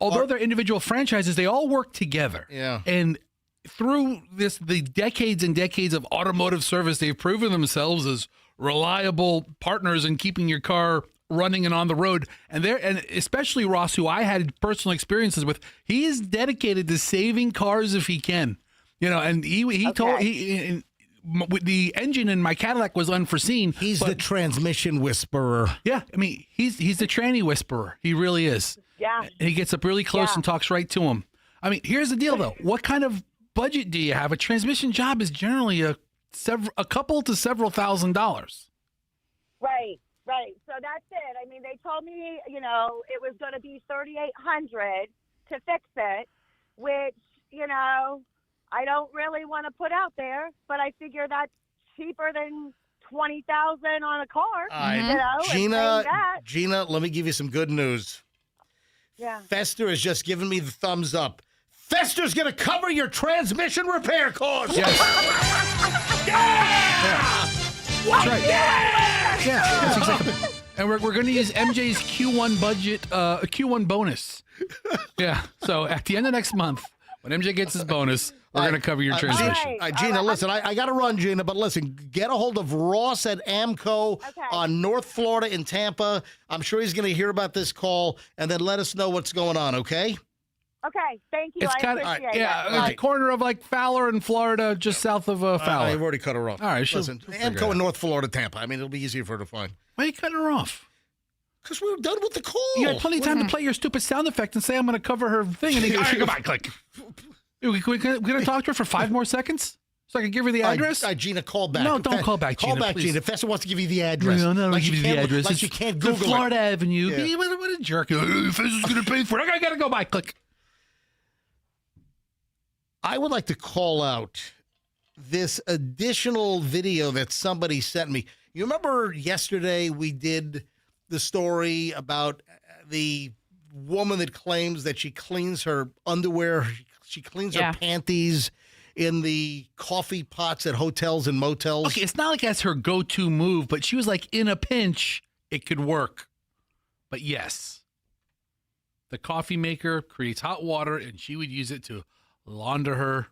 although they're individual franchises, they all work together. Yeah. And through the decades and decades of automotive service, they've proven themselves as reliable partners in keeping your car running and on the road. And especially Ross, who I had personal experiences with, he is dedicated to saving cars if he can. And he told the engine in my Cadillac was unforeseen. He's the transmission whisperer. Yeah, I mean, he's the tranny whisperer. He really is. Yeah. And he gets up really close and talks right to him. I mean, here's the deal, though. What kind of budget do you have? A transmission job is generally a couple to several $1,000s. Right. So that's it. I mean, they told me, it was going to be $3,800 to fix it, which, I don't really want to put out there, but I figure that's cheaper than $20,000 on a car. Gina, let me give you some good news. Yeah. Fester has just given me the thumbs up. Fester's going to cover your transmission repair costs. Yes. Yeah! That's right. Yeah! Yeah. That's exactly. And we're going to use MJ's Q1 budget, Q1 bonus. Yeah. So at the end of next month, when MJ gets his bonus, we're going to cover your transition. Gina, listen, I got to run, Gina, but listen, get a hold of Ross at Amco on North Florida in Tampa. I'm sure he's going to hear about this call, and then let us know what's going on, okay? Okay, thank you. It's I kind of, appreciate at the corner of like Fowler and Florida, just south of Fowler. I've already cut her off. All right, listen, Amco in North Florida, Tampa. I mean, it'll be easier for her to find. Why are you cutting her off? Because we were done with the call. You had plenty of time to play your stupid sound effect and say I'm going to cover her thing. And then, all right, goodbye, click. We're going to talk to her for 5 more seconds so I can give her the address? Gina, call back. No, don't call back, Gina. Call back, please. Gina. Fessa wants to give you the address. No, don't give you the address. Like you can't Google the Florida Avenue. Yeah. What a jerk. Fessa's going to pay for it. I got to go by. Click. I would like to call out this additional video that somebody sent me. You remember yesterday we did the story about the woman that claims that she cleans her underwear, she cleans her panties in the coffee pots at hotels and motels. Okay, it's not like that's her go-to move, but she was like, in a pinch, it could work. But yes, the coffee maker creates hot water, and she would use it to launder her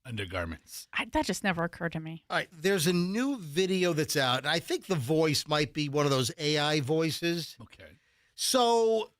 undergarments. That just never occurred to me. All right, there's a new video that's out, and I think the voice might be one of those AI voices. Okay. So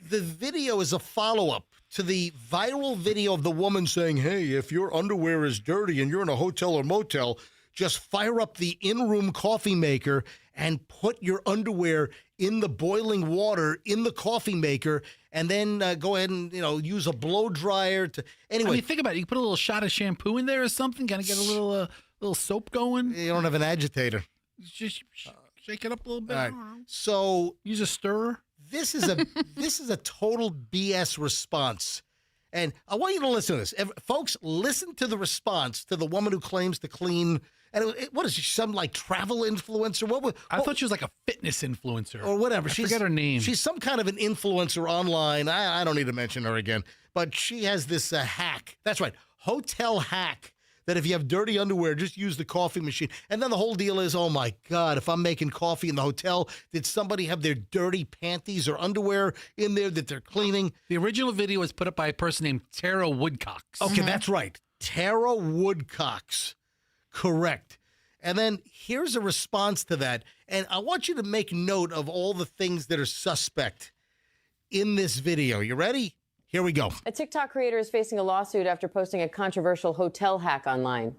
the video is a follow-up to the viral video of the woman saying, hey, if your underwear is dirty and you're in a hotel or motel, just fire up the in-room coffee maker and put your underwear in the boiling water in the coffee maker, and then go ahead and use a blow dryer to. Anyway, I mean, think about it. You put a little shot of shampoo in there or something, kind of get a little soap going. You don't have an agitator. Shake it up a little bit. All right. So use a stirrer. This is a total BS response. And I want you to listen to this. Folks, listen to the response to the woman who claims to clean. And what is she, some like travel influencer? I thought she was like a fitness influencer. Or whatever. I forget her name. She's some kind of an influencer online. I don't need to mention her again. But she has this hack. That's right. Hotel hack. That if you have dirty underwear, just use the coffee machine. And then the whole deal is, oh, my God, if I'm making coffee in the hotel, did somebody have their dirty panties or underwear in there that they're cleaning? The original video was put up by a person named Tara Woodcox. Okay, that's right. Tara Woodcox. Correct. And then here's a response to that. And I want you to make note of all the things that are suspect in this video. You ready? Here we go. A TikTok creator is facing a lawsuit after posting a controversial hotel hack online.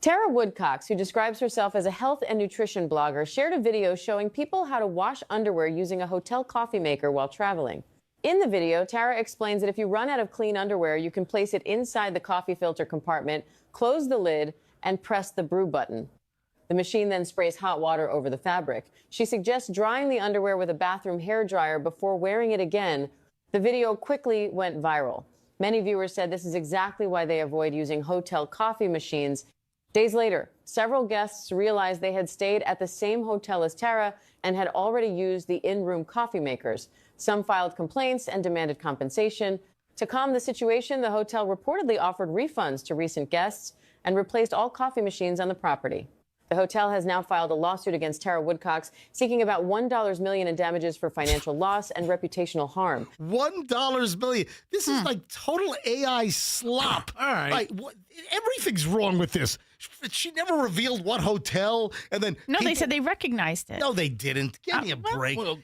Tara Woodcox, who describes herself as a health and nutrition blogger, shared a video showing people how to wash underwear using a hotel coffee maker while traveling. In the video, Tara explains that if you run out of clean underwear, you can place it inside the coffee filter compartment, close the lid, and press the brew button. The machine then sprays hot water over the fabric. She suggests drying the underwear with a bathroom hairdryer before wearing it again. The video quickly went viral. Many viewers said this is exactly why they avoid using hotel coffee machines. Days later, several guests realized they had stayed at the same hotel as Tara and had already used the in-room coffee makers. Some filed complaints and demanded compensation. To calm the situation, the hotel reportedly offered refunds to recent guests and replaced all coffee machines on the property. The hotel has now filed a lawsuit against Tara Woodcox, seeking about $1 million in damages for financial loss and reputational harm. $1 million. This is like total AI slop. All right. Like, everything's wrong with this. She never revealed what hotel, and then No, they said they recognized it. No, they didn't. Give me a break. well,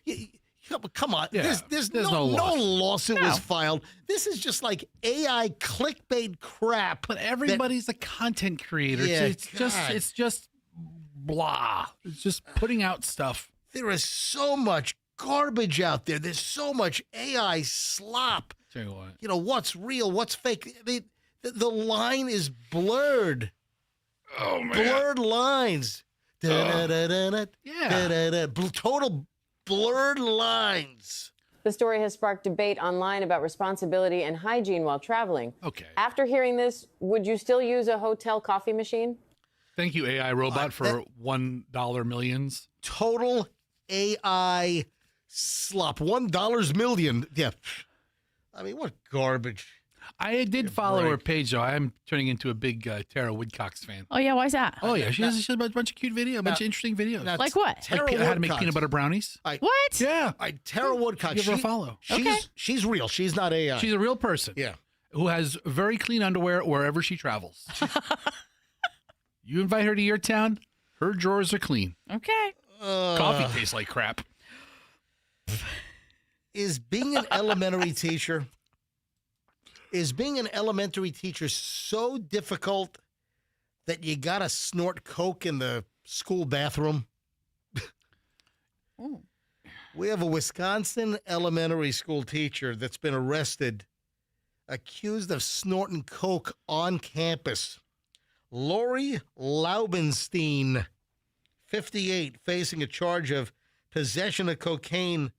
Come on. Yeah, There's no lawsuit was filed. This is just like AI clickbait crap. But everybody's a content creator. Yeah, it's just blah. It's just putting out stuff. There is so much garbage out there. There's so much AI slop. Tell you what. What's real, what's fake. The line is blurred. Oh, man. Blurred lines. Yeah. Total blurred lines. The story has sparked debate online about responsibility and hygiene while traveling. Okay. After hearing this, would you still use a hotel coffee machine? Thank you, AI robot, for $1 millions. Total AI slop. $1 million. Yeah. I mean, what garbage. I did follow her page, though. I'm turning into a big Tara Woodcox fan. Oh, yeah, why is that? Oh, yeah. She has a bunch of cute videos, a bunch of interesting videos. Like what? Like how to make peanut butter brownies. What? Yeah. Tara Woodcock. Give her a follow. She's real. She's not AI. She's a real person. Yeah. Who has very clean underwear wherever she travels. You invite her to your town, her drawers are clean. Okay. Coffee tastes like crap. Is being an elementary teacher so difficult that you gotta snort coke in the school bathroom? We have a Wisconsin elementary school teacher that's been arrested, accused of snorting coke on campus. Lori Laubenstein, 58, facing a charge of possession of cocaine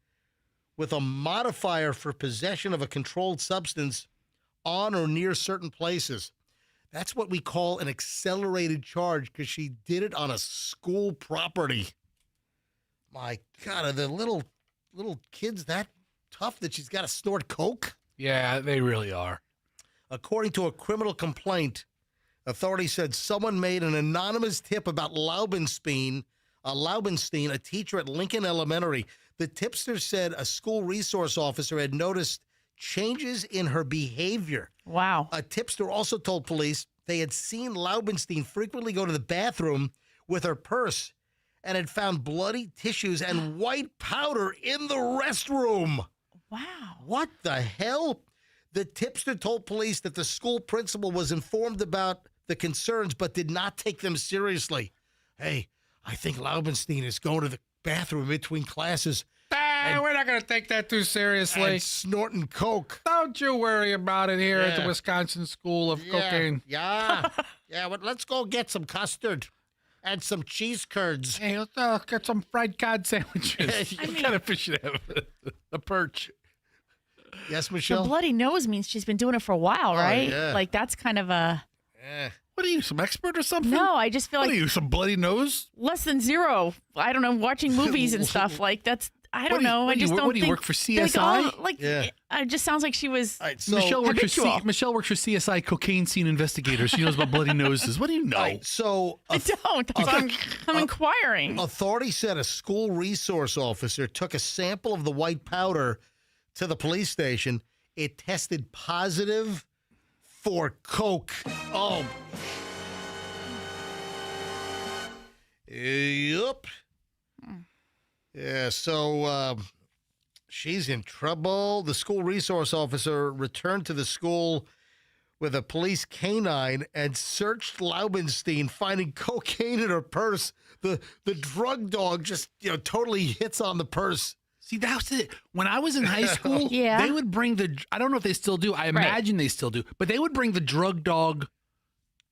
with a modifier for possession of a controlled substance on or near certain places. That's what we call an accelerated charge because she did it on a school property. My God, are the little kids that tough that she's got to snort coke? Yeah, they really are. According to a criminal complaint, authorities said someone made an anonymous tip about Laubenstein, a teacher at Lincoln Elementary. The tipster said a school resource officer had noticed changes in her behavior. Wow. A tipster also told police they had seen Laubenstein frequently go to the bathroom with her purse and had found bloody tissues and white powder in the restroom. Wow. What the hell? The tipster told police that the school principal was informed about the concerns but did not take them seriously. Hey, I think Laubenstein is going to the bathroom between classes. We're not going to take that too seriously. And snorting coke. Don't you worry about it here at the Wisconsin School of Cocaine. Yeah. Well, let's go get some custard and some cheese curds. Hey, let's get some fried cod sandwiches. What kind of fish should have? A perch. Yes, Michelle? The bloody nose means she's been doing it for a while, right? Yeah. Like, that's kind of a... What are you, some expert or something? No, I just feel What like... are you, some bloody nose? Less than zero. I don't know, watching movies and stuff. Like, that's... I don't know. I just don't What do you think... work for CSI? It just sounds like she was Michelle works habitual. for Michelle works for CSI cocaine scene investigator. She knows about bloody noses. What do you know? Right, so I don't. I'm inquiring. Authorities said a school resource officer took a sample of the white powder to the police station. It tested positive for coke. Oh. Yep. Yeah, so she's in trouble. The school resource officer returned to the school with a police canine and searched Laubenstein, finding cocaine in her purse. The drug dog just totally hits on the purse. See, that's it. When I was in high school, Yeah. they would bring I don't know if they still do. I imagine they still do. But they would bring the drug dog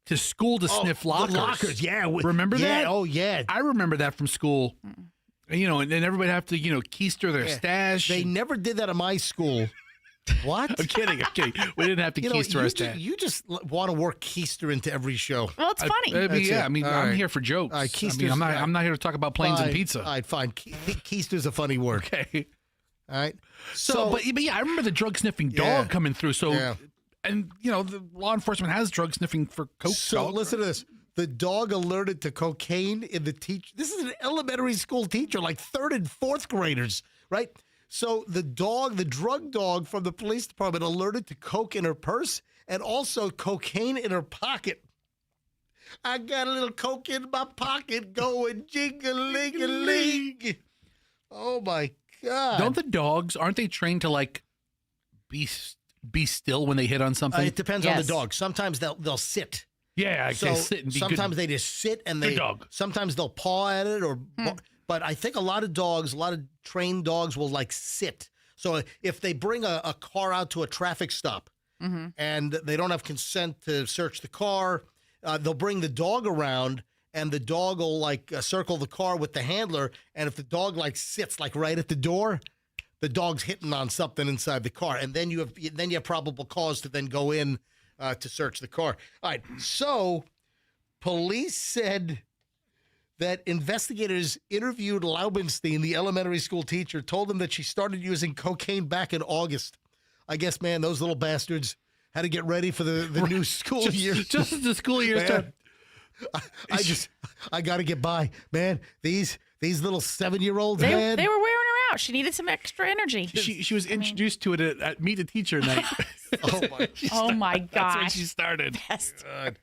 to school to sniff lockers. The lockers, yeah. Remember that? Oh, yeah. I remember that from school. And then everybody have to, keister their stash. They never did that at my school. What? I'm kidding. We didn't have to keister our stash. You just want to work keister into every show. Well, it's funny. I'm here for jokes. I'm not here to talk about planes and pizza. All right, fine. Keister's a funny word. Okay. All right. But yeah, I remember the drug sniffing dog coming through. So, and the law enforcement has drug sniffing for coke. So listen to this. The dog alerted to cocaine in the teacher. This is an elementary school teacher, like 3rd and 4th graders, right? So the drug dog from the police department alerted to coke in her purse and also cocaine in her pocket. I got a little coke in my pocket going jing-a-ling-a-ling. Oh, my God. Aren't they trained to, be still when they hit on something? It depends on the dog. Sometimes they'll sit. Yeah, So they sit and be sometimes good. they just sit and Good dog. Sometimes they'll paw at it but I think a lot of trained dogs will sit. So if they bring a car out to a traffic stop and they don't have consent to search the car, they'll bring the dog around and the dog will circle the car with the handler. And if the dog sits right at the door, the dog's hitting on something inside the car, and then you have probable cause to then go in to search the car. All right, so police said that investigators interviewed Laubenstein, the elementary school teacher, told them that she started using cocaine back in August. I guess, man, those little bastards, how to get ready for the new school year. Just as the school year started. I got to get by, man. These little 7-year-olds, They man. were wearing her out. She needed some extra energy. She was introduced to it at Meet the Teacher night. Oh my gosh. That's when she started. God.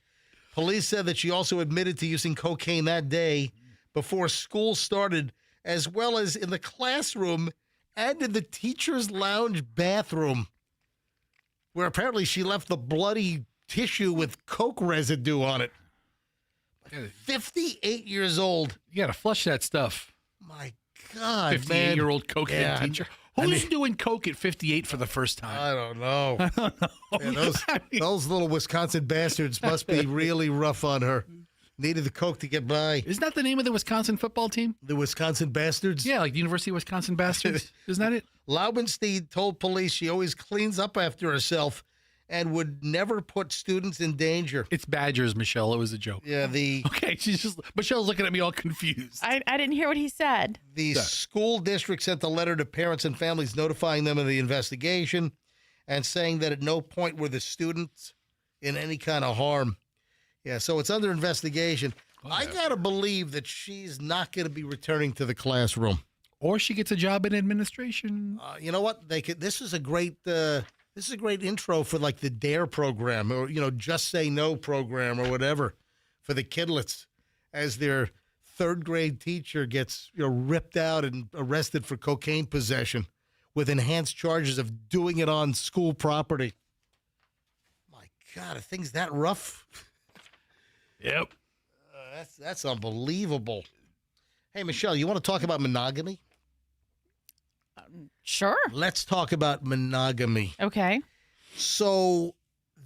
Police said that she also admitted to using cocaine that day before school started, as well as in the classroom and in the teacher's lounge bathroom, where apparently she left the bloody tissue with coke residue on it. 58 years old. You got to flush that stuff. My God, 58-year-old cokehead teacher. Who's I doing coke at 58 for the first time? I don't know. I don't know. Man, those little Wisconsin bastards must be really rough on her. Needed the coke to get by. Isn't that the name of the Wisconsin football team? The Wisconsin Bastards? Yeah, like the University of Wisconsin Bastards. Isn't that it? Laubenstein told police she always cleans up after herself and would never put students in danger. It's Badgers, Michelle. It was a joke. Yeah, Okay, Michelle's looking at me all confused. I didn't hear what he said. The school district sent a letter to parents and families notifying them of the investigation and saying that at no point were the students in any kind of harm. Yeah, so it's under investigation. I got to believe that she's not going to be returning to the classroom. Or she gets a job in administration. You know what? This is a great intro for like the DARE program, or Just Say No program, or whatever, for the kidlets, as their third grade teacher gets ripped out and arrested for cocaine possession with enhanced charges of doing it on school property. My God, are things that rough? Yep. That's unbelievable. Hey, Michelle, you want to talk about monogamy? Sure. Let's talk about monogamy. Okay. So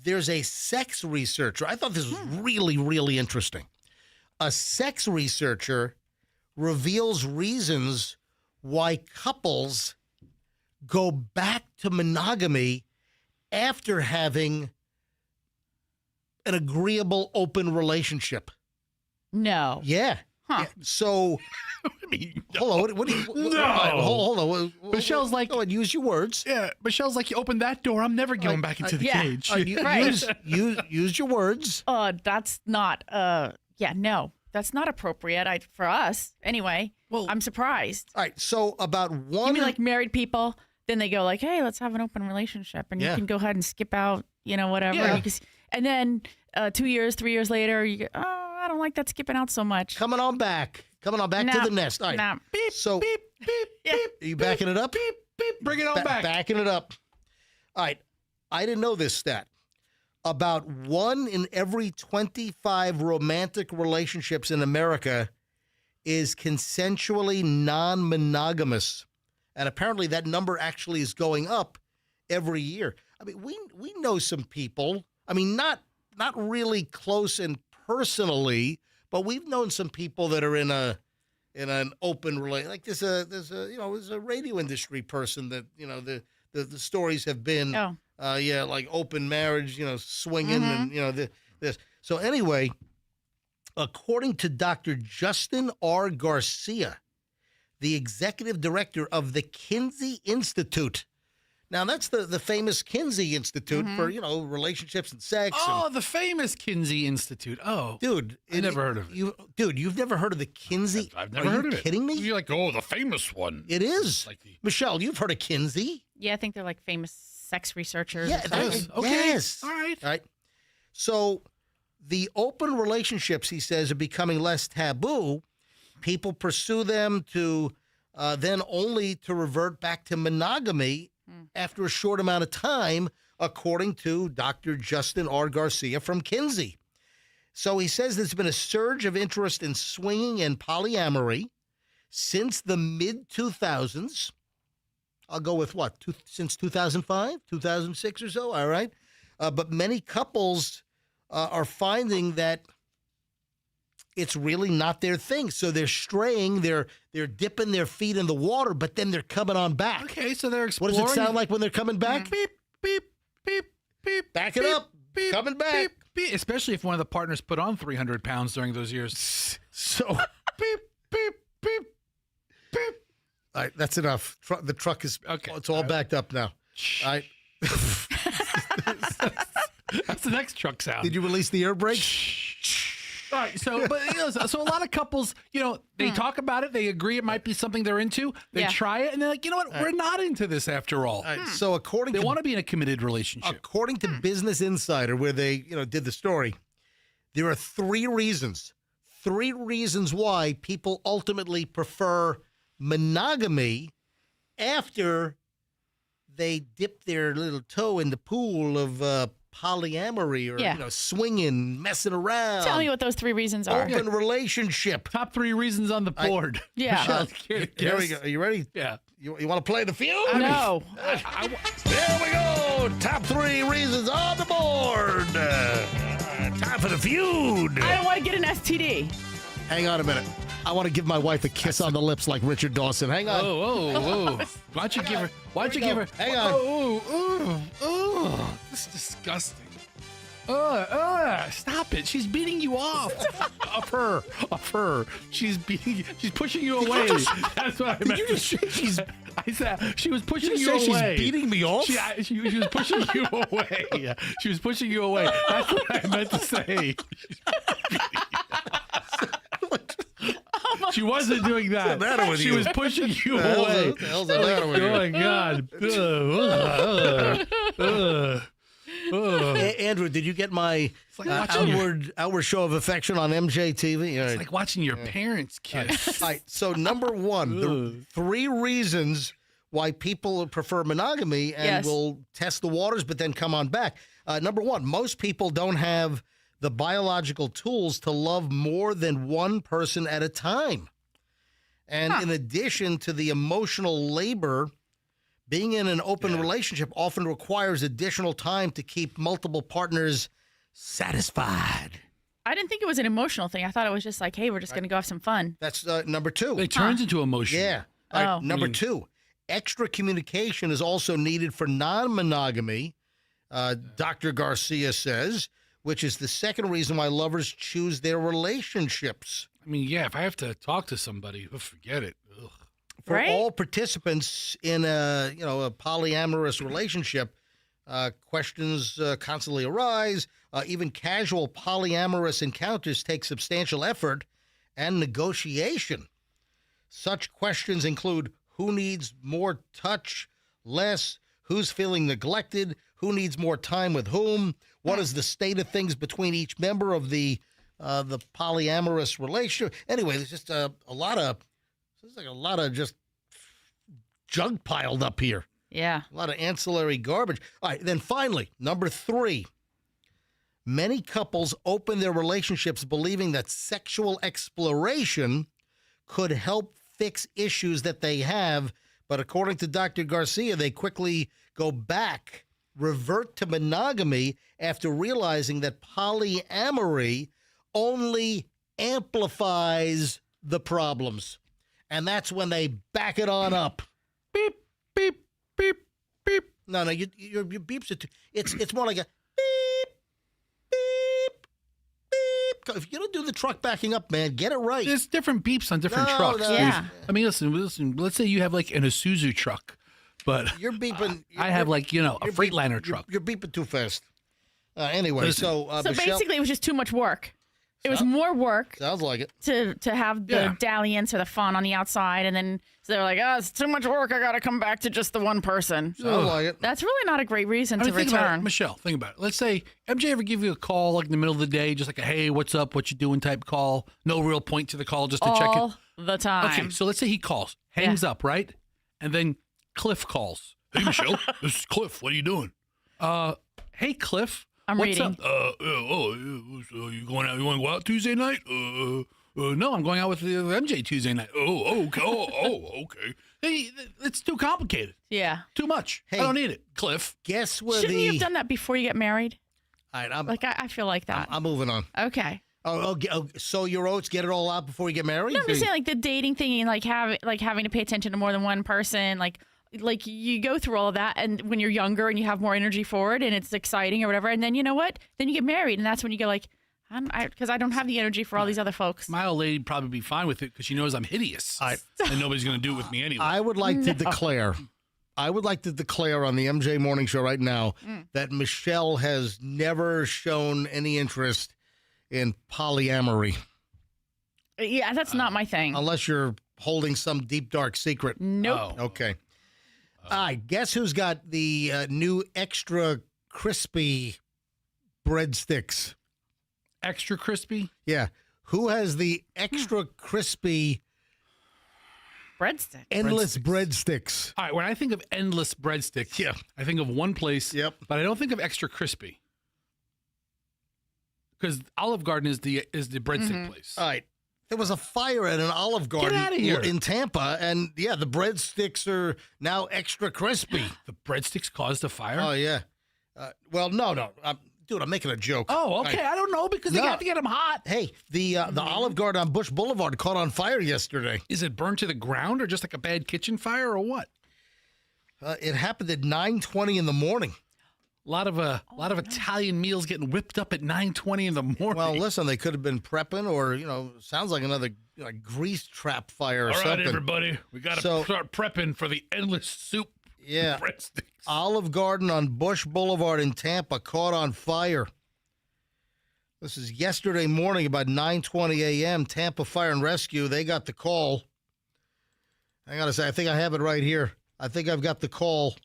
there's a sex researcher. I thought this was really, really interesting. A sex researcher reveals reasons why couples go back to monogamy after having an agreeable, open relationship. No. Yeah. Huh. Yeah. So, hold on. What do you? No. Hold on. Michelle's like, go ahead, use your words. Yeah. Michelle's like, you opened that door. I'm never going back into the cage. Use your words. That's not. No, that's not appropriate. For us anyway. Well, I'm surprised. All right. So about one. You mean like married people? Then they go like, hey, let's have an open relationship, and you can go ahead and skip out, whatever. Yeah. And then 2 years, 3 years later, you go, I don't like that skipping out so much. Coming on back to the nest. All right. Nah. Beep, so, beep, beep, beep. Are you backing it up? Beep, beep. Bring it on back. Backing it up. All right. I didn't know this stat. About 1 in every 25 romantic relationships in America is consensually non-monogamous. And apparently that number actually is going up every year. I mean, we know some people. I mean, not really close and personally, but we've known some people that are in an open relationship. Like there's a radio industry person that the stories have been like open marriage, swinging and this. So anyway, according to Dr. Justin R. Garcia, the executive director of the Kinsey Institute. Now, that's the famous Kinsey Institute for, relationships and sex. Oh, the famous Kinsey Institute. Oh. Dude. I never heard of it. You've never heard of the Kinsey? I've never heard of it. Are you kidding me? You're like, the famous one. It is. Michelle, you've heard of Kinsey? Yeah, I think they're like famous sex researchers. Yeah, Okay. Yes. All right. So the open relationships, he says, are becoming less taboo. People pursue them to then only to revert back to monogamy after a short amount of time, according to Dr. Justin R. Garcia from Kinsey. So he says there's been a surge of interest in swinging and polyamory since the mid-2000s. I'll go with since 2005, 2006 or so, all right? But many couples are finding that it's really not their thing. So they're straying, they're dipping their feet in the water, but then they're coming on back. Okay, so they're exploring. What does it sound like when they're coming back? Beep, beep, beep, beep. Back it up. Beep, coming back. Beep, beep. Especially if one of the partners put on 300 pounds during those years. So, beep, beep, beep, beep. All right, that's enough. The truck is, okay. It's all backed up now. All right. That's the next truck sound. Did you release the air brake? All right, so so a lot of couples, they talk about it, they agree it might be something they're into, they try it, and they're like, you know what, we're not into this after all. So they want to be in a committed relationship. According to Business Insider, where they did the story, there are 3 reasons why people ultimately prefer monogamy after they dip their little toe in the pool of polyamory or swinging, messing around. Tell me what those 3 reasons are. Open relationship. Top 3 reasons on the board. Yeah. Here we go. Are you ready? Yeah. You want to play the feud? No. There we go. Top 3 reasons on the board. Time for the feud. I don't want to get an STD. Hang on a minute. I want to give my wife a kiss on the lips like Richard Dawson. Hang on. Whoa. Why don't you give her? Hang on. Oh, this is disgusting. Stop it. She's beating you off. Of her. She's pushing you away. That's what I meant. Did you just say I said she was pushing you say away. She's beating me off? She was pushing you away. Yeah. She was pushing you away. That's what I meant to say. She wasn't doing that. What's the matter with she you? was pushing you away. What the hell's the matter with you? Oh, my God. Andrew, did you get my outward show of affection on MJTV? It's like watching your parents kiss. All right, so number 1, the 3 reasons why people prefer monogamy and will test the waters but then come on back. Number 1, most people don't have the biological tools to love more than one person at a time. And in addition to the emotional labor, being in an open relationship often requires additional time to keep multiple partners satisfied. I didn't think it was an emotional thing. I thought it was just like, hey, we're just going to go have some fun. That's number 2. It turns into emotion. Yeah. All right, number 2, extra communication is also needed for non-monogamy, Dr. Garcia says, which is the second reason why lovers choose their relationships. I mean, yeah, if I have to talk to somebody, forget it. Ugh. For all participants in a polyamorous relationship, questions constantly arise. Even casual polyamorous encounters take substantial effort and negotiation. Such questions include who needs more touch, less, who's feeling neglected, who needs more time with whom, what is the state of things between each member of the polyamorous relationship. Anyway, there's just a lot of just junk piled up here. Yeah. A lot of ancillary garbage. All right, then finally, number 3. Many couples open their relationships believing that sexual exploration could help fix issues that they have, but according to Dr. Garcia, they quickly revert to monogamy after realizing that polyamory only amplifies the problems. And that's when they back it on up. Beep, beep, beep, beep. No, your beeps are too, it's more like a beep, beep, beep. If you're going to do the truck backing up, man, get it right. There's different beeps on different trucks. No. Yeah. I mean, listen, let's say you have like an Isuzu truck, but you're beeping. I have like, a Freightliner truck. You're beeping too fast. Anyway, so So Michelle, basically, it was just too much work. It was more work sounds like it. to have the dalliance or the fun on the outside, and then so they're like, oh, it's too much work. I got to come back to just the one person. Sounds like it. That's really not a great reason to think about it. return. Michelle, think about it. Let's say MJ ever give you a call like in the middle of the day, just like a hey, what's up, what you doing type call. No real point to the call, just to check it. All the time. Okay, so let's say he calls, hangs up, right? And then Cliff calls. Hey, Michelle, this is Cliff. What are you doing? Hey, Cliff. I'm what's reading. Up? You going out? You want to go out Tuesday night? No, I'm going out with MJ Tuesday night. Oh, okay. Okay. Hey, it's too complicated. Yeah. Too much. Hey, I don't need it. Cliff. Guess where Shouldn't you have done that before you get married? All right, I feel like that. I'm moving on. Okay. Sow your oats, get it all out before you get married? No, I'm just saying, like the dating thing, and like having to pay attention to more than one person, like you go through all of that, and when you're younger and you have more energy for it, and it's exciting or whatever, and then you know what? Then you get married, and that's when you go like, because I don't have the energy for all these other folks. My old lady would probably be fine with it because she knows I'm hideous, and nobody's going to do it with me anyway. I would like to declare I would like to declare on the MJ Morning Show right now that Michelle has never shown any interest in polyamory. Yeah, that's not my thing. Unless you're holding some deep, dark secret. Nope. Oh. Okay. All right, guess who's got the new extra crispy breadsticks? Extra crispy? Yeah. Who has the extra crispy breadstick? Endless breadsticks. All right, when I think of endless breadsticks, I think of one place, but I don't think of extra crispy. Because Olive Garden is the breadstick place. All right. There was a fire at an Olive Garden outta here. in Tampa, and yeah, the breadsticks are now extra crispy. The breadsticks caused a fire? Oh, yeah. Well, no. Dude, I'm making a joke. Oh, okay. I don't know because they have to get them hot. Hey, the Olive Garden on Bush Boulevard caught on fire yesterday. Is it burned to the ground or just like a bad kitchen fire or what? It happened at 9:20 in the morning. A lot of Italian meals getting whipped up at 9:20 in the morning. Well, listen, they could have been prepping, or sounds like another grease trap fire or something. All right, everybody, we got to start prepping for the endless soup. Yeah, breadsticks. Olive Garden on Bush Boulevard in Tampa caught on fire. This is yesterday morning, about 9:20 a.m. Tampa Fire and Rescue, they got the call. I got to say, I think I have it right here. I think I've got the call.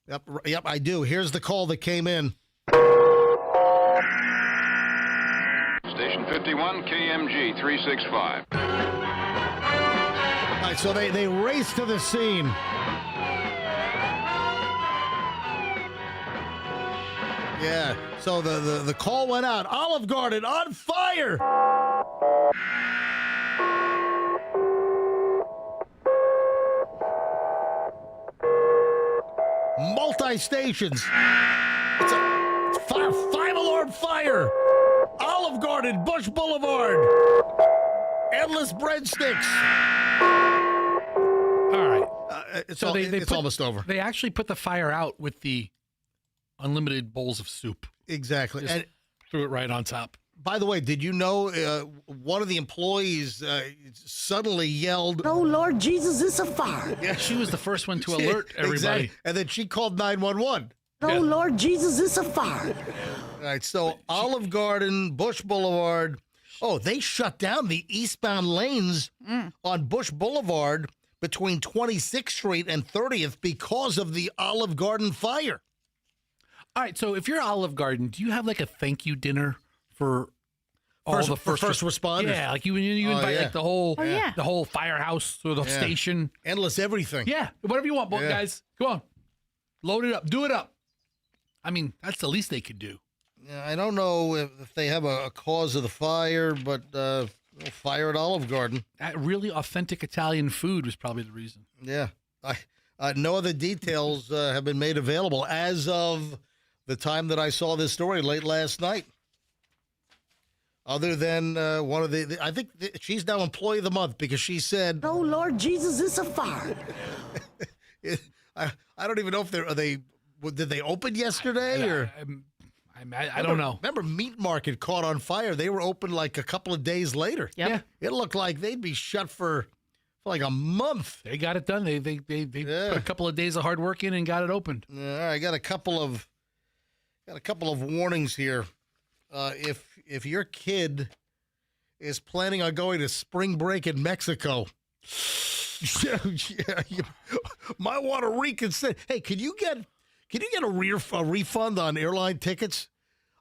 Yep, I do. Here's the call that came in. Station 51, KMG 365. All right, so they race to the scene. Yeah, so the call went out. Olive Garden on fire! Multi-stations. It's a five-alarm fire. Olive Garden, Bush Boulevard. Endless breadsticks. All right. It's almost over. They actually put the fire out with the unlimited bowls of soup. Exactly. Just threw it right on top. By the way, did you know one of the employees suddenly yelled, "Oh, Lord Jesus, it's a fire." Yeah, she was the first one to alert everybody. Exactly. And then she called 911. "Oh, Lord Jesus, it's a fire." All right, so Olive Garden, Bush Boulevard. Oh, they shut down the eastbound lanes on Bush Boulevard between 26th Street and 30th because of the Olive Garden fire. All right, so if you're Olive Garden, do you have like a thank you dinner for all the first responders? Yeah, like you invite like the whole firehouse or the station. Endless everything. Yeah, whatever you want, guys. Come on. Load it up. Do it up. I mean, that's the least they could do. Yeah, I don't know if they have a cause of the fire, but fire at Olive Garden. That really authentic Italian food was probably the reason. Yeah. No other details have been made available as of the time that I saw this story late last night. Other than one of I think she's now Employee of the Month because she said, "Oh, Lord Jesus, it's a fire." I don't even know if did they open yesterday or? I don't know. Remember, Meat Market caught on fire. They were open like a couple of days later. Yep. Yeah. It looked like they'd be shut for like a month. They got it done. They put a couple of days of hard work in and got it opened. All right, I got a couple of warnings here. If your kid is planning on going to spring break in Mexico, you might want to reconsider. Hey, can you get a refund on airline tickets?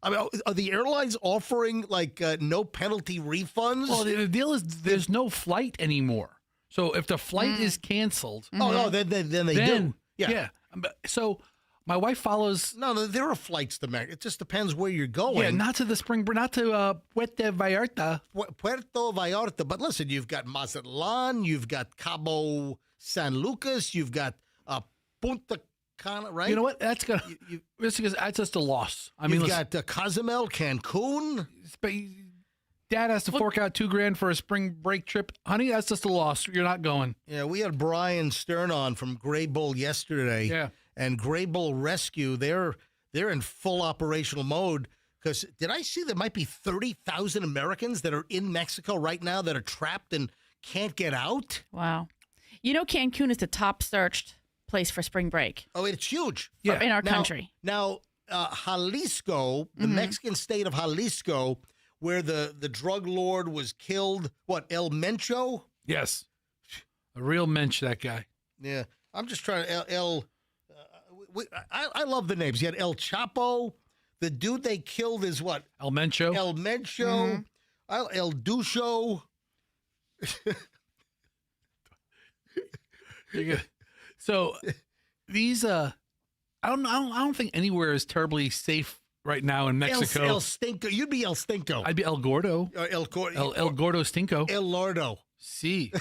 I mean, are the airlines offering like no penalty refunds? Well, the deal is there's no flight anymore. So if the flight is canceled, then they do. Yeah. So my wife follows. No, there are flights to Mexico. It just depends where you're going. Yeah, not to the not to Puerto Vallarta. Puerto Vallarta. But listen, you've got Mazatlan, you've got Cabo San Lucas, you've got Punta Cana, right? You know what? That's just a loss. I mean, you've got Cozumel, Cancun. Dad has to fork out $2,000 for a spring break trip. Honey, that's just a loss. You're not going. Yeah, we had Brian Stern on from Gray Bull yesterday. Yeah. And Gray Bull Rescue, they're in full operational mode because did I see there might be 30,000 Americans that are in Mexico right now that are trapped and can't get out? Wow. You know, Cancun is the top searched place for spring break. Oh, it's huge. In our country. Now, Jalisco, the Mexican state of Jalisco, where the drug lord was killed, El Mencho? Yes. A real mensch, that guy. Yeah. I'm just trying to, I love the names. You had El Chapo. The dude they killed is what? El Mencho. El Mencho. El Ducho. So these, I don't think anywhere is terribly safe right now in Mexico. El Stinko. You'd be El Stinko. I'd be El Gordo. El Gordo Stinko. El Lardo. Sí.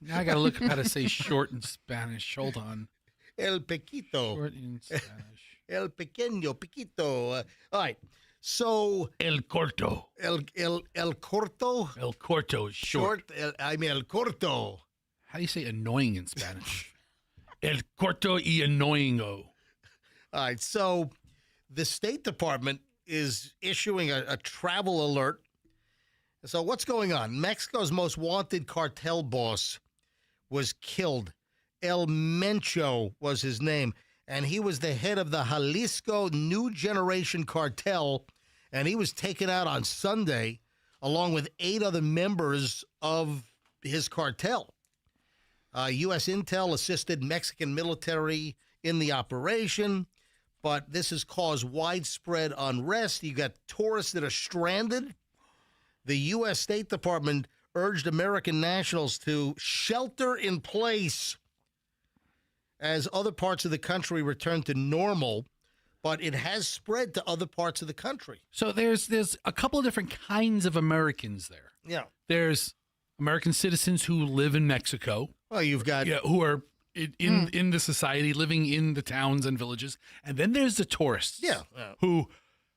Now I got to look up how to say short in Spanish. Hold on. El Pequito. Short in Spanish. El Pequeño, Pequito. All right. So. El Corto. El Corto. El Corto is short. El Corto. How do you say annoying in Spanish? El Corto y Annoyingo. All right. So the State Department is issuing a travel alert. So what's going on? Mexico's most wanted cartel boss was killed. El Mencho was his name, and he was the head of the Jalisco New Generation Cartel, and he was taken out on Sunday along with 8 other members of his cartel. U.S. Intel assisted Mexican military in the operation, but this has caused widespread unrest. You got tourists that are stranded. The U.S. State Department urged American nationals to shelter in place as other parts of the country return to normal, but it has spread to other parts of the country. So there's a couple of different kinds of Americans there. Yeah. There's American citizens who live in Mexico. Well, you've got... Yeah, who are in the society, living in the towns and villages. And then there's the tourists. Yeah. Who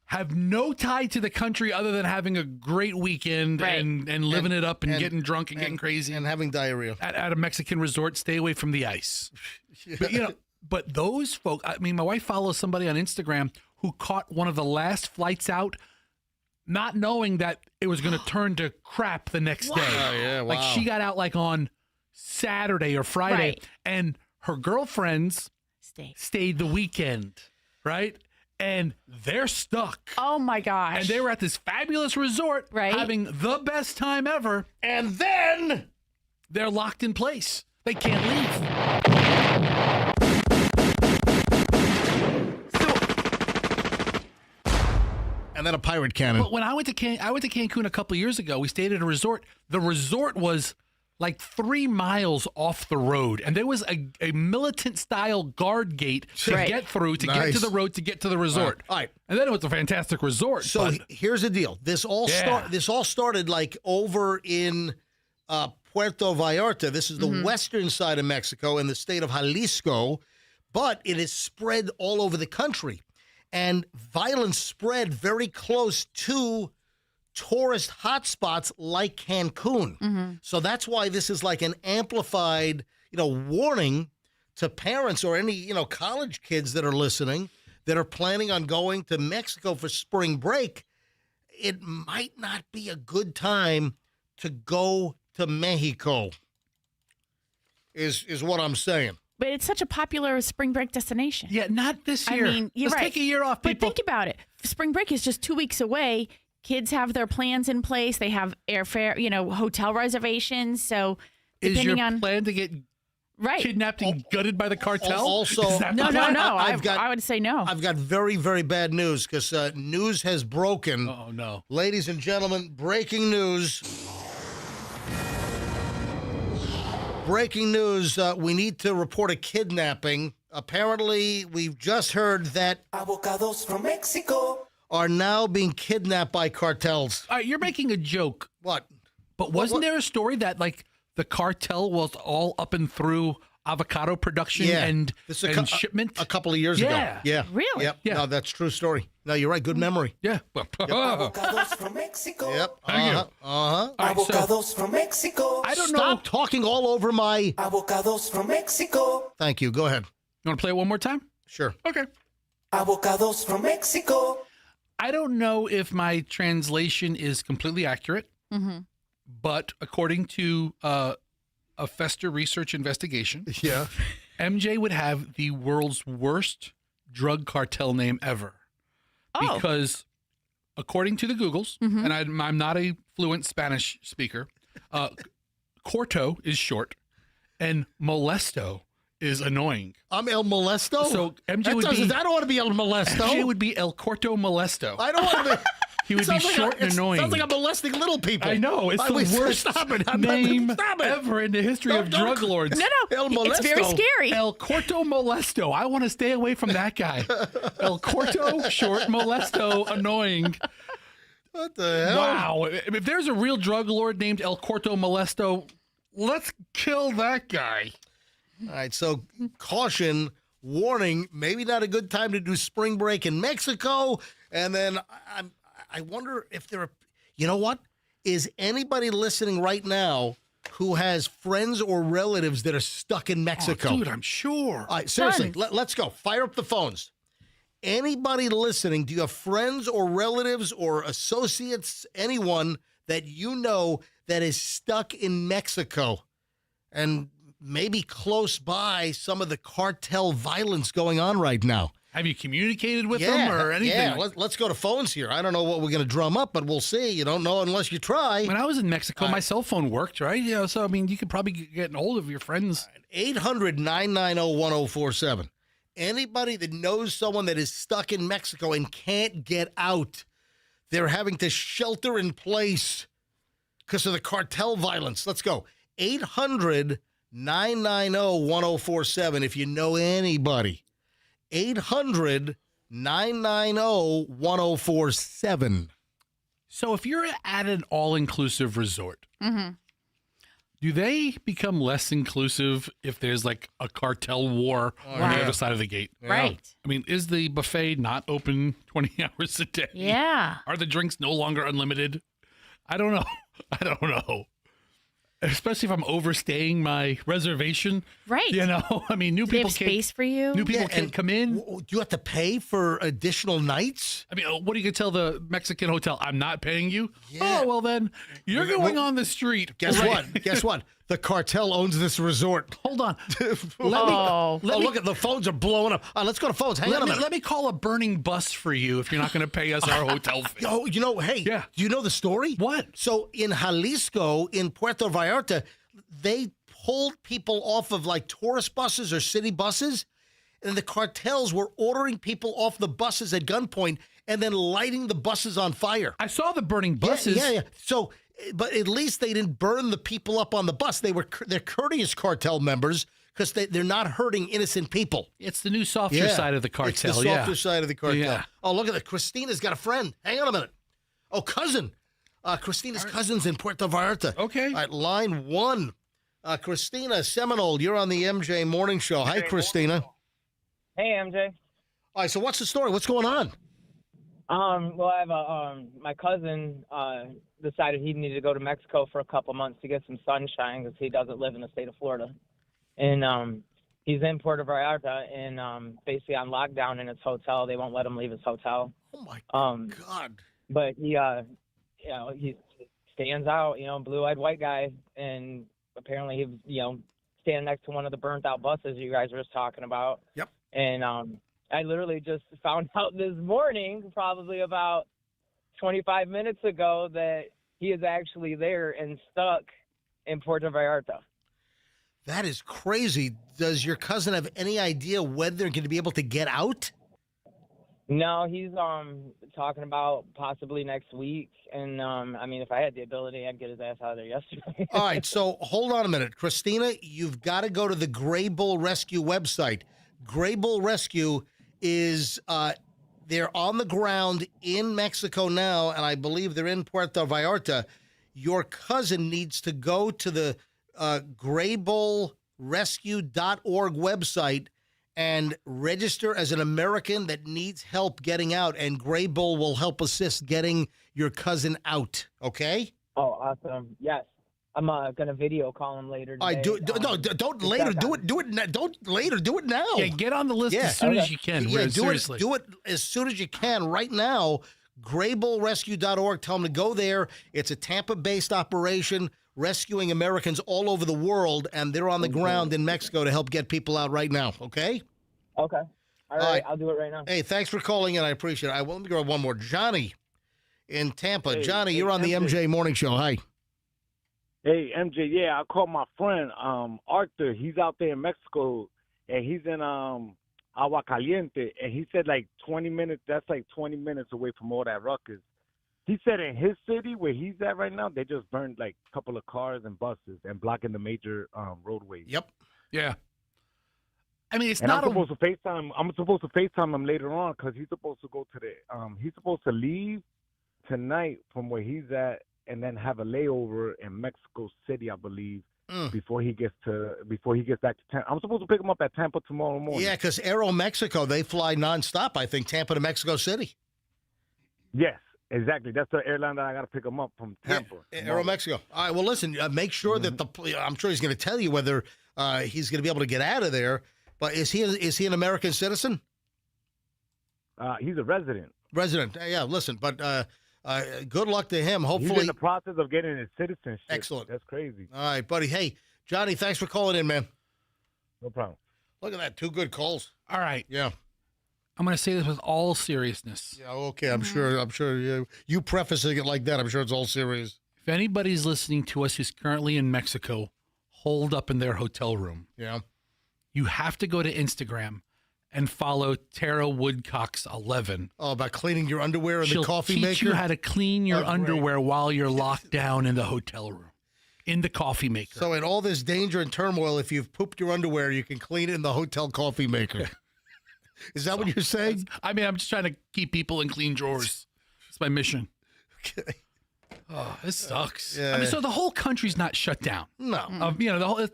have no tie to the country other than having a great weekend and living it up and getting drunk and getting crazy. And having diarrhea. At a Mexican resort, stay away from the ice. But those folks, I mean, my wife follows somebody on Instagram who caught one of the last flights out, not knowing that it was going to turn to crap the next day. Oh, yeah, wow. Like she got out like on Saturday or Friday, and her girlfriends stayed the weekend, right? And they're stuck. Oh, my gosh. And they were at this fabulous resort, having the best time ever. And then they're locked in place. They can't leave. And then a pirate cannon. But when I went to Cancun a couple of years ago, we stayed at a resort. The resort was like 3 miles off the road, and there was a militant-style guard gate to get through, to get to the road, to get to the resort. All right. And then it was a fantastic resort. So here's the deal. This all started like over in Puerto Vallarta. This is the western side of Mexico in the state of Jalisco, but it is spread all over the country. And violence spread very close to tourist hotspots like Cancun. So that's why this is like an amplified, warning to parents or any, college kids that are listening that are planning on going to Mexico for spring break. It might not be a good time to go to Mexico, is what I'm saying. But it's such a popular spring break destination. Yeah, not this year. I mean, you're Let's take a year off, people. But think about it. Spring break is just 2 weeks away. Kids have their plans in place. They have airfare, hotel reservations. So depending on plan to get kidnapped and gutted by the cartel? Also, no. I would say no. I've got very, very bad news because news has broken. Oh, no. Ladies and gentlemen, breaking news. Breaking news, we need to report a kidnapping. Apparently, we've just heard that avocados from Mexico are now being kidnapped by cartels. All right, you're making a joke. What? But wasn't there a story that, like, the cartel was all up and through avocado production and shipment? A couple of years ago. Yeah. Really? Yep. Yeah. No, that's true story. No, you're right. Good memory. Yeah. Avocados from Mexico. Yep. Avocados from Mexico. I don't know. Stop talking all over my... Avocados from Mexico. Thank you. Go ahead. You want to play it one more time? Sure. Okay. Avocados from Mexico. I don't know if my translation is completely accurate, but according to a Fester research investigation, Yeah. MJ would have the world's worst drug cartel name ever. Oh. Because according to the Googles, and I'm not a fluent Spanish speaker, Corto is short and Molesto is annoying. I'm El Molesto? So MJ would be... I don't want to be El Molesto. MJ would be El Corto Molesto. I don't want to be... He would be short and annoying. Sounds like I'm molesting little people. I know. It's the worst name ever in the history of drug lords. No. El Molesto. It's very scary. El Corto Molesto. I want to stay away from that guy. El Corto, short, Molesto, annoying. What the hell? Wow. If there's a real drug lord named El Corto Molesto, let's kill that guy. All right, so caution, warning, maybe not a good time to do spring break in Mexico. And then I wonder if there are, you know what? Is anybody listening right now who has friends or relatives that are stuck in Mexico? Oh, dude, I'm sure. All right, seriously, let's go. Fire up the phones. Anybody listening, do you have friends or relatives or associates, anyone that you know that is stuck in Mexico and maybe close by some of the cartel violence going on right now? Have you communicated with them or anything? Yeah, let's go to phones here. I don't know what we're going to drum up, but we'll see. You don't know unless you try. When I was in Mexico, my cell phone worked, right? Yeah, so, I mean, you could probably get a hold of your friends. 800-990-1047. Anybody that knows someone that is stuck in Mexico and can't get out, they're having to shelter in place because of the cartel violence. Let's go. 800-990-1047 if you know anybody. 800-990-1047. So if you're at an all-inclusive resort, do they become less inclusive if there's like a cartel war on the other side of the gate? Right. I mean, is the buffet not open 20 hours a day? Yeah. Are the drinks no longer unlimited? I don't know. I don't know. Especially if I'm overstaying my reservation. Right. You know, I mean, new Do they people have can't. space for you? New people can come in. Do you have to pay for additional nights? I mean, what are you going to tell the Mexican hotel? I'm not paying you? Yeah. Oh, well, then you're going on the street. Guess Right. what? Guess what? The cartel owns this resort. Hold on. Look at the phones are blowing up. Let's go to phones. Hang on a minute. Let me call a burning bus for you if you're not going to pay us our hotel fee. Oh, you know, hey, do you know the story? What? So in Jalisco, in Puerto Vallarta, they pulled people off of like tourist buses or city buses, and the cartels were ordering people off the buses at gunpoint and then lighting the buses on fire. I saw the burning buses. Yeah. So, but at least they didn't burn the people up on the bus. They're courteous cartel members because they're not hurting innocent people. It's the new softer side of the cartel. It's the softer side of the cartel. Yeah. Oh, look at that. Christina's got a friend. Hang on a minute. Oh, cousin. Christina's cousin's in Puerto Vallarta. Okay. All right, line one. Christina Seminole, you're on the MJ Morning Show. Hi, Christina. Hey, MJ. All right, so what's the story? What's going on? Well, I have my cousin decided he needed to go to Mexico for a couple months to get some sunshine because he doesn't live in the state of Florida, and he's in Puerto Vallarta and basically on lockdown in his hotel. They won't let him leave his hotel. Oh my God! But he he stands out, blue-eyed white guy, and apparently he was standing next to one of the burnt out buses you guys were just talking about. Yep. And I literally just found out this morning, probably about 25 minutes ago, that he is actually there and stuck in Puerto Vallarta. That is crazy. Does your cousin have any idea when they're going to be able to get out? No, he's talking about possibly next week. And, I mean, if I had the ability, I'd get his ass out of there yesterday. All right, so hold on a minute. Christina, you've got to go to the Gray Bull Rescue website. Gray Bull Rescue is they're on the ground in Mexico now, and I believe they're in Puerto Vallarta. Your cousin needs to go to the graybullrescue.org website and register as an American that needs help getting out, and Gray Bull will help assist getting your cousin out, okay? Oh, awesome. Yes. I'm going to video call him later today. All right, don't later. Do it. Don't later. Do it now. Yeah, get on the list as soon as you can. Yeah, Seriously. Do it as soon as you can right now. graybullrescue.org. Tell them to go there. It's a Tampa-based operation. rescuing Americans all over the world, and they're on the ground in Mexico to help get people out right now, okay? Okay. All right, I'll do it right now. Hey, thanks for calling in. I appreciate it. Let me grab one more. Johnny in Tampa. Hey, Johnny, you're on the MJ Morning Show. Hi. Hey, MJ, yeah, I called my friend, Arthur. He's out there in Mexico, and he's in Agua Caliente, and he said like 20 minutes, that's like 20 minutes away from all that ruckus. He said in his city, where he's at right now, they just burned like a couple of cars and buses and blocking the major roadways. Yep. Yeah. I mean, I'm supposed to FaceTime. I'm supposed to FaceTime him later on because he's supposed to go to the. He's supposed to leave tonight from where he's at, and then have a layover in Mexico City, I believe, before he gets back to Tampa. I'm supposed to pick him up at Tampa tomorrow morning. Yeah, because Aero Mexico, they fly nonstop, I think, Tampa to Mexico City. Yes, exactly. That's the airline that I got to pick him up from Tampa. Yeah, Aero Mexico. All right, well, listen, make sure that I'm sure he's going to tell you whether he's going to be able to get out of there, but is he an American citizen? He's a resident. Resident, yeah, listen, but good luck to him. Hopefully. He's in the process of getting his citizenship. Excellent. That's crazy. All right, buddy. Hey, Johnny, thanks for calling in, man. No problem. Look at that. 2 good calls. All right. Yeah. I'm going to say this with all seriousness. Yeah, okay. I'm sure you prefacing it like that, I'm sure it's all serious. If anybody's listening to us who's currently in Mexico, holed up in their hotel room. Yeah. You have to go to Instagram and follow Tara Woodcock's 11. Oh, about cleaning your underwear in the coffee maker? She'll teach you how to clean your underwear while you're locked down in the hotel room, in the coffee maker. So in all this danger and turmoil, if you've pooped your underwear, you can clean it in the hotel coffee maker. Is that what you're saying? I mean, I'm just trying to keep people in clean drawers. It's my mission. Okay. Oh, this sucks. Yeah. I mean, so the whole country's not shut down. No. You know, the whole.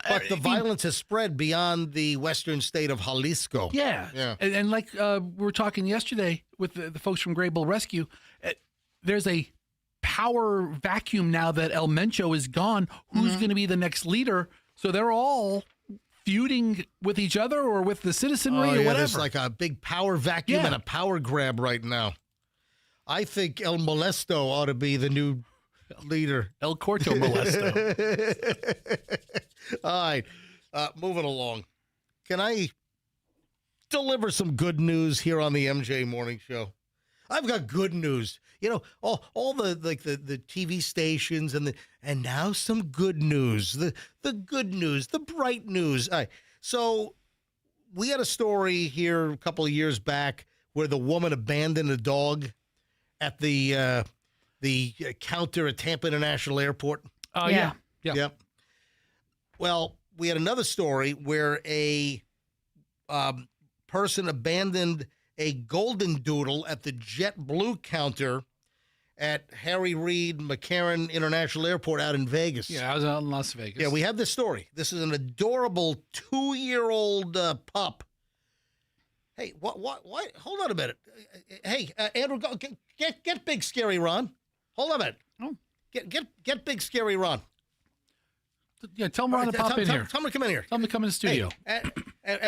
But the violence has spread beyond the western state of Jalisco. Yeah. Yeah. And like we were talking yesterday with the folks from Grable Rescue, there's a power vacuum now that El Mencho is gone. Who's going to be the next leader? So they're all feuding with each other or with the citizenry or whatever. There's like a big power vacuum and a power grab right now. I think El Molesto ought to be the new leader. El Corto Molesto. All right, moving along. Can I deliver some good news here on the MJ Morning Show? I've got good news. You know, all the TV stations and now some good news. The good news, the bright news. All right. So we had a story here a couple of years back where the woman abandoned a dog at the counter at Tampa International Airport. Oh, yeah. Yep. Well, we had another story where a person abandoned a golden doodle at the JetBlue counter at Harry Reid McCarran International Airport out in Vegas. Yeah, I was out in Las Vegas. Yeah, we have this story. This is an adorable 2-year-old pup. Hey, what? Hold on a minute. Hey, Andrew, go get Big Scary Ron. Hold on a minute. Oh. Get Big Scary Ron. Yeah, tell Ron to pop in here. Tell him to come in here. Tell him to come in the studio. Hey,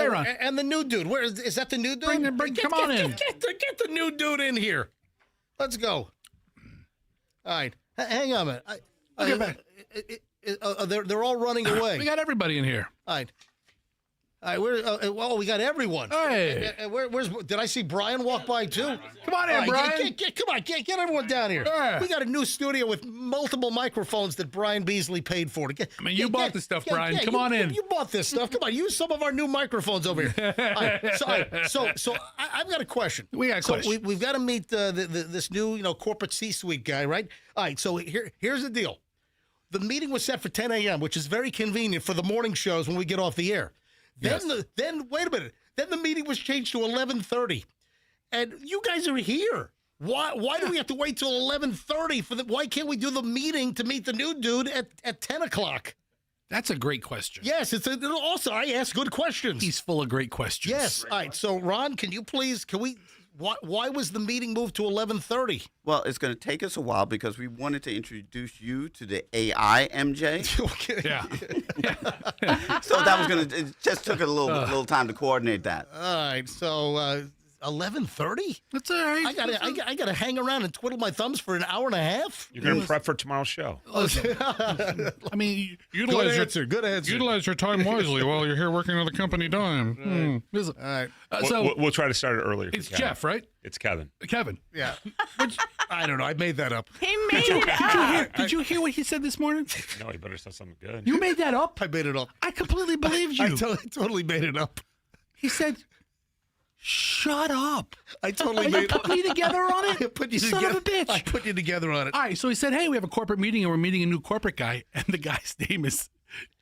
Ron. And the new dude. Where is that? The new dude? Come on in. Get the new dude in here. Let's go. All right. Hang on a minute. They're all running away. We got everybody in here. All right. All right, we got everyone. Hey. Did I see Brian walk by too? Come on in, Brian. Get everyone down here. Yeah. We got a new studio with multiple microphones that Brian Beasley paid for. You bought the stuff, Brian. Come on in. You bought this stuff. Come on, use some of our new microphones over here. All right, so I've got a question. We got a question. We've got to meet this new corporate C-suite guy, right? All right, so here's the deal. The meeting was set for 10 a.m., which is very convenient for the morning shows when we get off the air. Then wait a minute. Then the meeting was changed to 11:30, and you guys are here. Why do we have to wait till 11:30 for why can't we do the meeting to meet the new dude at 10 o'clock? That's a great question. Yes, also I ask good questions. He's full of great questions. Yes. All right. So Ron, can we? Why was the meeting moved to 11:30? Well, it's going to take us a while because we wanted to introduce you to the AI MJ. Okay. Yeah. So that was it just took a little time to coordinate that. All right. So 11:30? That's all right. I gotta hang around and twiddle my thumbs for an hour and a half. You're going to prep for tomorrow's show. I mean, Good answer. Utilize your time wisely while you're here working on the company dime. All right. We'll try to start it earlier. It's Jeff, right? It's Kevin. Kevin. Yeah. I don't know. I made that up. He made it up. Did you hear what he said this morning? No, he better say something good. You made that up? I made it up. I completely believed you. I totally made it up. He said, shut up. I totally You put me together on it? I put you Son together. of a bitch. I put you together on it. All right, so he said, hey, we have a corporate meeting and we're meeting a new corporate guy. And the guy's name is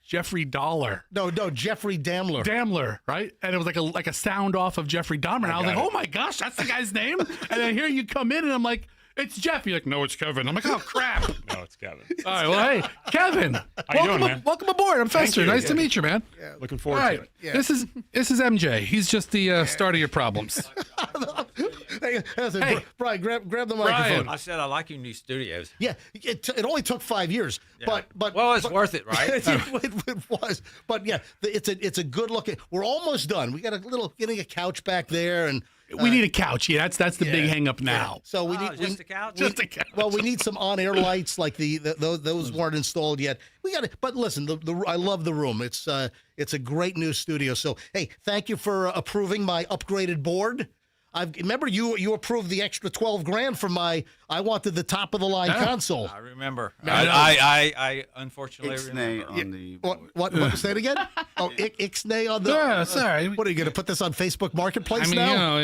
Jeffrey Dahmer. No, Jeffrey Dahmer. Dahmer, right? And it was like a sound off of Jeffrey Dahmer. And I was like, oh my gosh, that's the guy's name? And then here you come in and I'm like, it's Jeff. You're like, no, it's Kevin. I'm like, oh, crap. No, it's Kevin. All right, well, hey, Kevin. How you doing, man? Welcome aboard. I'm Fester. you. Nice to meet you, man. Yeah. Looking forward All to right, it. Yeah. this is MJ. He's just the start of your problems. Hey, Brian, grab the microphone. Brian. I said I like your new studios. Yeah, it only took 5 years, but Well, it's worth it, right? it was. But yeah, it's a good looking. We're almost done. We got getting a couch back there, and we need a couch. Yeah, that's the big hang up now. Yeah. So we need just a couch. Just a couch. Well, we need some on-air lights, like those weren't installed yet. We got it. But listen, I love the room. It's a great new studio. So hey, thank you for approving my upgraded board. Remember you approved the extra $12,000 for my. I wanted the top of the line console. I remember. No, I unfortunately remember. On the what? Say it again. Oh, Ixnay on the. Yeah, sorry. What are you going to put this on Facebook Marketplace I mean, now?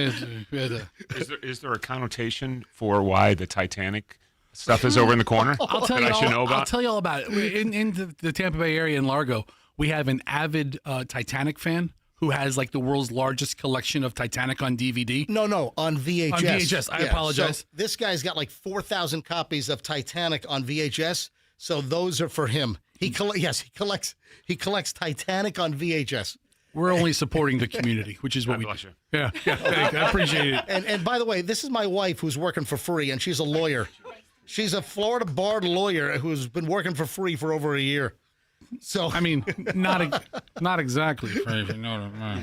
Is there a connotation for why the Titanic stuff is over in the corner? I'll tell that you I should know about? I'll tell you all about it. In the Tampa Bay area in Largo, we have an avid Titanic fan who has like the world's largest collection of Titanic on DVD. No, on VHS. On VHS. I apologize. So this guy's got like 4,000 copies of Titanic on VHS. So those are for him. He collects Titanic on VHS. We're only supporting the community, which is what we do. Yeah, I appreciate it. And by the way, this is my wife who's working for free, and she's a lawyer. She's a Florida barred lawyer who's been working for free for over a year. So I mean, not exactly, if you know what I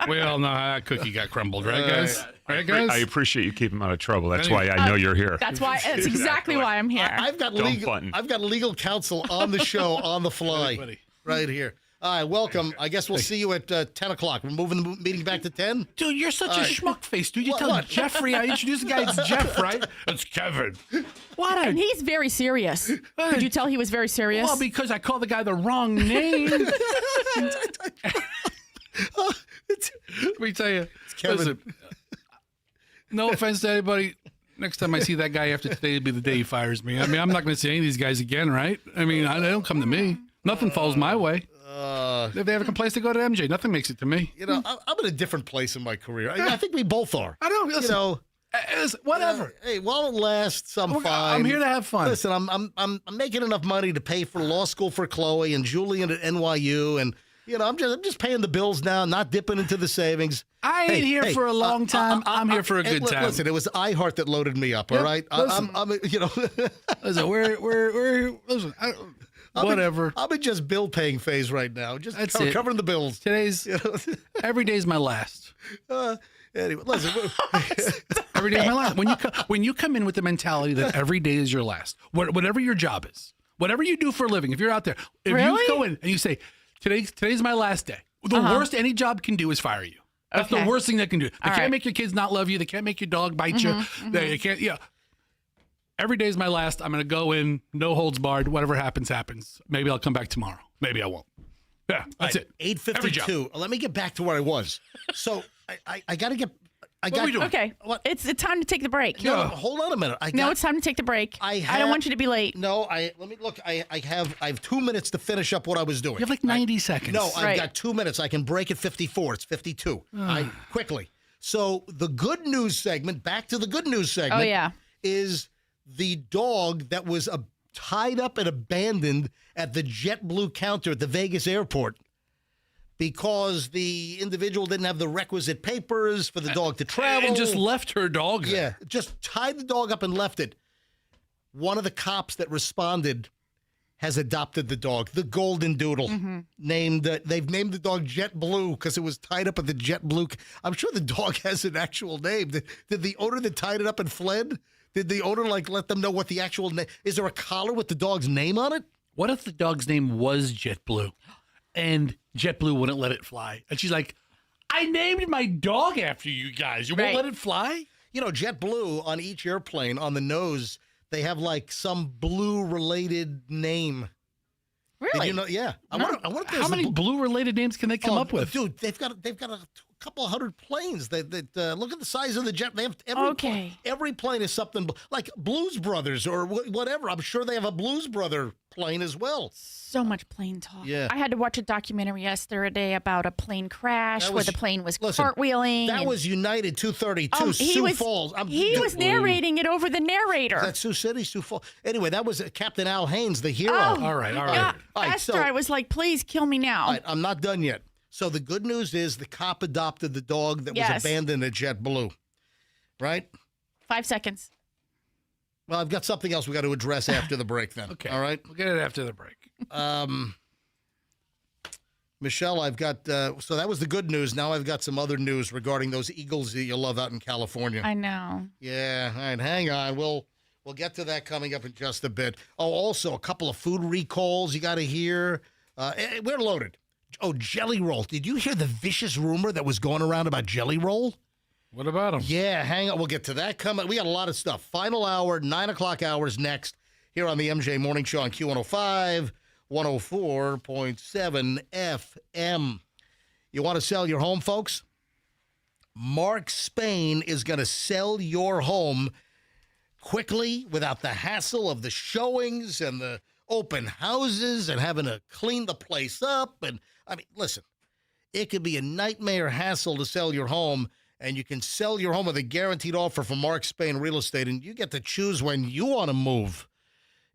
mean. We all know how that cookie got crumbled, right, guys? Right, guys? I appreciate you keeping him out of trouble. That's why I know you're here. That's exactly why I'm here. I've got legal counsel on the show on the fly right here. All right, welcome. I guess we'll see you at 10 o'clock. We're moving the meeting back to 10? Dude, you're such a schmuck face, dude. You tell Jeffrey, I introduced the guy, it's Jeff, right? It's Kevin. What? And he's very serious. Could you tell he was very serious? Well, because I called the guy the wrong name. Let me tell you. It's Kevin. Listen, no offense to anybody. Next time I see that guy after today, it'll be the day he fires me. I mean, I'm not going to see any of these guys again, right? I mean, they don't come to me. Nothing falls my way. If they have a complaint, they go to MJ. Nothing makes it to me. You know, I'm in a different place in my career. I think we both are. I don't. Listen, you know, whatever. Hey, while it lasts, I'm fine. I'm here to have fun. Listen, I'm making enough money to pay for law school for Chloe and Julian at NYU, and you know, I'm just paying the bills now, not dipping into the savings. I ain't here for a long time. I'm here for a good time. Listen, it was iHeart that loaded me up. All right, listen. I'm you know. Listen, we're listen. Whatever. I'm in just bill paying phase right now. Just covering the bills. Every day's my last. Anyway, listen. Every day is my last. When you come in with the mentality that every day is your last, whatever your job is, whatever you do for a living, if you're out there, if you go in and you say, today's my last day, the worst any job can do is fire you. That's the worst thing they can do. They can't make your kids not love you. They can't make your dog bite you. They can't. Yeah. Every day's my last. I'm going to go in, no holds barred. Whatever happens, happens. Maybe I'll come back tomorrow. Maybe I won't. Yeah, that's it. 8:52. Let me get back to where I was. So I got to get. Okay. It's time to take the break. No, hold on a minute. It's time to take the break. I don't want you to be late. No, let me look. I have 2 minutes to finish up what I was doing. You have like 90 seconds. No, I've got 2 minutes. I can break at 54. It's 52. Quickly. So the good news segment, back to the good news segment. Oh, yeah. Is the dog that was tied up and abandoned at the JetBlue counter at the Vegas airport because the individual didn't have the requisite papers for the dog to travel. And just left her dog there. Yeah, just tied the dog up and left it. One of the cops that responded has adopted the dog, the Golden Doodle. They've named the dog Jet Blue because it was tied up at the Jet Blue. I'm sure the dog has an actual name. Did the owner that tied it up and fled? Did the owner let them know what the actual name? Is there a collar with the dog's name on it? What if the dog's name was JetBlue, and JetBlue wouldn't let it fly? And she's like, "I named my dog after you guys. You won't let it fly?" You know, JetBlue on each airplane on the nose, they have like some blue-related name. Really? Did you know? Yeah. I wonder if there's How many blue-related names can they come up with? Dude, they've got a couple of hundred planes. That look at the size of the jet. They have every plane is something like Blues Brothers or whatever. I'm sure they have a Blues Brother plane as well. So much plane talk. Yeah. I had to watch a documentary yesterday about a plane crash where the plane was cartwheeling. That was United 232, Sioux Falls. He was narrating it over the narrator. That's Sioux City, Sioux Falls. Anyway, that was Captain Al Haynes, the hero. Oh, all right. Esther, I was like, please kill me now. All right, I'm not done yet. So the good news is the cop adopted the dog that was abandoned at JetBlue. Right? 5 seconds. Well, I've got something else we got to address after the break then. Okay. All right? We'll get it after the break. Michelle, I've got, so that was the good news. Now I've got some other news regarding those eagles that you love out in California. I know. Yeah. All right. Hang on. We'll get to that coming up in just a bit. Oh, also a couple of food recalls you got to hear. We're loaded. Oh, Jelly Roll. Did you hear the vicious rumor that was going around about Jelly Roll? What about them? Yeah, hang on. We'll get to that coming. We got a lot of stuff. Final hour, 9 o'clock hours next here on the MJ Morning Show on Q105, 104.7 FM. You want to sell your home, folks? Mark Spain is going to sell your home quickly without the hassle of the showings and the open houses and having to clean the place up. And I mean, listen, it could be a nightmare hassle to sell your home. And you can sell your home with a guaranteed offer from Mark Spain Real Estate, and you get to choose when you want to move.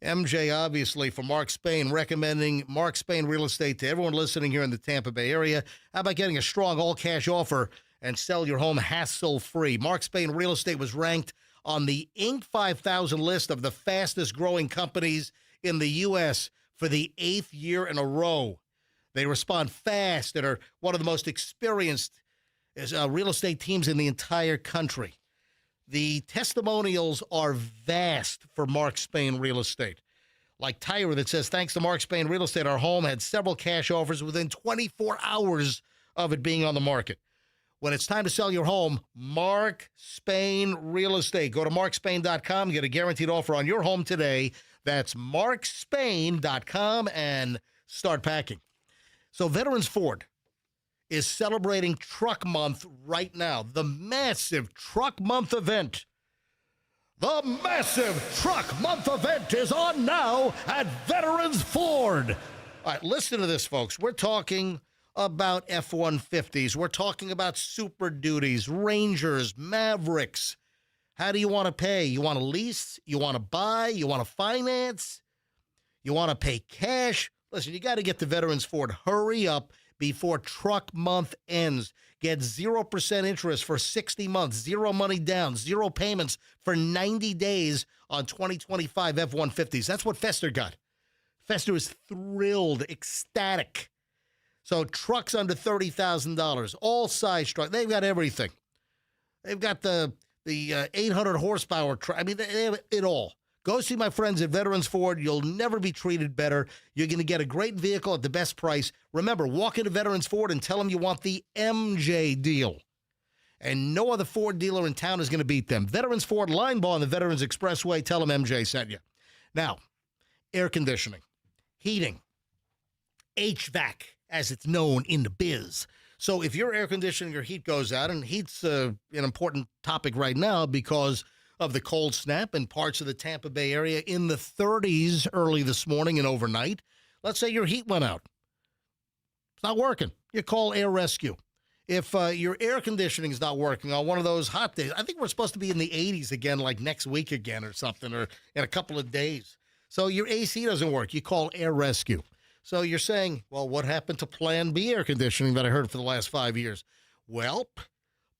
MJ, obviously, for Mark Spain, recommending Mark Spain Real Estate to everyone listening here in the Tampa Bay area. How about getting a strong all-cash offer and sell your home hassle-free? Mark Spain Real Estate was ranked on the Inc. 5000 list of the fastest-growing companies in the U.S. for the 8th year in a row. They respond fast and are one of the most experienced real estate teams in the entire country. The testimonials are vast for Mark Spain Real Estate. Like Tyra that says, thanks to Mark Spain Real Estate, our home had several cash offers within 24 hours of it being on the market. When it's time to sell your home, Mark Spain Real Estate. Go to markspain.com, get a guaranteed offer on your home today. That's markspain.com and start packing. So Veterans Ford is celebrating Truck Month right now. The massive Truck Month event. The massive Truck Month event is on now at Veterans Ford. All right, listen to this, folks. We're talking about F-150s. We're talking about Super Duties, Rangers, Mavericks. How do you want to pay? You want to lease? You want to buy? You want to finance? You want to pay cash? Listen, you got to get to Veterans Ford. Hurry up before Truck Month ends. Get 0% interest for 60 months, zero money down, zero payments for 90 days on 2025 F-150s. That's what Fester got. Fester is thrilled, ecstatic. So trucks under $30,000, all size truck. They've got everything. They've got the 800 horsepower truck. I mean, they have it all. Go see my friends at Veterans Ford. You'll never be treated better. You're going to get a great vehicle at the best price. Remember, walk into Veterans Ford and tell them you want the MJ deal. And no other Ford dealer in town is going to beat them. Veterans Ford, line ball on the Veterans Expressway. Tell them MJ sent you. Now, air conditioning, heating, HVAC, as it's known in the biz. So if your air conditioning or heat goes out, and heat's an important topic right now because of the cold snap in parts of the Tampa Bay area in the 30s early this morning and overnight. Let's say your heat went out. It's not working. You call Air Rescue. If your air conditioning is not working on one of those hot days, I think we're supposed to be in the 80s again, like next week again or something, or in a couple of days. So your AC doesn't work. You call Air Rescue. So you're saying, well, what happened to Plan B air conditioning that I heard for the last 5 years? Well,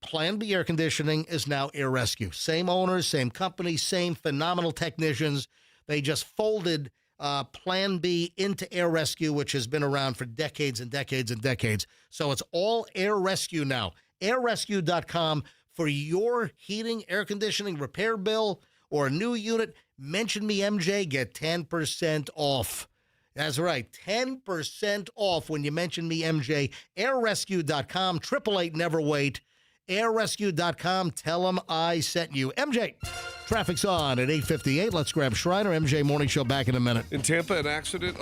Plan B air conditioning is now Air Rescue. Same owners, same company, same phenomenal technicians. They just folded Plan B into air rescue, which has been around for decades and decades and decades. So it's all air rescue now. Airrescue.com for your heating, air conditioning, repair bill, or a new unit. Mention me, MJ, get 10% off. That's right, 10% off when you mention me, MJ. Airrescue.com, 888-NEVER-WAIT. Airrescue.com, tell them I sent you. MJ, traffic's on at 8:58. Let's grab Schreiner. MJ Morning Show back in a minute. In Tampa, an accident.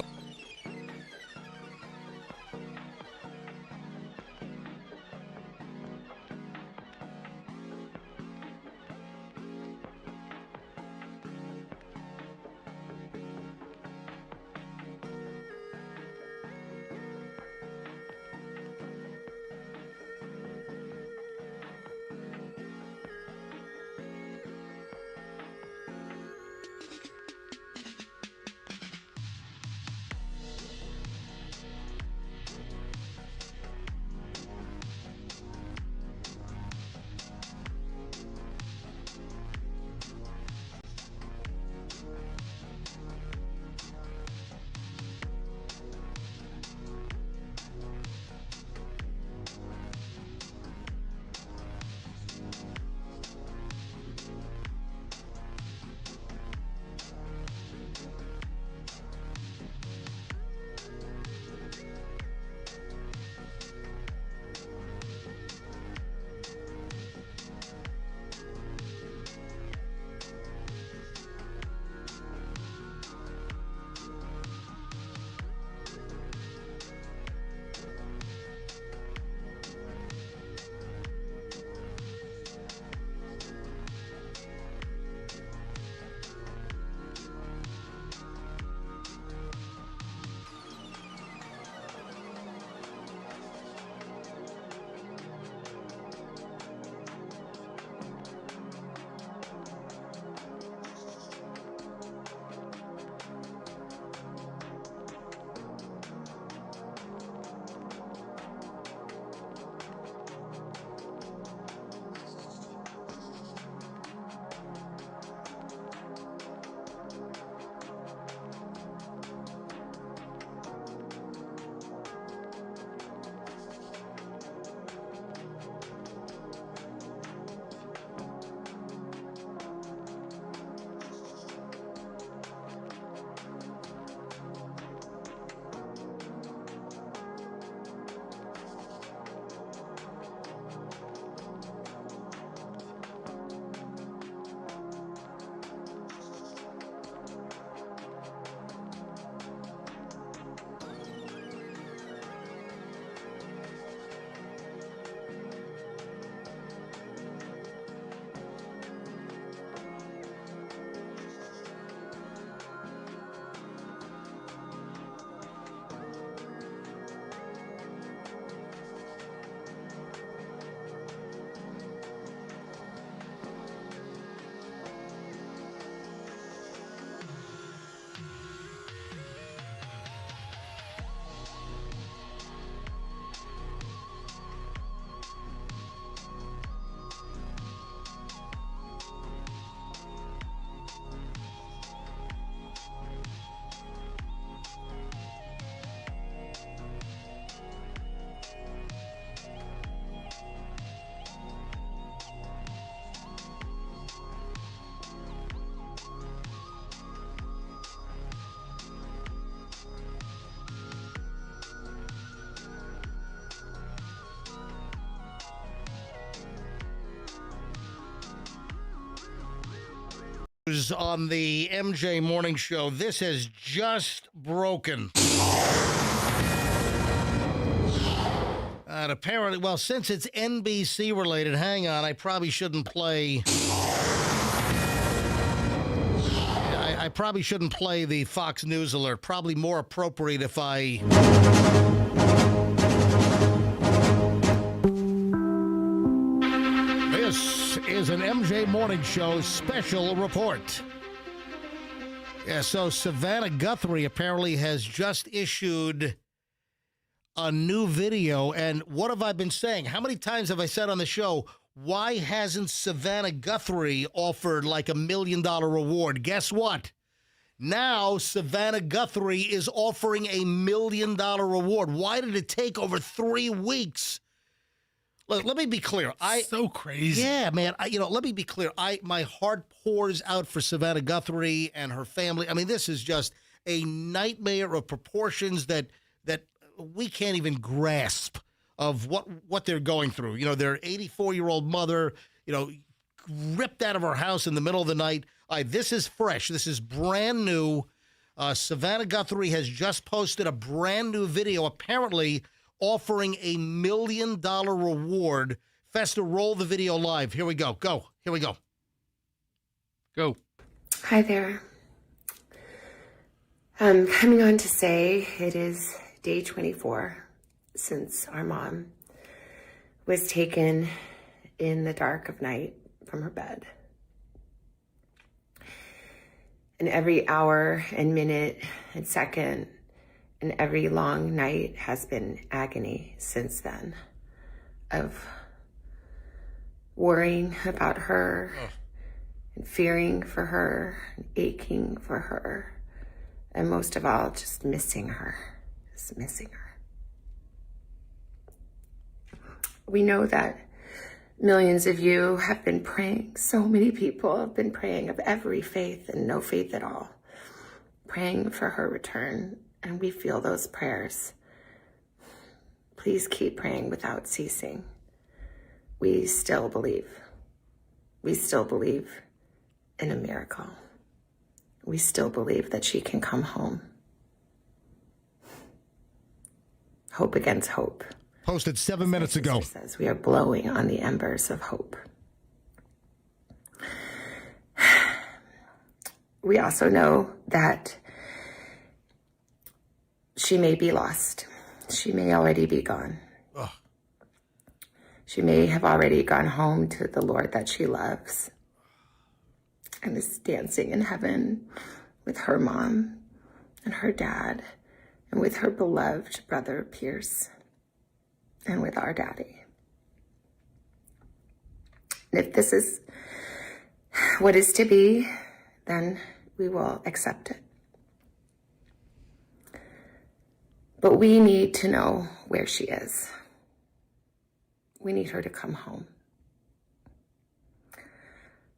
On the MJ Morning Show, this has just broken. And apparently, well, since it's NBC related, hang on, I probably shouldn't play. I probably shouldn't play the Fox News alert. Probably more appropriate if I. This is an MJ Morning Show special report. Yeah, so Savannah Guthrie apparently has just issued a new video. And what have I been saying? How many times have I said on the show, why hasn't Savannah Guthrie offered like $1 million reward? Guess what? Now, Savannah Guthrie is offering a $1 million reward. Why did it take over 3 weeks? Let me be clear. So crazy. Yeah, man. Let me be clear. My heart pours out for Savannah Guthrie and her family. I mean, this is just a nightmare of proportions that we can't even grasp of what they're going through. Their 84-year-old mother, ripped out of her house in the middle of the night. This is fresh. This is brand new. Savannah Guthrie has just posted a brand new video, apparently offering a $1 million reward. Festa, roll the video live. Here we go. Go. Here we go. Go. Hi there. I'm coming on to say it is day 24 since our mom was taken in the dark of night from her bed. And every hour and minute and second and every long night has been agony since then of worrying about her and fearing for her and aching for her. And most of all, just missing her, We know that millions of you have been praying. So many people have been praying of every faith and no faith at all, praying for her return. And we feel those prayers. Please keep praying without ceasing. We still believe. We still believe in a miracle. We still believe that she can come home. Hope against hope. Posted 7 minutes ago. Says we are blowing on the embers of hope. We also know that she may be lost. She may already be gone. Ugh. She may have already gone home to the Lord that she loves and is dancing in heaven with her mom and her dad and with her beloved brother Pierce and with our daddy. And if this is what is to be, then we will accept it. But we need to know where she is. We need her to come home.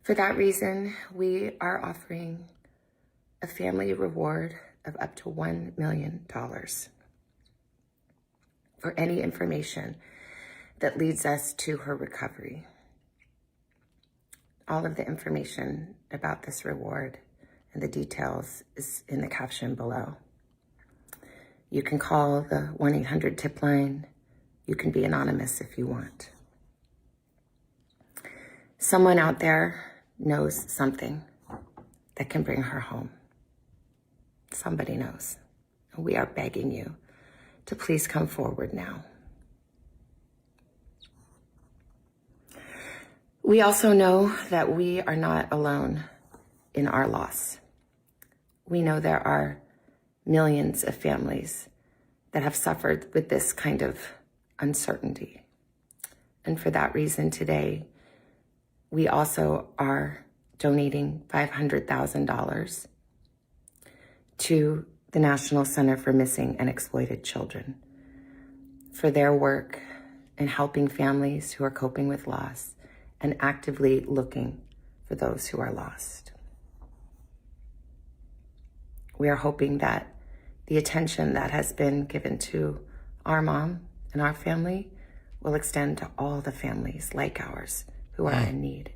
For that reason, we are offering a family reward of up to $1 million for any information that leads us to her recovery. All of the information about this reward and the details is in the caption below. You can call the 1-800-TIP line. You can be anonymous if you want. Someone out there knows something that can bring her home. Somebody knows. We are begging you to please come forward now. We also know that we are not alone in our loss. We know there are millions of families that have suffered with this kind of uncertainty. And for that reason today, we also are donating $500,000 to the National Center for Missing and Exploited Children for their work in helping families who are coping with loss and actively looking for those who are lost. We are hoping that the attention that has been given to our mom and our family will extend to all the families like ours who are in need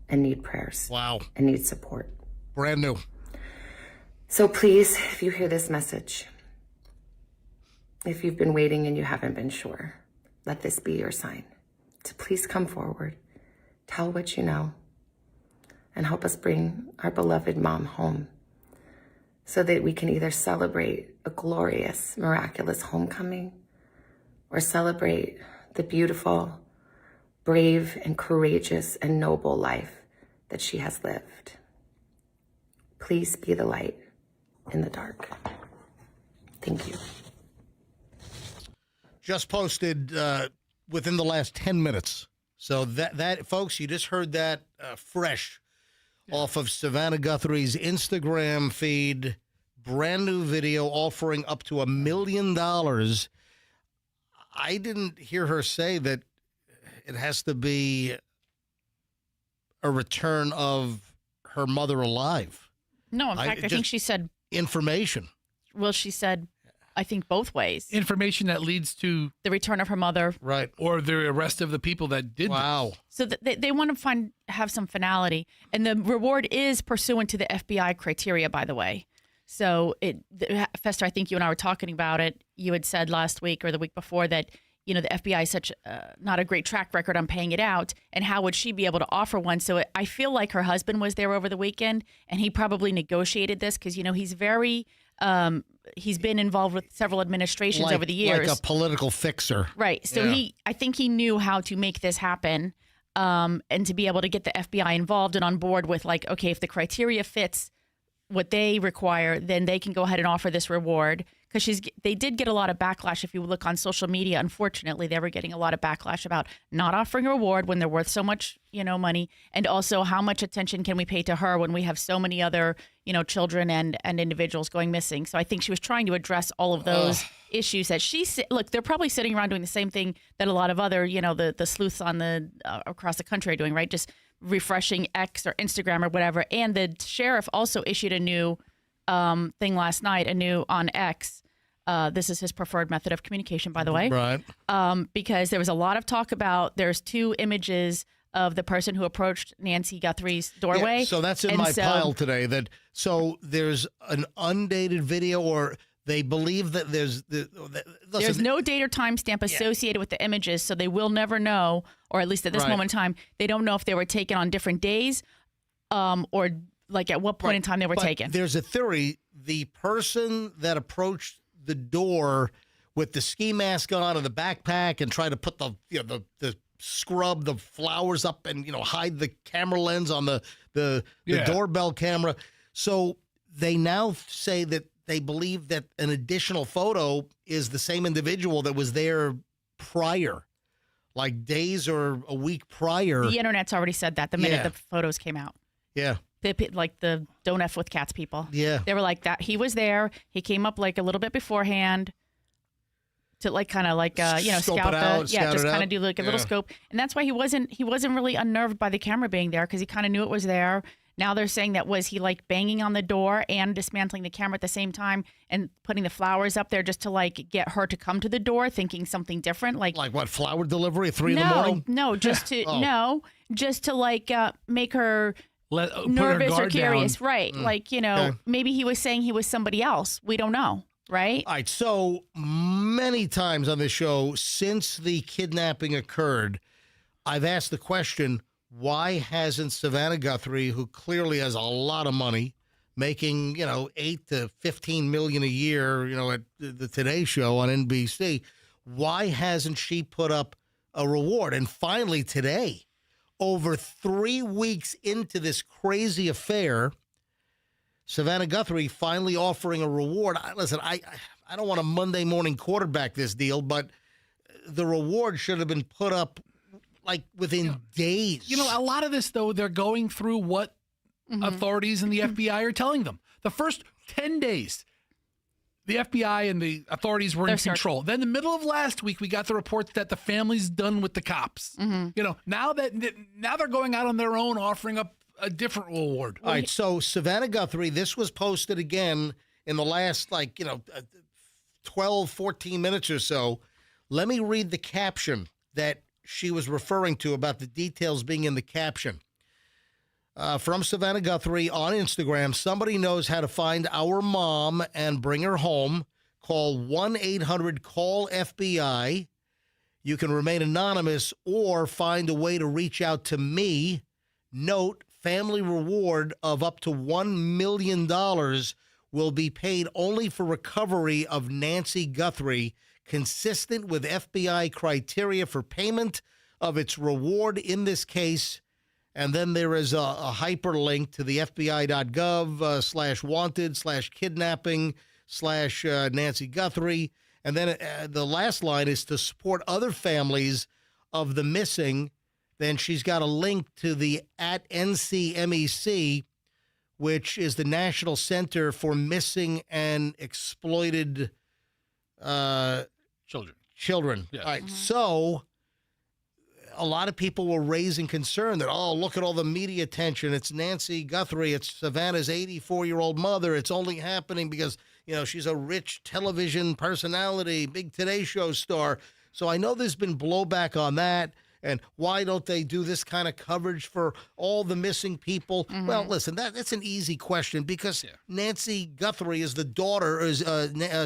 and need prayers. Wow. And need support. Brand new. So please, if you hear this message, if you've been waiting and you haven't been sure, let this be your sign to please come forward, tell what you know, and help us bring our beloved mom home so that we can either celebrate a glorious, miraculous homecoming or celebrate the beautiful, brave, and courageous and noble life that she has lived. Please be the light in the dark. Thank you. Just posted within the last 10 minutes. So that folks, you just heard that fresh off of Savannah Guthrie's Instagram feed. Brand new video offering up to $1 million. I didn't hear her say that it has to be a return of her mother alive. No, in fact, I think she said information. Well, she said, I think both ways. Information that leads to the return of her mother, right, or the arrest of the people that did. Wow. So they want to have some finality, and the reward is pursuant to the FBI criteria, by the way. So Fester, I think you and I were talking about it. You had said last week or the week before that, the FBI is such not a great track record on paying it out, and how would she be able to offer one? So I feel like her husband was there over the weekend, and he probably negotiated this because, he's very, he's been involved with several administrations over the years. Like a political fixer. Right. So I think he knew how to make this happen, and to be able to get the FBI involved and on board with okay, if the criteria fits what they require, then they can go ahead and offer this reward. Because they did get a lot of backlash. If you look on social media, unfortunately, they were getting a lot of backlash about not offering a reward when they're worth so much, money. And also, how much attention can we pay to her when we have so many other, children and individuals going missing? So I think she was trying to address all of those issues that look, they're probably sitting around doing the same thing that a lot of other, the sleuths on across the country are doing, right? Just refreshing X or Instagram or whatever. And the sheriff also issued a new thing last night, on X. This is his preferred method of communication, by the way. Right. Because there was a lot of talk about, there's 2 images of the person who approached Nancy Guthrie's doorway. Yeah, so that's in my pile today. So there's an undated video, or they believe that there's no date or time stamp associated with the images, so they will never know, or at least at this moment in time, they don't know if they were taken on different days, or at what point in time they were taken. There's a theory: the person that approached the door with the ski mask on and the backpack and try to put the scrub the flowers up and hide the camera lens on the doorbell camera. So they now say that they believe that an additional photo is the same individual that was there prior, like days or a week prior. The internet's already said that the minute the photos came out. Yeah. Like the don't F with cats people. Yeah. They were like that. He was there. He came up a little bit beforehand to scout just kind of do a little scope. And that's why he wasn't really unnerved by the camera being there, because he kind of knew it was there. Now they're saying that was he banging on the door and dismantling the camera at the same time and putting the flowers up there just to get her to come to the door, thinking something different, like what, flower delivery at 3 in the morning? No, just to just to make her nervous or curious, down. right? Okay. Maybe he was saying he was somebody else. We don't know, right? All right. So many times on this show since the kidnapping occurred, I've asked the question: why hasn't Savannah Guthrie, who clearly has a lot of money, making $8 to $15 million a year, at the Today Show on NBC, why hasn't she put up a reward? And finally today, over 3 weeks into this crazy affair, Savannah Guthrie finally offering a reward. Listen, I don't want to Monday morning quarterback this deal, but the reward should have been put up within days. A lot of this, though, they're going through what authorities and the FBI are telling them. The first 10 days, the FBI and the authorities were in control. Then the middle of last week, we got the report that the family's done with the cops. Now they're going out on their own, offering up a different reward. All right, so Savannah Guthrie, this was posted again in the last 12, 14 minutes or so. Let me read the caption that she was referring to about the details being in the caption. From Savannah Guthrie on Instagram: somebody knows how to find our mom and bring her home. Call 1-800-CALL-FBI. You can remain anonymous or find a way to reach out to me. Note: family reward of up to $1 million will be paid only for recovery of Nancy Guthrie, consistent with FBI criteria for payment of its reward in this case. And then there is a hyperlink to the FBI.gov /wanted/kidnapping/Nancy Guthrie. And then the last line is to support other families of the missing then she's got a link to the @NCMEC, which is the National Center for Missing and Exploited Children. Yes. All right, so a lot of people were raising concern that, oh, look at all the media attention. It's Nancy Guthrie. It's Savannah's 84-year-old mother. It's only happening because, she's a rich television personality, big Today Show star. So I know there's been blowback on that. And why don't they do this kind of coverage for all the missing people? Mm-hmm. Well, listen, that's an easy question because Nancy Guthrie is the daughter,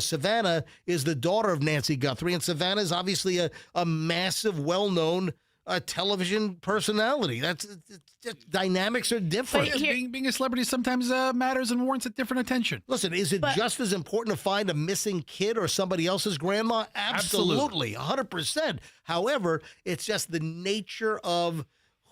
Savannah is the daughter of Nancy Guthrie, and Savannah is obviously a massive, well-known television personality. That's dynamics are different. Being a celebrity sometimes matters and warrants a different attention. Listen, is it just as important to find a missing kid or somebody else's grandma? Absolutely, 100%. However, it's just the nature of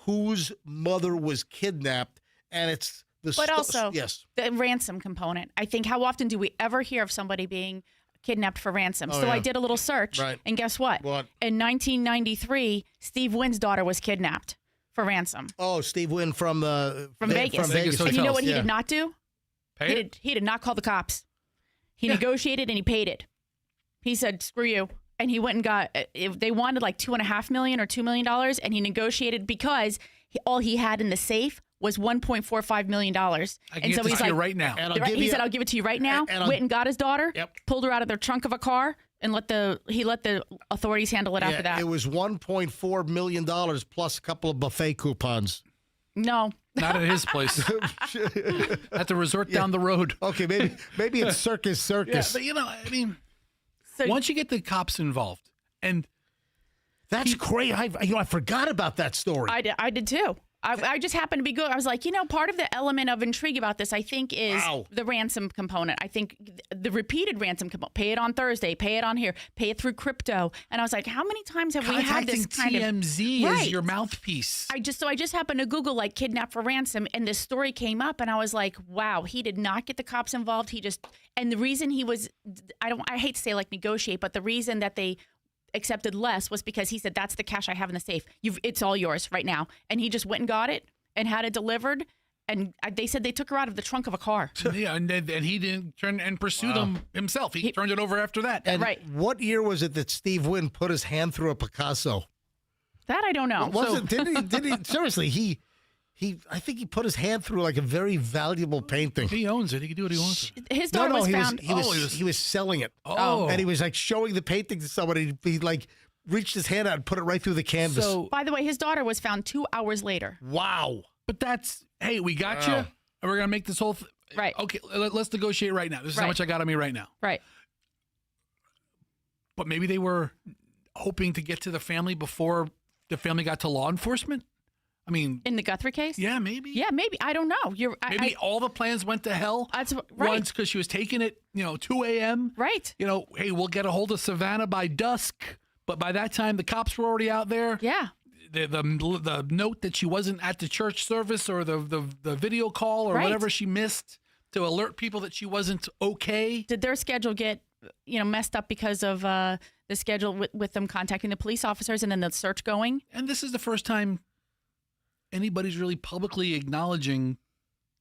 whose mother was kidnapped, and it's the But also, yes, the ransom component. I think, how often do we ever hear of somebody being kidnapped for ransom? Oh, So yeah. I did a little search, Right. and guess what? What? In 1993, Steve Wynn's daughter was kidnapped for ransom Oh, Steve Wynn from Vegas. From Vegas. And you know what he Yeah. did not do? He did not call the cops. He negotiated and he paid it. He said, "Screw you." And he went and got. They wanted like $2.5 million or $2 million, and he negotiated because all he had in the safe was $1.45 million. I can get this to you right now. And He said, "I'll give it to you right now." Went and got his daughter. Pulled her out of the trunk of a car and let the authorities handle it after that. It was $1.4 million plus a couple of buffet coupons. No. Not at his place. At the resort down the road. Okay, maybe it's Circus. Yeah, but once you get the cops involved, and that's great. I forgot about that story. I did too. I just happened to be good. I was like, part of the element of intrigue about this, I think, is the ransom component. I think the repeated ransom component. Pay it on Thursday. Pay it on here. Pay it through crypto. And I was like, how many times have we had this kind of TMZ as your mouthpiece? I just happened to Google like kidnap for ransom, and this story came up, and I was like, wow, he did not get the cops involved. And the reason he was, I hate to say like negotiate, but the reason that they accepted less was because he said, that's the cash I have in the safe. It's all yours right now. And he just went and got it and had it delivered. And they said they took her out of the trunk of a car. Yeah, and he didn't turn and pursue them himself. He turned it over after that. And what year was it that Steve Wynn put his hand through a Picasso? That I don't know. Did he seriously, I think he put his hand through like a very valuable painting. He owns it. He can do what he wants. His daughter was found. He was selling it. Oh. And he was like showing the painting to somebody. He like reached his hand out and put it right through the canvas. So, by the way, his daughter was found 2 hours later. Wow. But hey, we got you. And we're going to make this whole right. Okay, let's negotiate right now. This is how much I got on me right now. Right. But maybe they were hoping to get to the family before the family got to law enforcement. I mean, in the Guthrie case? Yeah, maybe. Yeah, maybe. I don't know. Maybe all the plans went to hell once because she was taking it, 2 a.m. Right. Hey, we'll get a hold of Savannah by dusk. But by that time, the cops were already out there. Yeah. The note that she wasn't at the church service or the video call or whatever she missed to alert people that she wasn't okay. Did their schedule get messed up because of the schedule with them contacting the police officers and then the search going? And this is the first time anybody's really publicly acknowledging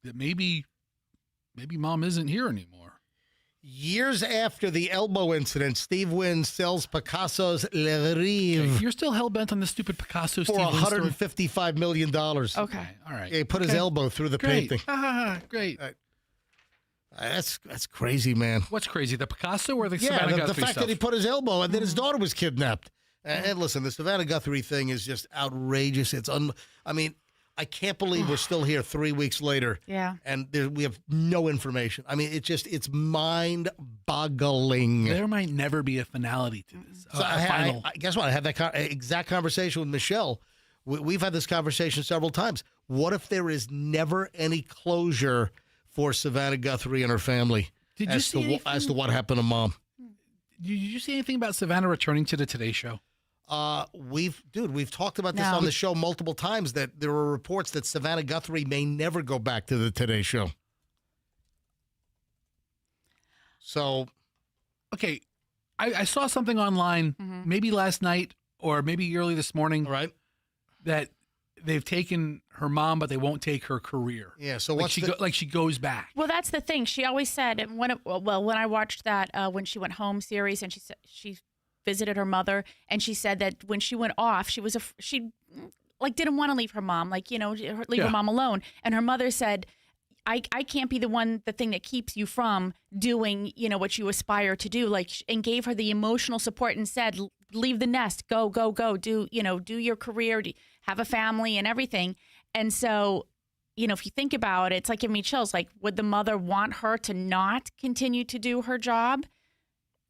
that maybe mom isn't here anymore. Years after the elbow incident, Steve Wynn sells Picasso's Le Rêve. You're still hell-bent on the stupid Picasso for Steve Wynn story? $155 million. Okay. All right. He put his elbow through the painting. Great. That's crazy, man. What's crazy, the Picasso or the Savannah Guthrie the fact stuff? that he put his elbow and then his daughter was kidnapped. And listen, the Savannah Guthrie thing is just outrageous. I can't believe we're still here 3 weeks later. Yeah. And we have no information. I mean, it's mind-boggling. There might never be a finality to this. So I guess what? I had that exact conversation with Michelle. We've had this conversation several times. What if there is never any closure for Savannah Guthrie and her family as to what happened to mom? Did you see anything about Savannah returning to the Today Show? We've talked about this on the show multiple times that there are reports that Savannah Guthrie may never go back to the Today Show. So, okay, I saw something online, maybe last night or maybe early this morning, right? That they've taken her mom, but they won't take her career. Yeah. So Like she goes back. Well, that's the thing. She always said, and when I watched that when she went home series, and she said she visited her mother, and she said that when she went off, she didn't want to leave her mom, leave her mom alone. And her mother said, I can't be the thing that keeps you from doing, what you aspire to do. And gave her the emotional support and said, leave the nest, go, do your career, have a family and everything. And so, if you think about it, it's like giving me chills. Like, would the mother want her to not continue to do her job?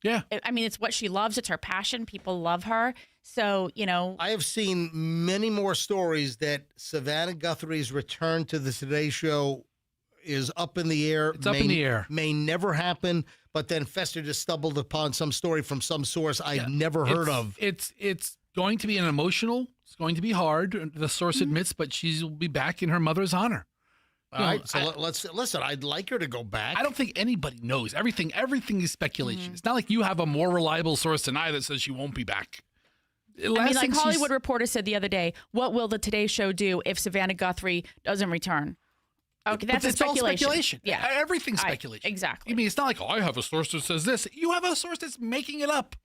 Yeah. I mean, it's what she loves. It's her passion. People love her. So, I have seen many more stories that Savannah Guthrie's return to the Today Show is up in the air. It's up in the air. May never happen, but then Fester just stumbled upon some story from some source I've never heard of. It's going to be it's going to be hard, the source admits, but she will be back in her mother's honor. All right, so let's listen. I'd like her to go back. I don't think anybody knows. Everything is speculation. It's not like you have a more reliable source than I that says she won't be back. Like Hollywood Reporter said the other day, what will the Today Show do if Savannah Guthrie doesn't return? Okay, that's it's speculation. all speculation. Yeah, everything's speculation. Exactly. I mean, it's not like I have a source that says this. You have a source that's making it up.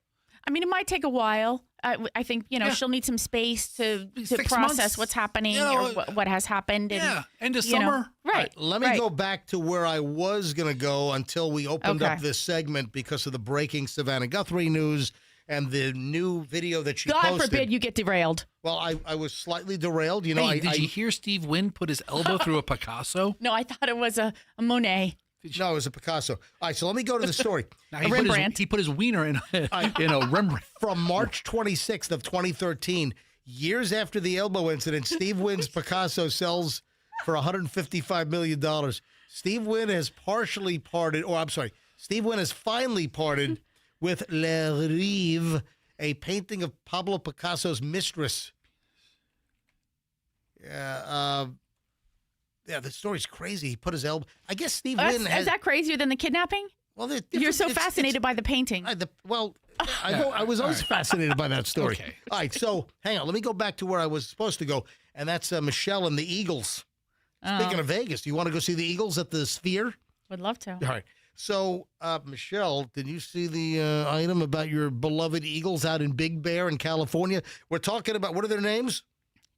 I mean, it might take a while. I think she'll need some space to 6 process months, what's happening or what has happened. And, end of summer. Right. Let me go back to where I was going to go until we opened up Okay. this segment because of the breaking Savannah Guthrie news and the new video that she God posted. forbid you get derailed. Well, I was slightly derailed. Did you hear Steve Wynn put his elbow through a Picasso? No, I thought it was a Monet. No, it was a Picasso. All right, so let me go to the story. Now, he put his wiener in a Rembrandt. From March 26th of 2013, years after the elbow incident, Steve Wynn's Picasso sells for $155 million. Steve Wynn has Steve Wynn has finally parted with Le Rive, a painting of Pablo Picasso's mistress. Yeah, the story's crazy. He put his elbow. I guess Steve Wynn has. Is that crazier than the kidnapping? Well, you're so fascinated by the painting. I was always fascinated by that story. Okay. All right, so hang on. Let me go back to where I was supposed to go, and that's Michelle and the Eagles. Speaking of Vegas, do you want to go see the Eagles at the Sphere? Would love to. All right. So, Michelle, did you see the item about your beloved Eagles out in Big Bear in California? We're talking about, what are their names?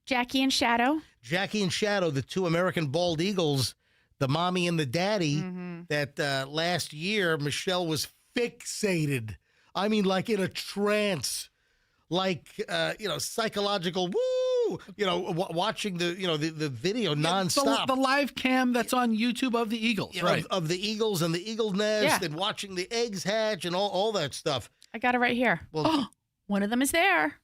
Jackie and Shadow. Jackie and Shadow, the two American bald eagles, the mommy and the daddy, that last year Michelle was fixated. I mean, like in a trance, like, psychological, woo, watching the video nonstop. The live cam that's on YouTube of the Eagles, right? Of the Eagles and the eagle nest and watching the eggs hatch and all that stuff. I got it right here. Well, one of them is there.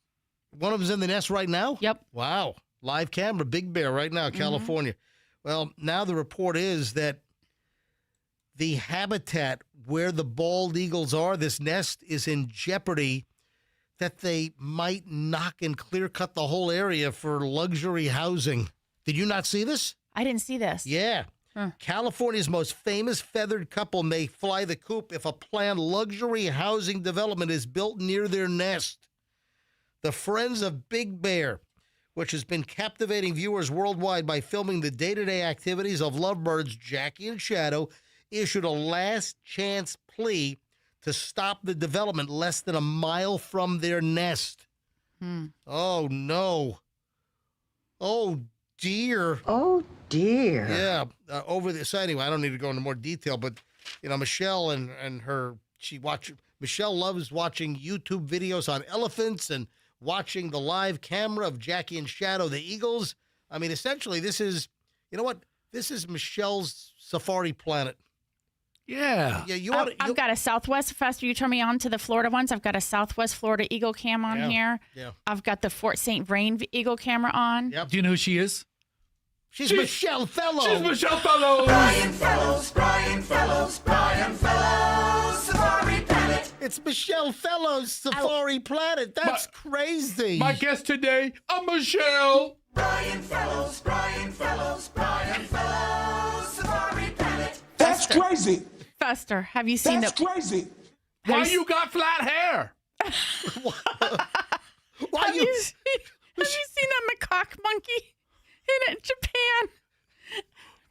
One of them's in the nest right now? Yep. Wow. Live camera, Big Bear right now, California. Well, now the report is that the habitat where the bald eagles are, this nest, is in jeopardy, that they might knock and clear cut the whole area for luxury housing. Did you not see this? I didn't see this. Yeah. California's most famous feathered couple may fly the coop if a planned luxury housing development is built near their nest. The Friends of Big Bear, which has been captivating viewers worldwide by filming the day-to-day activities of lovebirds Jackie and Shadow, issued a last-chance plea to stop the development less than a mile from their nest. Oh, no. Oh, dear. Oh, dear. Yeah. So anyway, I don't need to go into more detail, but, Michelle and her, Michelle loves watching YouTube videos on elephants and watching the live camera of Jackie and Shadow, the Eagles. I mean, essentially, this is, this is Michelle's Safari Planet. Yeah. I've got a Southwest, faster you turn me on to the Florida ones. I've got a Southwest Florida Eagle cam on here. Yeah. I've got the Fort St. Vrain Eagle camera on. Yep. Do you know who she is? She's Michelle Fellows. She's Michelle Fellows. Brian Fellows, Safari Planet. It's Michelle Fellows, Safari Planet. That's crazy. My guest today, Michelle. Brian Fellows, Safari Planet. That's crazy. Fester, have you seen That's crazy. Why you got flat hair? Why Have you seen that macaque monkey? in Japan.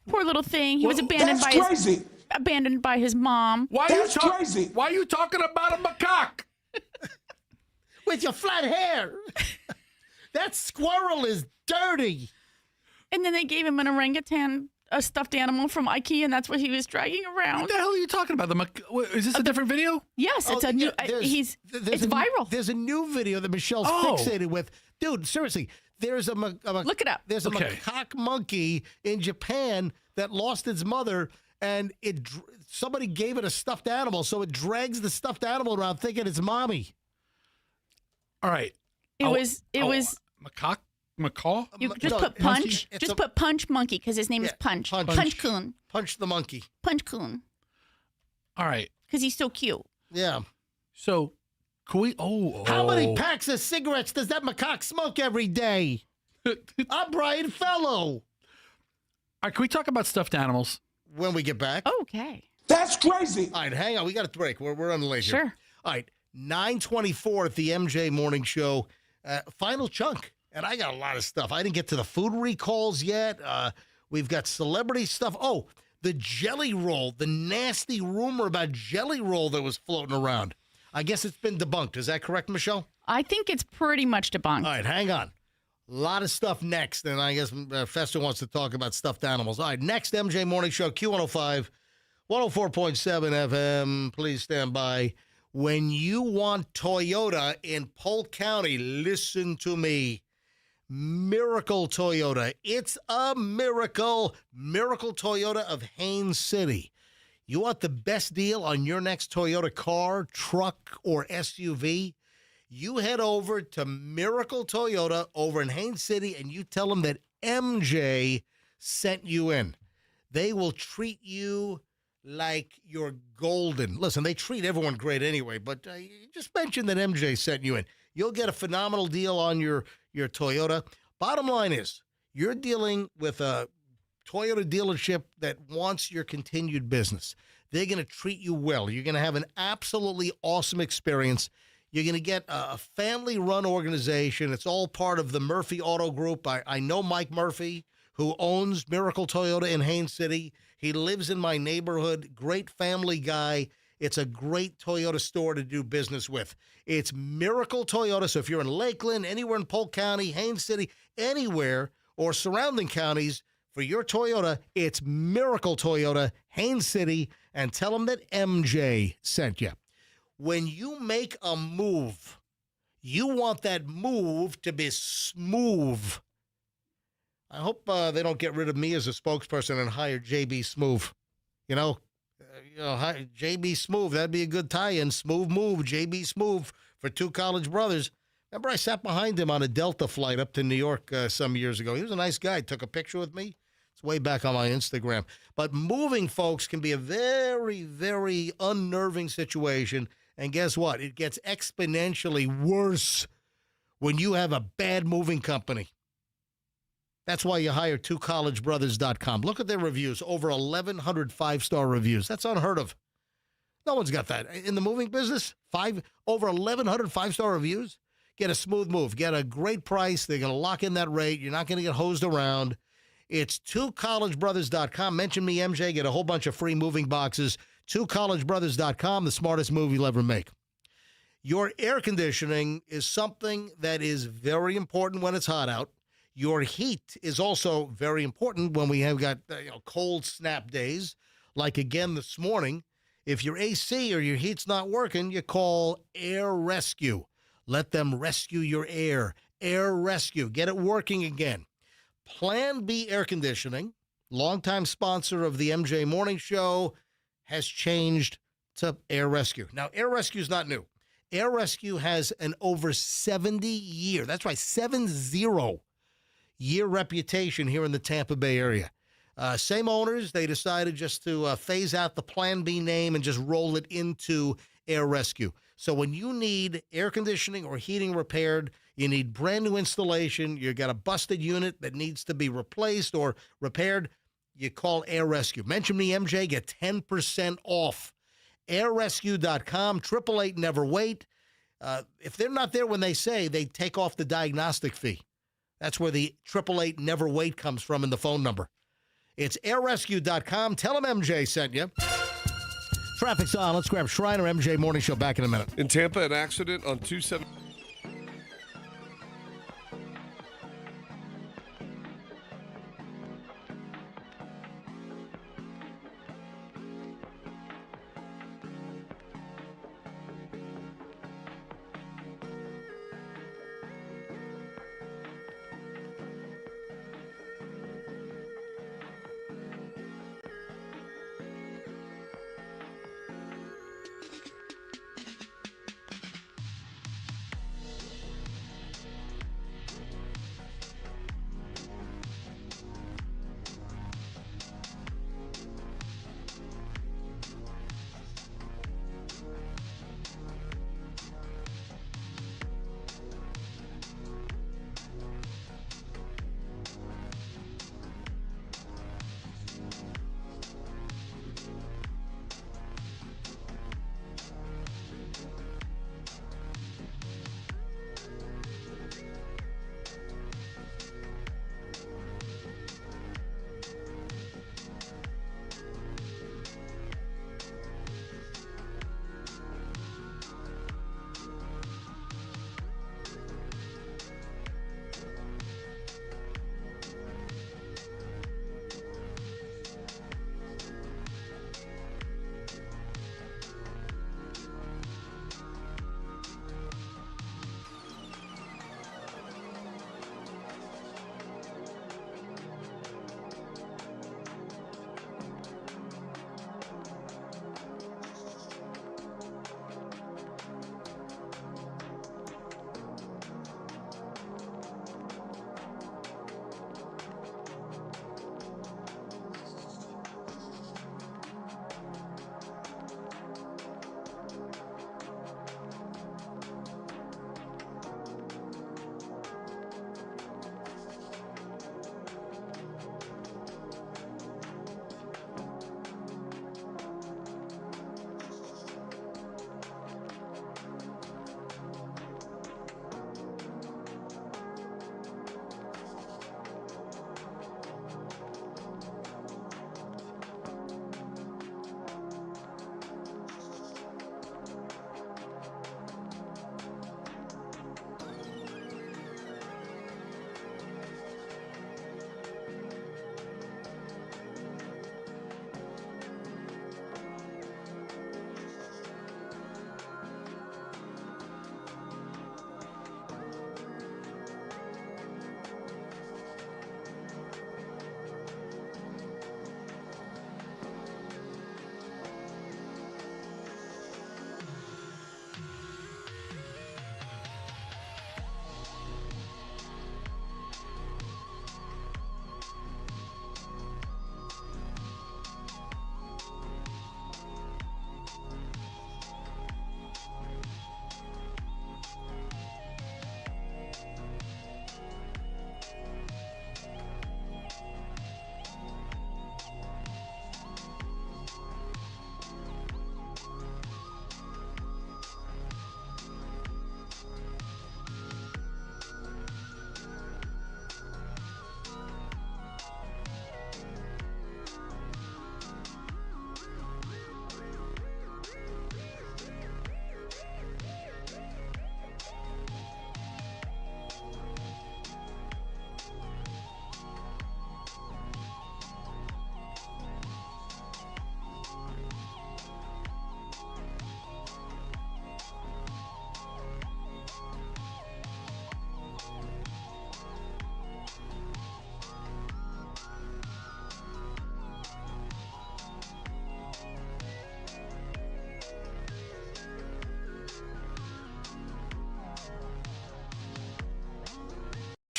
Poor little thing. He was abandoned by his mom. Why are you talking about a macaque? With your flat hair. That squirrel is dirty. And then they gave him an orangutan, a stuffed animal from IKEA, and that's what he was dragging around. What the hell are you talking about? Is this a different video? Yes, it's a new. It's viral. There's a new video that Michelle's fixated with. Dude, seriously, there's a look it up. There's a macaque monkey in Japan that lost its mother, and somebody gave it a stuffed animal, so it drags the stuffed animal around thinking it's mommy. All right. It was macaque. You just put punch. Just put punch monkey because his name is Punch. Punch-kun. Punch the monkey. Punch-kun. All right. Because he's so cute. Yeah. So, can we? How many packs of cigarettes does that macaque smoke every day? I'm Brian Fellow. All right, can we talk about stuffed animals when we get back? Okay. That's crazy. All right, hang on. We got a break. We're on the late here. Sure. All right, 9:24 at the MJ Morning Show. Final chunk. And I got a lot of stuff. I didn't get to the food recalls yet. We've got celebrity stuff. Oh, the jelly roll, the nasty rumor about jelly roll that was floating around. I guess it's been debunked. Is that correct, Michelle? I think it's pretty much debunked. All right, hang on. A lot of stuff next. And I guess Fester wants to talk about stuffed animals. All right, next MJ Morning Show, Q105, 104.7 FM. Please stand by. When you want Toyota in Polk County, listen to me. Miracle Toyota. It's a miracle. Miracle Toyota of Haines City. You want the best deal on your next Toyota car, truck, or SUV? You head over to Miracle Toyota over in Haines City and you tell them that MJ sent you in. They will treat you like you're golden. Listen, they treat everyone great anyway, but just mention that MJ sent you in. You'll get a phenomenal deal on your Toyota. Bottom line is, you're dealing with a Toyota dealership that wants your continued business. They're going to treat you well. You're going to have an absolutely awesome experience. You're going to get a family-run organization. It's all part of the Murphy Auto Group. I know Mike Murphy, who owns Miracle Toyota in Haines City. He lives in my neighborhood. Great family guy. It's a great Toyota store to do business with. It's Miracle Toyota. So if you're in Lakeland, anywhere in Polk County, Haines City, anywhere, or surrounding counties, for your Toyota, it's Miracle Toyota, Haines City, and tell them that MJ sent you. When you make a move, you want that move to be smooth. I hope they don't get rid of me as a spokesperson and hire JB Smooth. JB Smooth, that'd be a good tie-in. Smooth move, JB Smooth for two college brothers. Remember, I sat behind him on a Delta flight up to New York some years ago. He was a nice guy. Took a picture with me. It's way back on my Instagram. But moving, folks, can be a very, very unnerving situation. And guess what? It gets exponentially worse when you have a bad moving company. That's why you hire twocollegebrothers.com. Look at their reviews. Over 1,100 five-star reviews. That's unheard of. No one's got that. In the moving business, over 1,100 five-star reviews. Get a smooth move. Get a great price. They're going to lock in that rate. You're not going to get hosed around. It's twocollegebrothers.com. Mention me, MJ. Get a whole bunch of free moving boxes. Twocollegebrothers.com, the smartest move you'll ever make. Your air conditioning is something that is very important when it's hot out. Your heat is also very important when we have got cold snap days, like again this morning. If your AC or your heat's not working, you call Air Rescue. Let them rescue your air. Air Rescue. Get it working again. Plan B Air Conditioning, longtime sponsor of the MJ Morning Show, has changed to Air Rescue. Now, Air Rescue is not new. Air Rescue has an over 70-year, that's right, 70-year reputation here in the Tampa Bay area. Same owners, they decided just to phase out the Plan B name and just roll it into Air Rescue. So when you need air conditioning or heating repaired, you need brand new installation, you got a busted unit that needs to be replaced or repaired, you call Air Rescue. Mention me, MJ, get 10% off. AirRescue.com, 888 never wait. If they're not there when they say, they take off the diagnostic fee. That's where the 888 Never Wait comes from in the phone number. It's airrescue.com. Tell them MJ sent you. Traffic's on. Let's grab Shriner MJ Morning Show back in a minute. In Tampa, an accident on 270.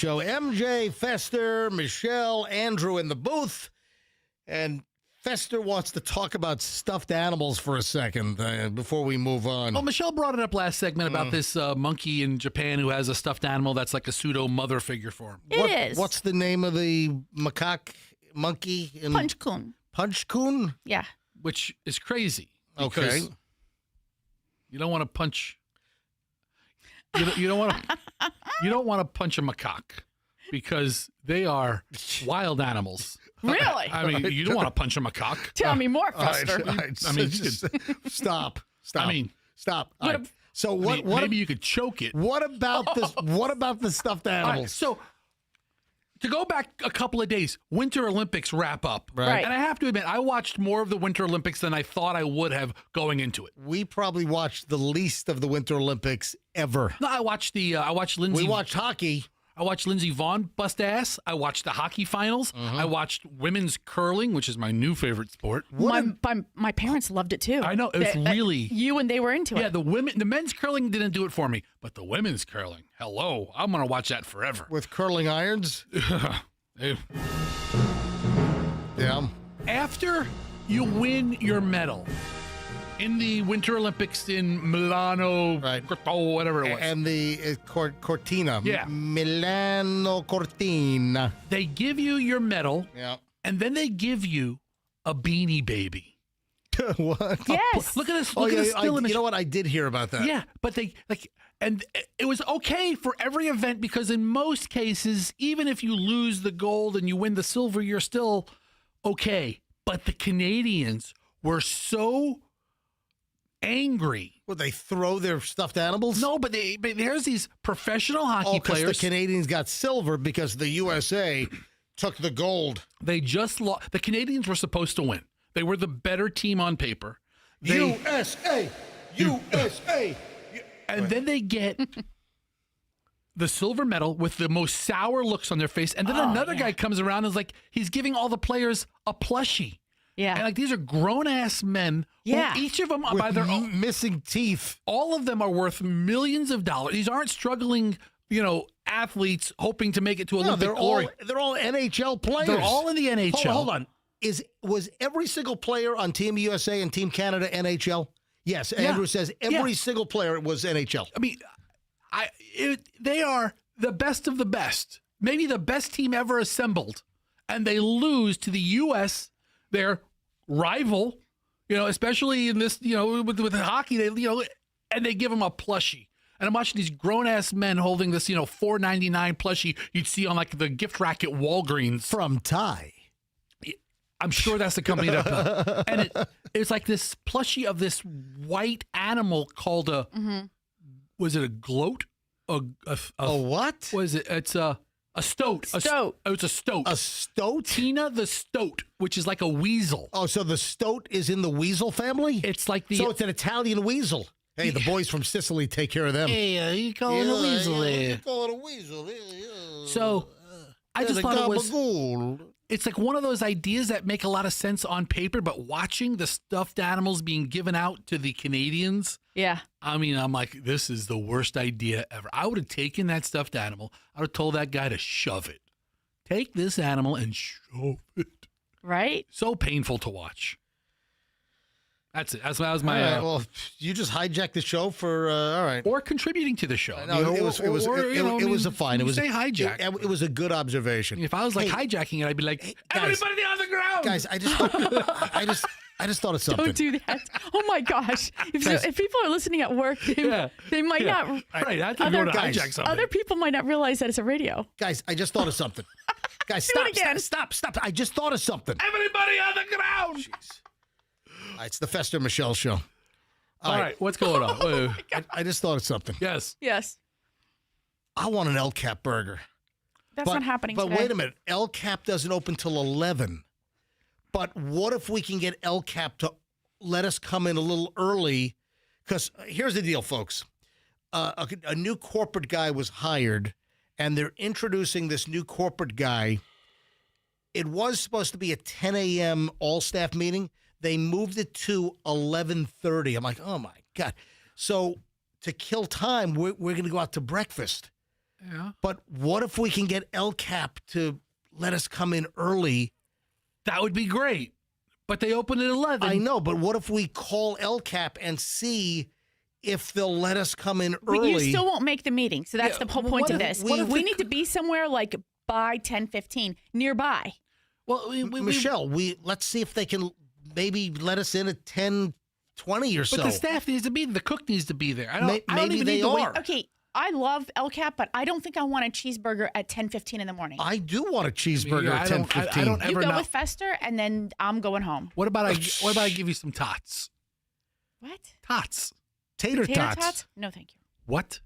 Show MJ, Fester, Michelle, Andrew in the booth. And Fester wants to talk about stuffed animals for a second before we move on. Well, Michelle brought it up last segment about this monkey in Japan who has a stuffed animal that's like a pseudo mother figure for him. It is. What's the name of the monkey? Punch-kun. Punch-kun? Yeah. Which is crazy. Okay. You don't want to punch. You don't want to. You don't want to punch a macaque. because they are wild animals. Really? I mean, you don't want to punch them a cock. Tell me more, All right, Fester. all right, I mean, stop. I mean, stop. All right. So what? Maybe you could choke it. What about this? What about the stuffed All right, animals? so to go back a couple of days, Winter Olympics wrap up. Right. And I have to admit, I watched more of the Winter Olympics than I thought I would have going into it. We probably watched the least of the Winter Olympics ever. No, I watched Lindsey. We watched hockey. I watched Lindsey Vonn bust ass. I watched the hockey finals. I watched women's curling, which is my new favorite sport. My parents loved it too. I know, it was really you and they were into Yeah, it. the men's curling didn't do it for me, but the women's curling, hello, I'm gonna watch that forever. With curling irons? Yeah. After you win your medal in the Winter Olympics in Milano, whatever it was. And the Cortina. Yeah. Milano Cortina. They give you your medal, Yeah. and then they give you a Beanie Baby. What? Yes. Look at this. Oh, Look at yeah, this still image. you know what? I did hear about that. Yeah, but and it was okay for every event because in most cases, even if you lose the gold and you win the silver, you're still okay. But the Canadians were so angry. Would they throw their stuffed animals? No, but there's these professional hockey because players. the Canadians got silver because the USA took the gold. They just lost. The Canadians were supposed to win. They were the better team on paper. USA! And then they get the silver medal with the most sour looks on their face. And then another guy comes around and is like, he's giving all the players a plushie. Yeah. And like these are grown ass men. Yeah. Who each of them With by their own missing teeth. All of them are worth millions of dollars. These aren't struggling, athletes hoping to make it to Olympic glory. They're all NHL players. They're all in the NHL. Hold on. Was every single player on Team USA and Team Canada NHL? Yes. Yeah. Andrew says every single player was NHL. I mean, they are the best of the best. Maybe the best team ever assembled. And they lose to the U.S., their rival, especially in this, with hockey, and they give them a plushie. And I'm watching these grown-ass men holding this, $4.99 plushie you'd see on, like, the gift rack at Walgreens. From Thai. I'm sure that's the company that and it's like this plushie of this white animal called was it a gloat? A what? Was it? It's a stoat. Stoat. It's a stoat. A stoat? Tina the stoat, which is like a weasel. Oh, so the stoat is in the weasel family? It's like So it's an Italian weasel. Hey, the boys from Sicily take care of them. Hey, you calling a weasel there? You call it a weasel. So I just thought it was. gabagool. It's like one of those ideas that make a lot of sense on paper, but watching the stuffed animals being given out to the Canadians, Yeah. I mean, I'm like, this is the worst idea ever. I would have taken that stuffed animal. I would have told that guy to shove it. Take this animal and shove it. Right? So painful to watch. That's it. That was my. All right, well, you just hijacked the show for all right. Or contributing to the show. No, it was a fine. It was say hijack. It was a good observation. If I was like hijacking it, I'd be like, guys, everybody on the ground. Guys, I just thought of something. Don't do that. Oh my gosh. If people are listening at work, they might not. Right. I think you hijack something. Other people might not realize that it's a radio. Guys, I just thought of something. Guys, Do it again. stop. I just thought of something. Everybody on the ground. Jeez. It's the Fester Michelle show. All right, what's going on? I just thought of something. Yes. Yes. I want an El Cap burger. That's not happening But today. wait a minute. El Cap doesn't open till 11. But what if we can get El Cap to let us come in a little early? Because here's the deal, folks. A new corporate guy was hired, and they're introducing this new corporate guy. It was supposed to be a 10 a.m. all-staff meeting. They moved it to 11:30. I'm like, oh, my God. So to kill time, we're going to go out to breakfast. Yeah. But what if we can get El Cap to let us come in early? That would be great. But they open at 11. I know, but what if we call El Cap and see if they'll let us come in early? But you still won't make the meeting. So that's the whole point of this. We need to be somewhere like by 10:15, nearby. Well, Michelle, let's see if they can maybe let us in at 10:20 or so. But the staff needs to be there. The cook needs to be there. I don't Maybe even they need to wait. are. Okay, I love LCAP, but I don't think I want a cheeseburger at 10:15 in the morning. I do want a cheeseburger at 10:15. I don't You ever go know. with Fester, and then I'm going home. What about I give you some tots? What? Tots. Tater tots. No, thank you. What?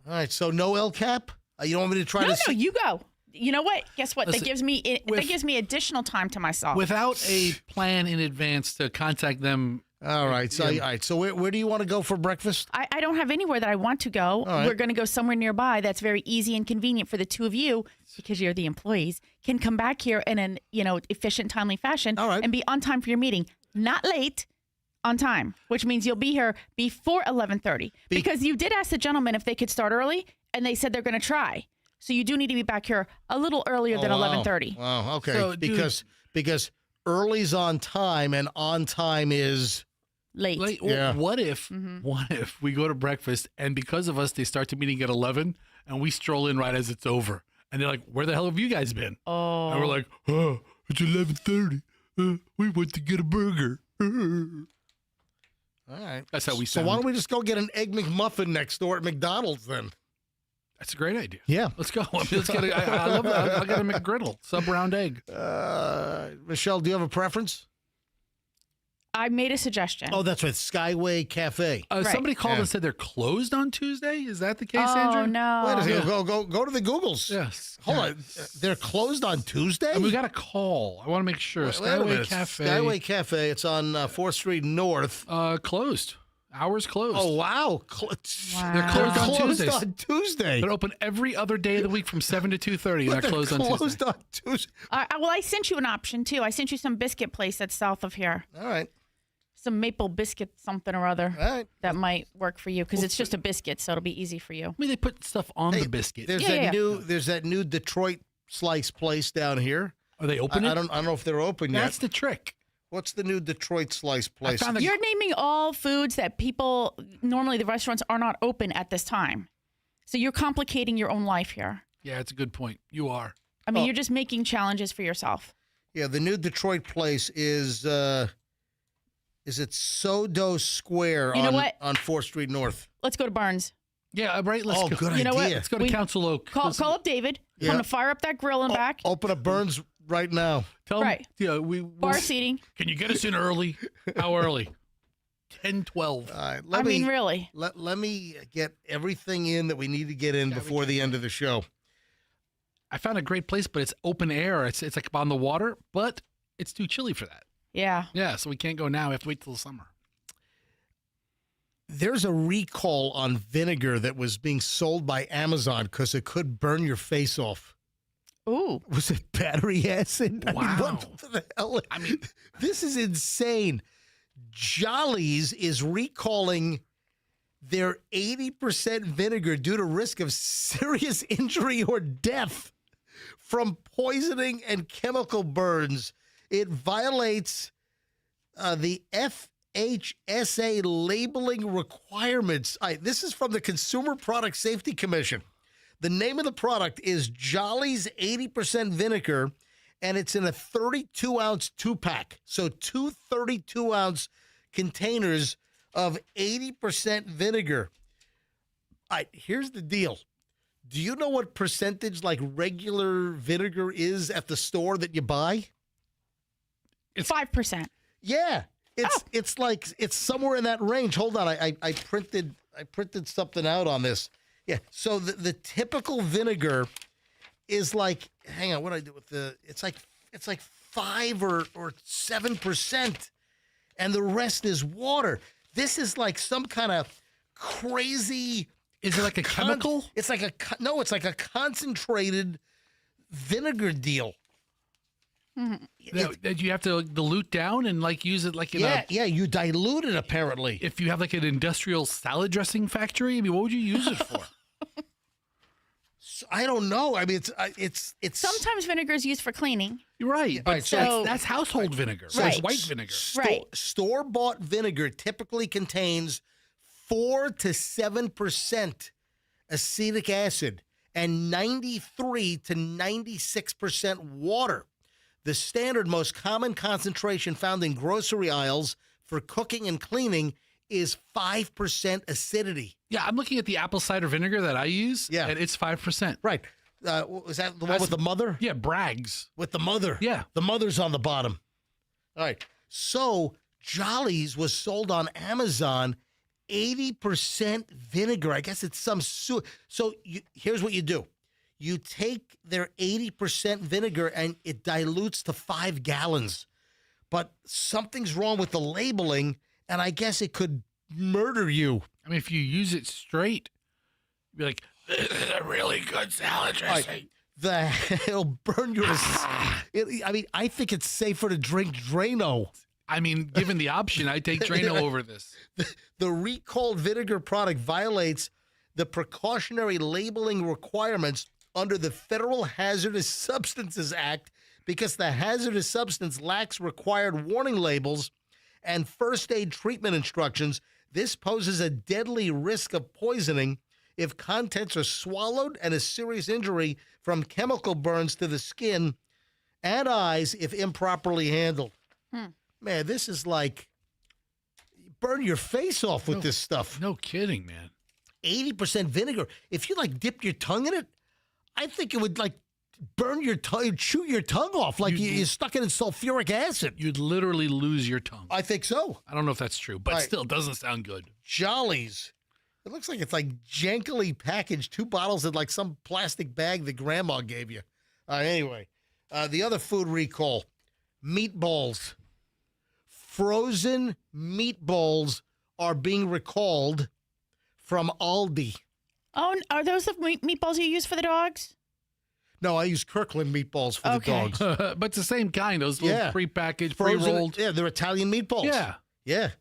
All right, so no El Cap? You don't want me to try No, to you go. You know what? Guess what? Listen, that gives me additional time to myself. Without a plan in advance to contact them. All right. So where do you want to go for breakfast? I don't have anywhere that I want to go. right. We're going to go somewhere nearby that's very easy and convenient for the two of you, because you're the employees, can come back here in an efficient, timely fashion and be on time for your meeting. Not late, on time, which means you'll be here before 11:30. Because you did ask the gentleman if they could start early, and they said they're going to try. So you do need to be back here a little earlier than 11:30. Wow. Okay. So, because early's on time and on time is late. Yeah. What if we go to breakfast and because of us they start the meeting at 11 and we stroll in right as it's over and they're like, "Where the hell have you guys been?" Oh. And we're like, "Oh, it's 11:30. We went to get a burger." All right. That's how we So sound. why don't we just go get an Egg McMuffin next door at McDonald's then? That's a great idea. Yeah. Let's go. Let's get I love that. I'll get a McGriddle, sub round egg. Michelle, do you have a preference? I made a suggestion. Oh, that's right. Skyway Cafe. Somebody called and said they're closed on Tuesday. Is that the case, Oh, Andrew? no. Wait a second. Go to the Googles. Yes. Hold on. They're closed on Tuesday? And we got a call. I want to make sure. Wait a Skyway minute. Cafe. Skyway Cafe. It's on 4th Street North. Closed. Hours closed. Oh, wow. They're closed on Tuesdays. on Tuesday. They're open every other day of the week from 7 to 2:30. But They're closed on Tuesday. closed on Tuesday. Well, I sent you an option, too. I sent you some biscuit place that's south of here. All right. Some maple biscuit something or other. All right. That might work for you, because it's just a biscuit, so it'll be easy for you. I mean, they put stuff on the biscuit. There's that new Detroit slice place down here. Are they open? I don't know if they're open yet. That's the trick. What's the new Detroit slice place? You're naming all foods that people, normally the restaurants are not open at this time. So you're complicating your own life here. Yeah, it's a good point. You are. I mean, you're just making challenges for yourself. Yeah, the new Detroit place is it Sodo Square You know what? on 4th Street North. Let's go to Barnes. Yeah, right. Let's go. Good You know what? idea. Let's go to Council Oak. Call up David. Yeah. Tell him to fire up that grill and back. Open up Burns right now. Tell them. Right. Yeah, Bar seating. Can you get us in early? How early? 10:12. All right, really. Let me get everything in that we need to get in before the end of the show. I found a great place, but it's open air. It's like on the water, but it's too chilly for that. Yeah. Yeah, so we can't go now. We have to wait till the summer. There's a recall on vinegar that was being sold by Amazon because it could burn your face off. Ooh. Was it battery acid? Wow. I mean, what the hell? I mean, this is insane. Jolly's is recalling their 80% vinegar due to risk of serious injury or death from poisoning and chemical burns. It violates the FHSA labeling requirements. This is from the Consumer Product Safety Commission. The name of the product is Jolly's 80% vinegar, and it's in a 32-ounce two-pack. So two 32-ounce containers of 80% vinegar. All right, here's the deal. Do you know what percentage like regular vinegar is at the store that you buy? It's 5%. Yeah. It's like it's somewhere in that range. Hold on. I printed something out on this. Yeah. So the typical vinegar is like, hang on, what did I do with it's like 5 or 7%, and the rest is water. This is like some kind of crazy. Is it like a chemical? It's like it's like a concentrated vinegar deal. Mm-hmm. That you have to dilute down and like use it like in you dilute it apparently. If you have like an industrial salad dressing factory, I mean, what would you use it for? I don't know. I mean, it's sometimes vinegar is used for cleaning. You're right, but so that's household vinegar. Right. It's white vinegar. Store-bought vinegar typically contains 4 to 7% acetic acid and 93 to 96% water. The standard most common concentration found in grocery aisles for cooking and cleaning is 5% acidity. Yeah, I'm looking at the apple cider vinegar that I use. Yeah. And it's 5%. Right. Was that the one with the mother? Yeah, Bragg's. With the mother. Yeah. The mother's on the bottom. All right. So Jolly's was sold on Amazon, 80% vinegar. I guess it's some So here's what you do. You take their 80% vinegar and it dilutes to 5 gallons. But something's wrong with the labeling, and I guess it could murder you. I mean, if you use it straight, you'd be like, this is a really good salad dressing. It'll burn your... I think it's safer to drink Drano. I mean, given the option, I take Drano over this. The recalled vinegar product violates the precautionary labeling requirements under the Federal Hazardous Substances Act because the hazardous substance lacks required warning labels and first aid treatment instructions. This poses a deadly risk of poisoning if contents are swallowed and a serious injury from chemical burns to the skin and eyes if improperly handled. Man, this is like burn your face off with this stuff. No kidding, man. 80% vinegar. If you like dip your tongue in it, I think it would like burn your tongue, chew your tongue off like you stuck it in sulfuric acid. You'd literally lose your tongue. I think so. I don't know if that's true, but still, it doesn't sound good. Jolly's. It looks like it's like jankily packaged, 2 bottles in like some plastic bag that grandma gave you. Anyway, the other food recall, meatballs. Frozen meatballs are being recalled from Aldi. Oh, are those the meatballs you use for the dogs? No, I use Kirkland meatballs for the dogs. But it's the same kind, those little prepackaged, Frozen, pre-rolled. Yeah, they're Italian meatballs. Yeah. Yeah.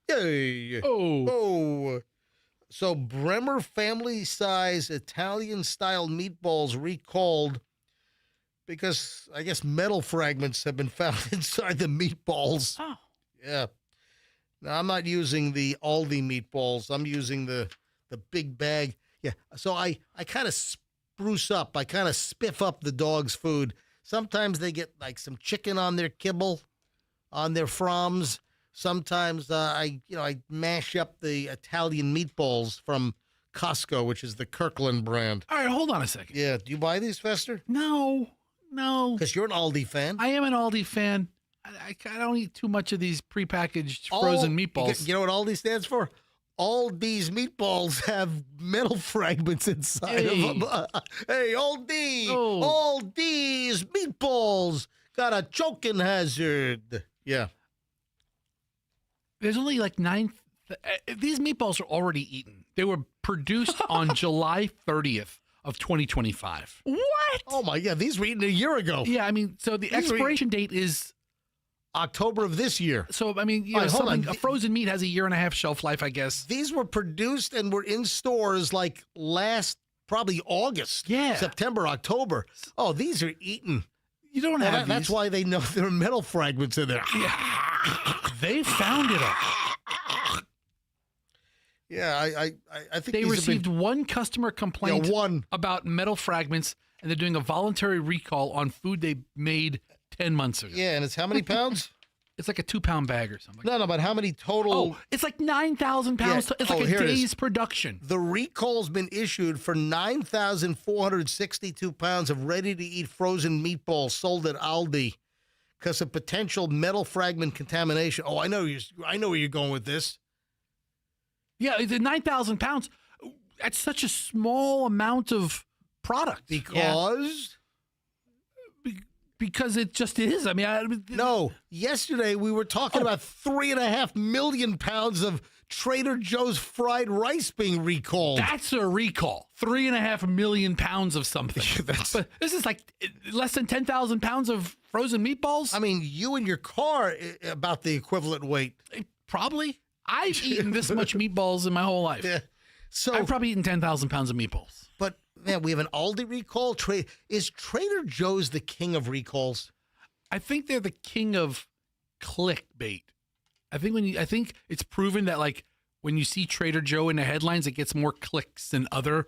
Yay. Oh. So Bremer family-size Italian-style meatballs recalled because I guess metal fragments have been found inside the meatballs. Oh. Yeah. Now, I'm not using the Aldi meatballs. I'm using the big bag. Yeah. So I kind of spruce up. I kind of spiff up the dog's food. Sometimes they get like some chicken on their kibble, on their froms. Sometimes I mash up the Italian meatballs from Costco, which is the Kirkland brand. All right, hold on a second. Yeah. Do you buy these, Fester? No. Because you're an Aldi fan. I am an Aldi fan. I don't eat too much of these prepackaged frozen meatballs. You know what Aldi stands for? All these meatballs have metal fragments inside of them. Hey, Aldi! Oh. All these meatballs got a choking hazard. Yeah. There's only like 9. These meatballs are already eaten. They were produced on July 30th of 2025. What? Oh my God! These were eaten a year ago. Yeah, I mean, so the expiration date is October of this year. So, I mean, All right, a frozen meat has a 1.5-year shelf life, I guess. These were produced and were in stores like last, probably August. Yeah. September, October. Oh, these are eaten. You don't have these. That's why they know there are metal fragments in there. Yeah. They found it all. Yeah, I think they received one customer complaint one about metal fragments, and they're doing a voluntary recall on food they made 10 months ago. Yeah, and it's how many pounds? It's like a 2-pound bag or something. No, but how many total? Oh, it's like 9,000 pounds. Yeah. It's like a day's production. The recall's been issued for 9,462 pounds of ready-to-eat frozen meatballs sold at Aldi because of potential metal fragment contamination. Oh, I know where you're going with this. Yeah, the 9,000 pounds. That's such a small amount of product. Because? Because it just is. I mean, no. Yesterday we were talking about 3.5 million pounds of Trader Joe's fried rice being recalled. That's a recall. 3.5 million pounds of something. But this is like less than 10,000 pounds of frozen meatballs. I mean, you and your car about the equivalent weight. Probably. I've eaten this much meatballs in my whole life. Yeah. So I've probably eaten 10,000 pounds of meatballs. But man, we have an Aldi recall. Is Trader Joe's the king of recalls? I think they're the king of clickbait. I think it's proven that like when you see Trader Joe in the headlines, it gets more clicks than other.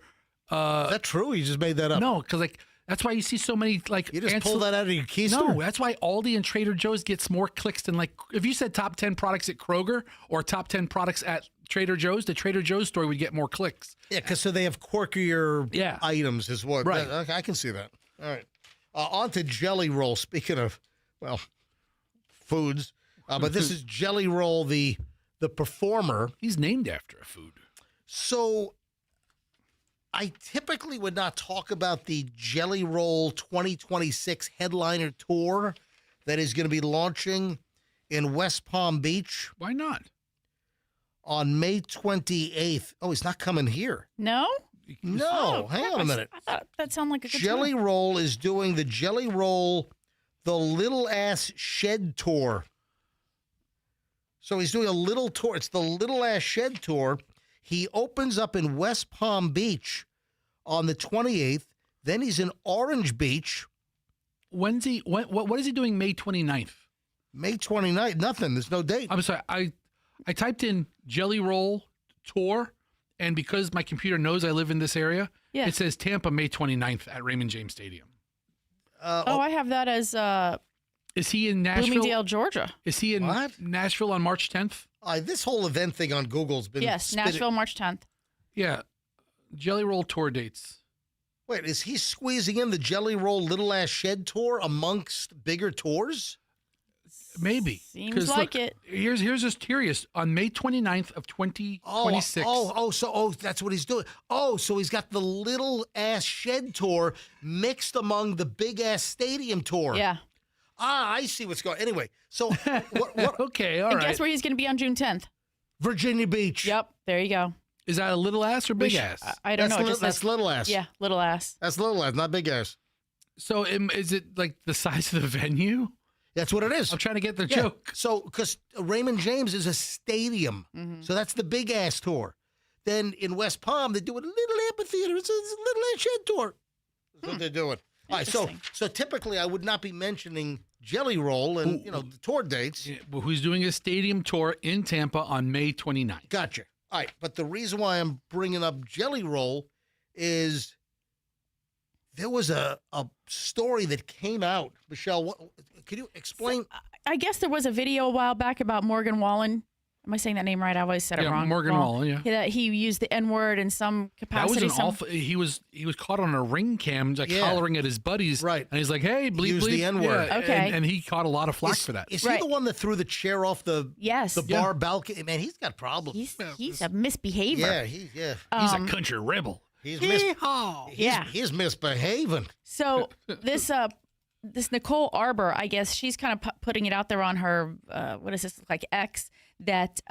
Is that true? You just made that up. No, because like That's why you see so many like. You just pull that out of your keister? No, that's why Aldi and Trader Joe's gets more clicks than like if you said top 10 products at Kroger or top 10 products at Trader Joe's, the Trader Joe's story would get more clicks. Yeah, because so they have quirkier items is what. Right. Okay, I can see that. All right. On to Jelly Roll. Speaking of, well, foods, but this is Jelly Roll, the performer. He's named after a food. So I typically would not talk about the Jelly Roll 2026 headliner tour that is going to be launching in West Palm Beach. Why not? On May 28th. Oh, he's not coming here. No? No. Hang on a minute. I thought that sounded like a good Jelly tour. Roll is doing the Jelly Roll, the Little Ass Shed Tour. So he's doing a little tour. It's the Little Ass Shed Tour. He opens up in West Palm Beach on the 28th. Then he's in Orange Beach. When's he? What is he doing May 29th? May 29th. Nothing. There's no date. I'm sorry. I typed in Jelly Roll tour, and because my computer knows I live in this area, it says Tampa May 29th at Raymond James Stadium. I have that as Is he in Nashville? Bloomingdale, Georgia. Is he in Nashville on March 10th? This whole event thing on Google's been Nashville, March 10th. Yeah. Jelly Roll tour dates. Wait, is he squeezing in the Jelly Roll Little Ass Shed Tour amongst bigger tours? Maybe. Seems like it. Here's just curious. On May 29th of 2026. So that's what he's doing. Oh, so he's got the Little Ass Shed Tour mixed among the Big Ass Stadium Tour. Yeah. I see what's going on. Anyway, so what okay, all and right. guess where he's going to be on June 10th? Virginia Beach. Yep, there you go. Is that a little ass or big ass? I don't know. That's little ass. Yeah, little ass. That's little ass, not big ass. So is it like the size of the venue? That's what it is. I'm trying to get the joke. So, because Raymond James is a stadium. So that's the big ass tour. Then in West Palm, they do a little amphitheater. It's a little ass shed tour. That's what they're doing. All right, so typically I would not be mentioning Jelly Roll and, the tour dates. Yeah, but who's doing a stadium tour in Tampa on May 29th? Gotcha. All right, but the reason why I'm bringing up Jelly Roll is there was a story that came out. Michelle, could you explain? I guess there was a video a while back about Morgan Wallen. Am I saying that name right? I always said it wrong. Morgan Wallen, yeah. That he used the N-word in some capacity. That was an awful. He was caught on a ring cam, like hollering at his buddies, right? And he's like, "Hey, bleep, Use bleep." the N-word. Yeah, Okay. and he caught a lot of flack for that. Is he the one that threw the chair off the bar Yeah. balcony? Man, he's got problems. He's a misbehavior. He's a country rebel. He's misbehaving. So this Nicole Arbor, I guess she's kind of putting it out there on her what is this, like X, that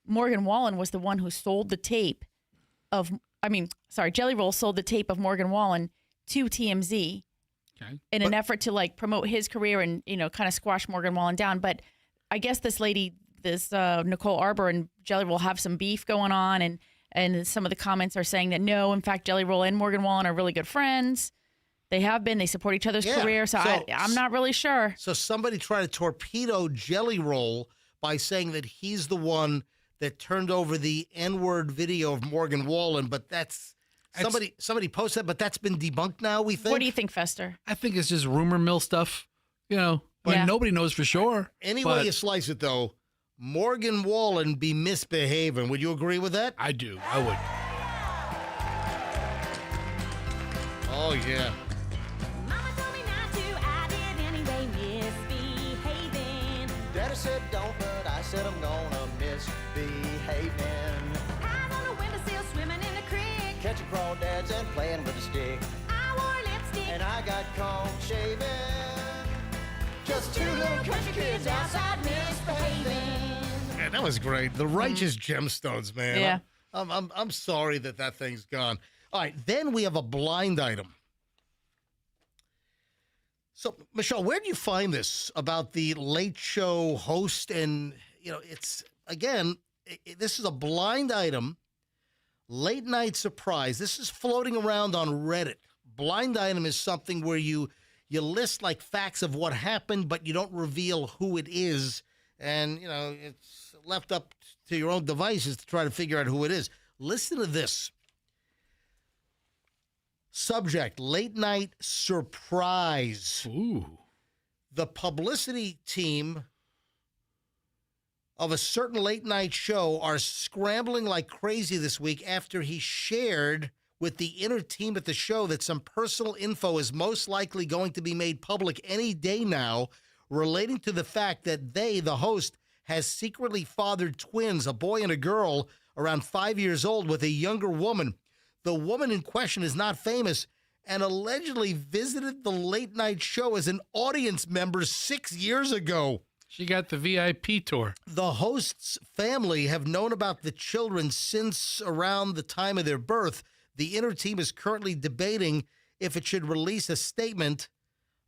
Morgan Wallen was the one who sold the tape of Jelly Roll sold the tape of Morgan Wallen to TMZ in an effort to like promote his career and kind of squash Morgan Wallen down. But I guess this lady, Nicole Arbor and Jelly Roll have some beef going on, and some of the comments are saying that no, in fact, Jelly Roll and Morgan Wallen are really good friends. They have been. They support each other's career. So I'm not really sure. So somebody tried to torpedo Jelly Roll by saying that he's the one that turned over the N-word video of Morgan Wallen, but that's somebody posted that, but that's been debunked now, we think. What do you think, Fester? I think it's just rumor mill stuff, but nobody knows for sure. Any way you slice it, though, Morgan Wallen be misbehaving. Would you agree with that? I do. I would. Oh, yeah. Daddy said don't, but I said I'm gonna misbehaving. Eyes on the windowsill, swimming in the creek. Catching crawdads and playing with a stick. I wore lipstick and I got cone shaving. Just two little country kids outside misbehaving. Man, that was great. The Righteous Gemstones, man. Yeah. I'm sorry that thing's gone. All right, then we have a blind item. So, Michelle, where do you find this about the Late Show host? And, it's, again, this is a blind item, late night surprise. This is floating around on Reddit. Blind item is something where you list, like, facts of what happened, but you don't reveal who it is. And, it's left up to your own devices to try to figure out who it is. Listen to this. Subject, late night surprise. Ooh. The publicity team of a certain late night show are scrambling like crazy this week after he shared with the inner team at the show that some personal info is most likely going to be made public any day now, relating to the fact that they, the host, has secretly fathered twins, a boy and a girl, around 5 years old, with a younger woman. The woman in question is not famous and allegedly visited the late night show as an audience member 6 years ago. She got the VIP tour. The host's family have known about the children since around the time of their birth. The inner team is currently debating if it should release a statement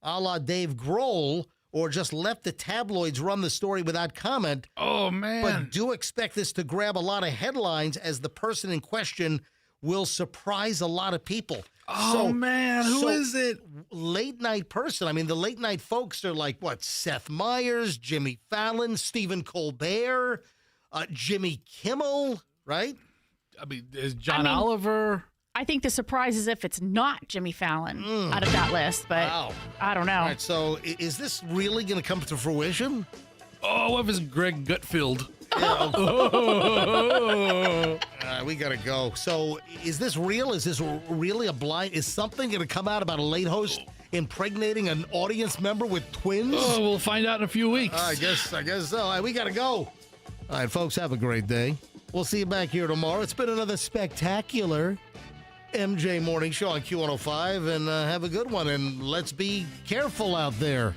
a la Dave Grohl or just let the tabloids run the story without comment. Oh, man. But do expect this to grab a lot of headlines as the person in question will surprise a lot of people. Oh, man. Who is it? Late night person. I mean, the late night folks are like, what, Seth Meyers, Jimmy Fallon, Stephen Colbert, Jimmy Kimmel, right? I mean, is John Oliver. I think the surprise is if it's not Jimmy Fallon out of that list, but I don't know. All right, so is this really going to come to fruition? Oh, what if it's Greg Gutfeld? Yeah, we got to go. So is this real? Is this really a blind? Is something going to come out about a late host impregnating an audience member with twins? Oh, we'll find out in a few weeks. I guess so. All right, we got to go. All right, folks, have a great day. We'll see you back here tomorrow. It's been another spectacular MJ Morning Show on Q105, and have a good one, and let's be careful out there.